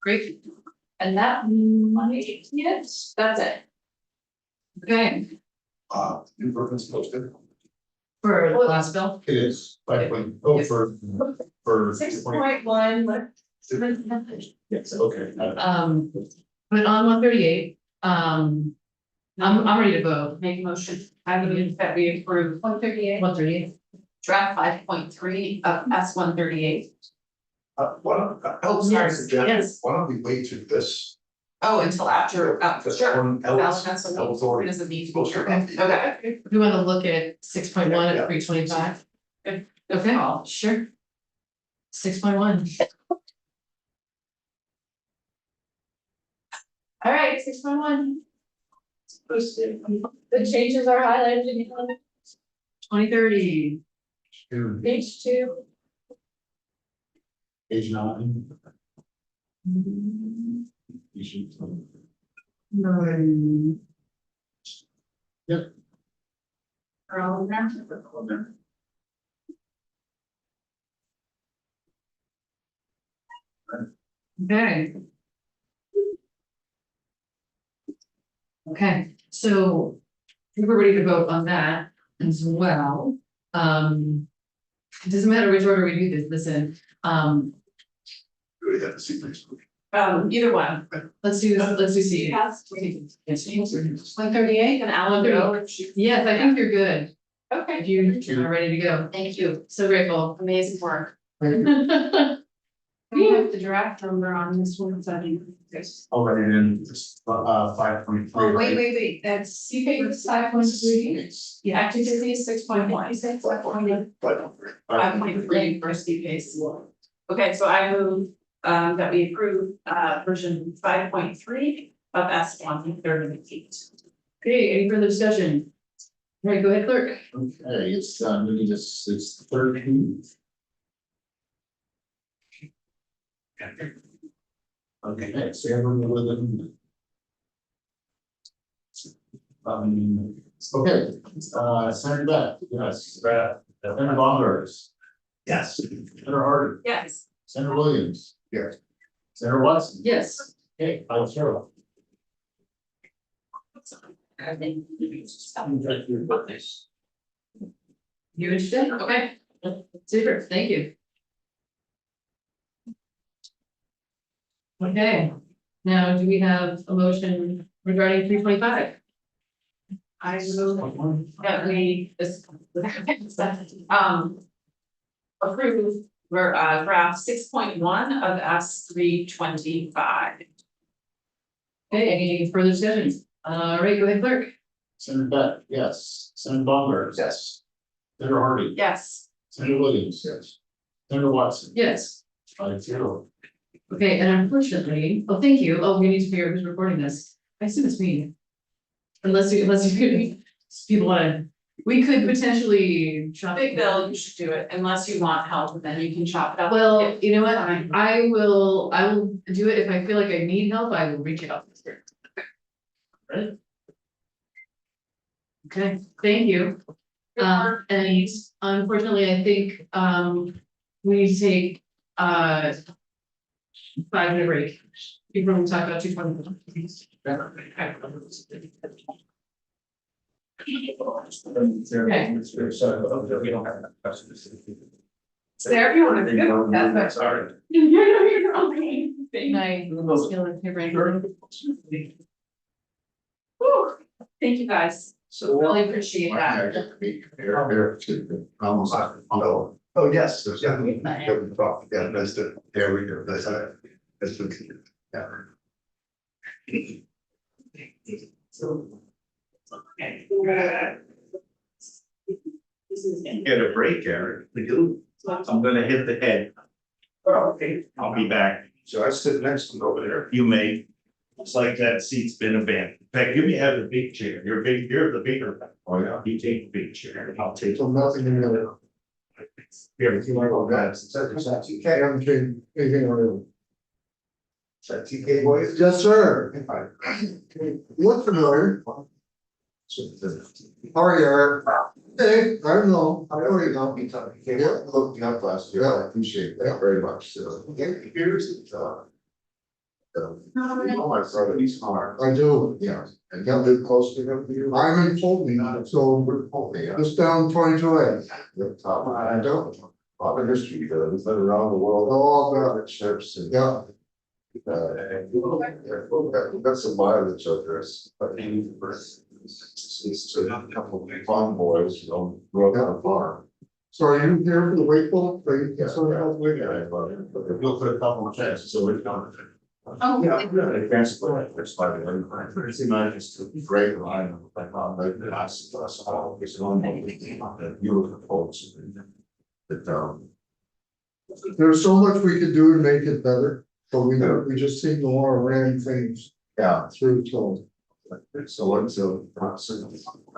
Speaker 3: great,
Speaker 4: And that might, yes, that's it.
Speaker 3: okay,
Speaker 5: Improvements posted.
Speaker 3: for the last bill,
Speaker 8: It is, 5 for.
Speaker 4: 6.1.
Speaker 8: Yes, okay.
Speaker 3: but on 138, I'm ready to vote,
Speaker 2: Make a motion, I move that we approve
Speaker 4: 138.
Speaker 3: 138,
Speaker 2: draft 5.3 of S-138.
Speaker 5: Oh, sorry,
Speaker 3: Yes,
Speaker 5: suggest,
Speaker 3: yes.
Speaker 5: why don't we wait to this?
Speaker 2: Oh, until after,
Speaker 5: Because
Speaker 2: sure.
Speaker 5: everyone else
Speaker 2: That's the
Speaker 5: else already
Speaker 2: doesn't need to be.
Speaker 5: supposed to
Speaker 2: Okay,
Speaker 5: be.
Speaker 2: okay.
Speaker 3: we wanna look at 6.1
Speaker 5: Yeah.
Speaker 3: at 325.
Speaker 2: Good.
Speaker 3: Okay, sure. 6.1,
Speaker 4: All right, 6.1. The changes are highlighted in yellow.
Speaker 3: 2030,
Speaker 4: Page 2.
Speaker 8: Page 9. You should. Yep.
Speaker 2: Are all of them?
Speaker 3: okay. Okay, so I think we're ready to vote on that as well. It doesn't matter which order we do this in,
Speaker 5: We already have the secrets.
Speaker 2: Either one.
Speaker 3: let's do C.
Speaker 4: Yes.
Speaker 2: 138 and Alan go.
Speaker 3: Yes, I think you're good,
Speaker 4: Okay.
Speaker 3: if you are ready to go,
Speaker 2: Thank you.
Speaker 3: so grateful.
Speaker 2: Amazing work.
Speaker 3: We
Speaker 2: have the draft number on this one, so I think.
Speaker 8: I'll write it in, 5.3.
Speaker 2: Oh, wait, that's
Speaker 4: CPACE 5.3.
Speaker 2: yeah,
Speaker 4: Activity 6.1.
Speaker 2: 5.3 for CPACE. Okay, so I move that we approve version 5.3 of S-138.
Speaker 3: Okay, any further discussion? All right, go ahead, clerk.
Speaker 8: Okay, it's 13. Okay, so everyone with them. Okay, Senator Beck, yes. Senator Bonner.
Speaker 5: Yes.
Speaker 8: Senator Hardy.
Speaker 2: Yes.
Speaker 8: Senator Williams.
Speaker 5: Yes.
Speaker 8: Senator Watson.
Speaker 3: Yes.
Speaker 8: Okay, I'll show.
Speaker 3: You interested? Okay. Super, thank you. Okay, now do we have a motion regarding 325?
Speaker 2: I move that we approve We're draft 6.1 of S325.
Speaker 3: Okay, any further discussions? All right, go ahead, clerk.
Speaker 8: Senator Beck, yes. Senator Baumgartner.
Speaker 1: Yes.
Speaker 8: Senator Harvey.
Speaker 2: Yes.
Speaker 8: Senator Williams. Yes. Senator Watson.
Speaker 3: Yes.
Speaker 8: 5-0.
Speaker 3: Okay, and unfortunately, oh, thank you. Oh, we need to figure out who's recording this. I assume it's me. Unless people wanna, we could potentially chop.
Speaker 2: Big Bill, you should do it unless you want help, and then you can chop it up.
Speaker 3: Well, you know what?
Speaker 2: Fine.
Speaker 3: I will do it. If I feel like I need help, I will reach out. Right? Okay, thank you. And unfortunately, I think, we need to take, 5-minute break. Before we talk about 220.
Speaker 2: There, you want to do that,
Speaker 8: Sorry.
Speaker 2: you're okay.
Speaker 3: Night.
Speaker 2: Thank you, guys.
Speaker 1: So.
Speaker 2: Really appreciate that.
Speaker 5: Almost, no. Oh, yes, there's definitely, yeah, that's the, there we go, that's it. That's the, yeah.
Speaker 11: Get a break, Eric. I'm gonna hit the head.
Speaker 5: Okay.
Speaker 11: I'll be back.
Speaker 5: So I sit next to him over there.
Speaker 11: You may. It's like that seat's been abandoned. In fact, you may have the big chair. You're the bigger. One.
Speaker 5: Oh, yeah.
Speaker 11: You take the big chair. I'll take.
Speaker 10: So nothing in there.
Speaker 11: Here,
Speaker 10: You might go back.
Speaker 5: Is that TK?
Speaker 10: I haven't changed anything on
Speaker 5: Is that TK boys?
Speaker 10: it. Yes, sir.
Speaker 5: Hi.
Speaker 10: You look familiar. How are you, Eric? Hey, I don't know. How are you now?
Speaker 5: You came up, looked me up last year. I appreciate that very much. So, here's you know my brother, he's smart.
Speaker 10: I do.
Speaker 5: Yeah, and you live close to him. You.
Speaker 10: I'm in Fulton, so we're
Speaker 5: Yeah.
Speaker 10: just down 22A.
Speaker 5: The top, I don't. A lot of history, we've been around the world.
Speaker 10: Oh,
Speaker 5: All the ships and.
Speaker 10: Yeah,
Speaker 5: We've got some mileage out there. But it's a couple of farm boys, you know, grew up on a farm.
Speaker 10: so are you here for the wakeful? Are you?
Speaker 5: Yeah.
Speaker 10: So,
Speaker 11: We'll put a couple of chances, so we're done.
Speaker 2: Oh,
Speaker 5: Yeah, really, that's what it's like, I'm pretty much just a great line, like, like, the last, all, it's on, the beautiful folks. That,
Speaker 10: there's so much we could do to make it better, but we just seem to want to ram things
Speaker 5: yeah,
Speaker 10: through, so.
Speaker 5: so it's I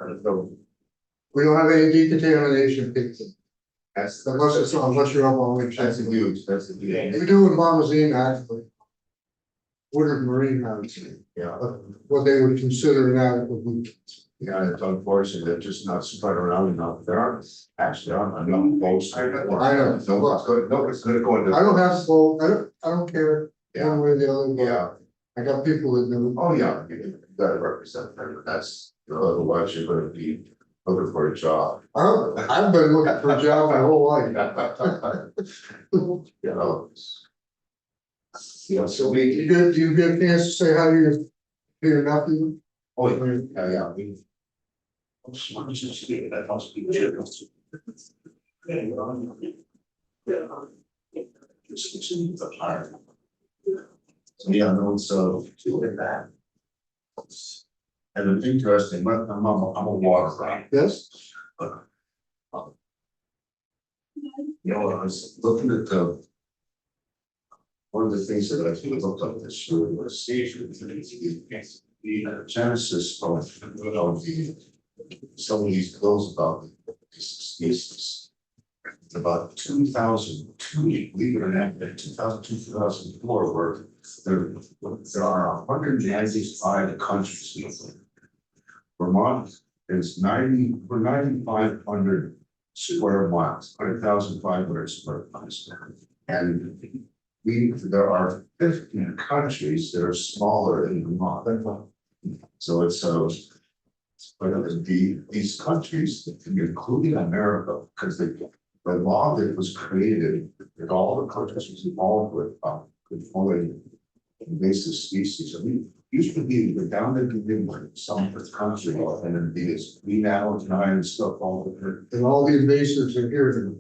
Speaker 5: don't know.
Speaker 10: We don't have any decontamination picture,
Speaker 5: That's,
Speaker 10: unless you're up on Lake
Speaker 5: that's a
Speaker 10: Champlain.
Speaker 5: huge, that's a huge,
Speaker 10: We do in Bombazine, actually. Woodard Marine House,
Speaker 5: yeah,
Speaker 10: what they would consider inadequate.
Speaker 5: yeah, it's unfortunate, they're just not spread around enough, there aren't, actually, aren't enough folks.
Speaker 10: I know.
Speaker 5: No, it's gonna go into.
Speaker 10: I don't have to, I don't care, one way or the other, but
Speaker 5: Yeah,
Speaker 10: I got people that do.
Speaker 5: oh, yeah, you gotta represent them, that's, otherwise you're gonna be looking for a job.
Speaker 10: I've been looking for a job my whole life.
Speaker 5: You know. Yeah, so we,
Speaker 10: You get a chance to say hi to your nephew?
Speaker 5: oh, yeah, we. I'm smart, just to that must be good. Just the heart. So, yeah, no, so, doing that. And it's interesting, I'm a water rat.
Speaker 10: Yes?
Speaker 5: You know, I was looking at the. One of the things that I think looked up this year was the genesis of the. Some of these bills about these species. About 2002, believe it or not, 2004, where there are 195 countries in the world. Vermont is 9,500 square miles, 100,500 square miles. And there are 15 countries that are smaller than Vermont. So it's but these countries, including America, because the law that was created, that all the countries was involved with controlling invasive species. I mean, used to be the down there in some of the country, and then be this green algae and stuff all over.
Speaker 10: And all the invasives are here.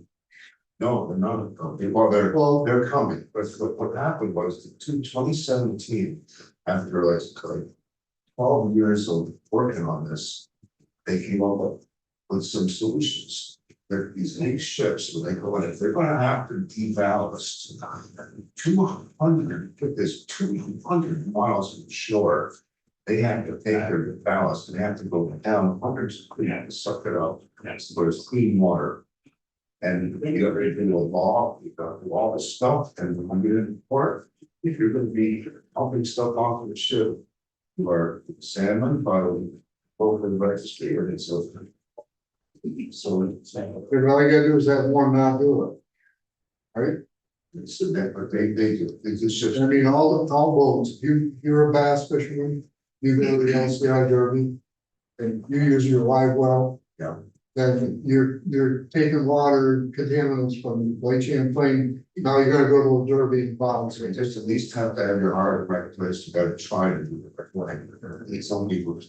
Speaker 5: No, they're not, well, they're coming, but what happened was the 2017, after like 12 years of working on this. They came up with some solutions. There are these big ships, when they go in, if they're gonna have to deballast 200, get this 200 miles from shore. They have to take their ballast and they have to go down hundreds of feet to suck it up, so there's clean water. And you got ready to do a law, you got to do all this stuff, and when you're in port, if you're gonna be pumping stuff off of the ship. Or salmon, probably, over the registry, or it's so. So it's.
Speaker 10: And all you gotta do is have one not do
Speaker 5: It's the net, but they do, it's just.
Speaker 10: it. I mean, all boats, you're a bass fisherman, you go to the LCI Derby. And you use your live well.
Speaker 5: Yeah.
Speaker 10: Then you're taking water contaminants from Lake Champlain, now you gotta go to a Derby and bottle
Speaker 5: So
Speaker 10: it.
Speaker 5: just at least have to have your heart in the right place, you gotta try to do the right way, at least some people.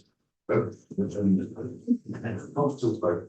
Speaker 5: But. Most of like.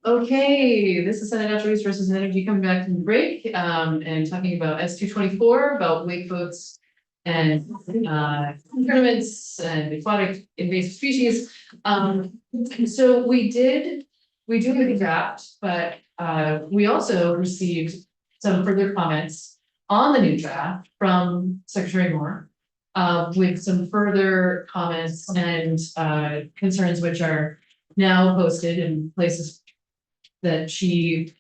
Speaker 3: Okay, this is Senate Natural Resources and Energy coming back from the break, and talking about S-224, about wake boats. And tournaments and aquatic invasive species. So we do have a draft, but we also received some further comments on the new draft from Secretary Moore. With some further comments and concerns which are now posted in places that she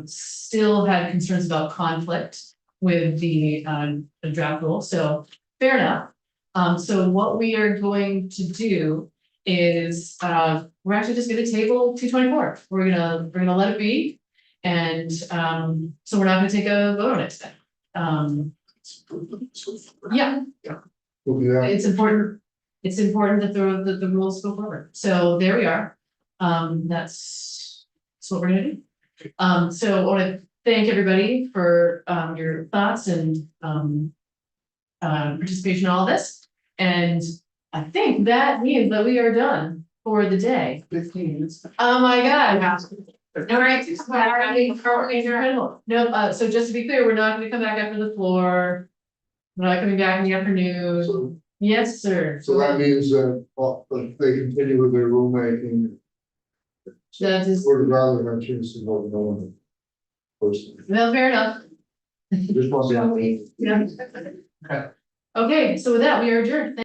Speaker 3: still had concerns about conflict with the draft rule, so fair enough. So what we are going to do is we're actually just gonna table 224. We're gonna let it be. And so we're not gonna take a vote on it today. Yeah,
Speaker 10: We'll do that.
Speaker 3: it's important that the rules go forward, so there we are. That's what we're gonna do. So I wanna thank everybody for your thoughts and participation in all this. And I think that means that we are done for the day. 15 minutes. Oh my God. All right, incredible. No, so just to be clear, we're not gonna come back after the floor. We're not coming back in the afternoon.
Speaker 10: So,
Speaker 3: Yes, sir.
Speaker 10: so that means that, if they continue with their rulemaking,
Speaker 3: That is,
Speaker 10: would rather have chance to vote no on it. Personally,
Speaker 3: well, fair enough.
Speaker 10: just want to.
Speaker 3: Yeah. Okay, so with that, we are adjourned.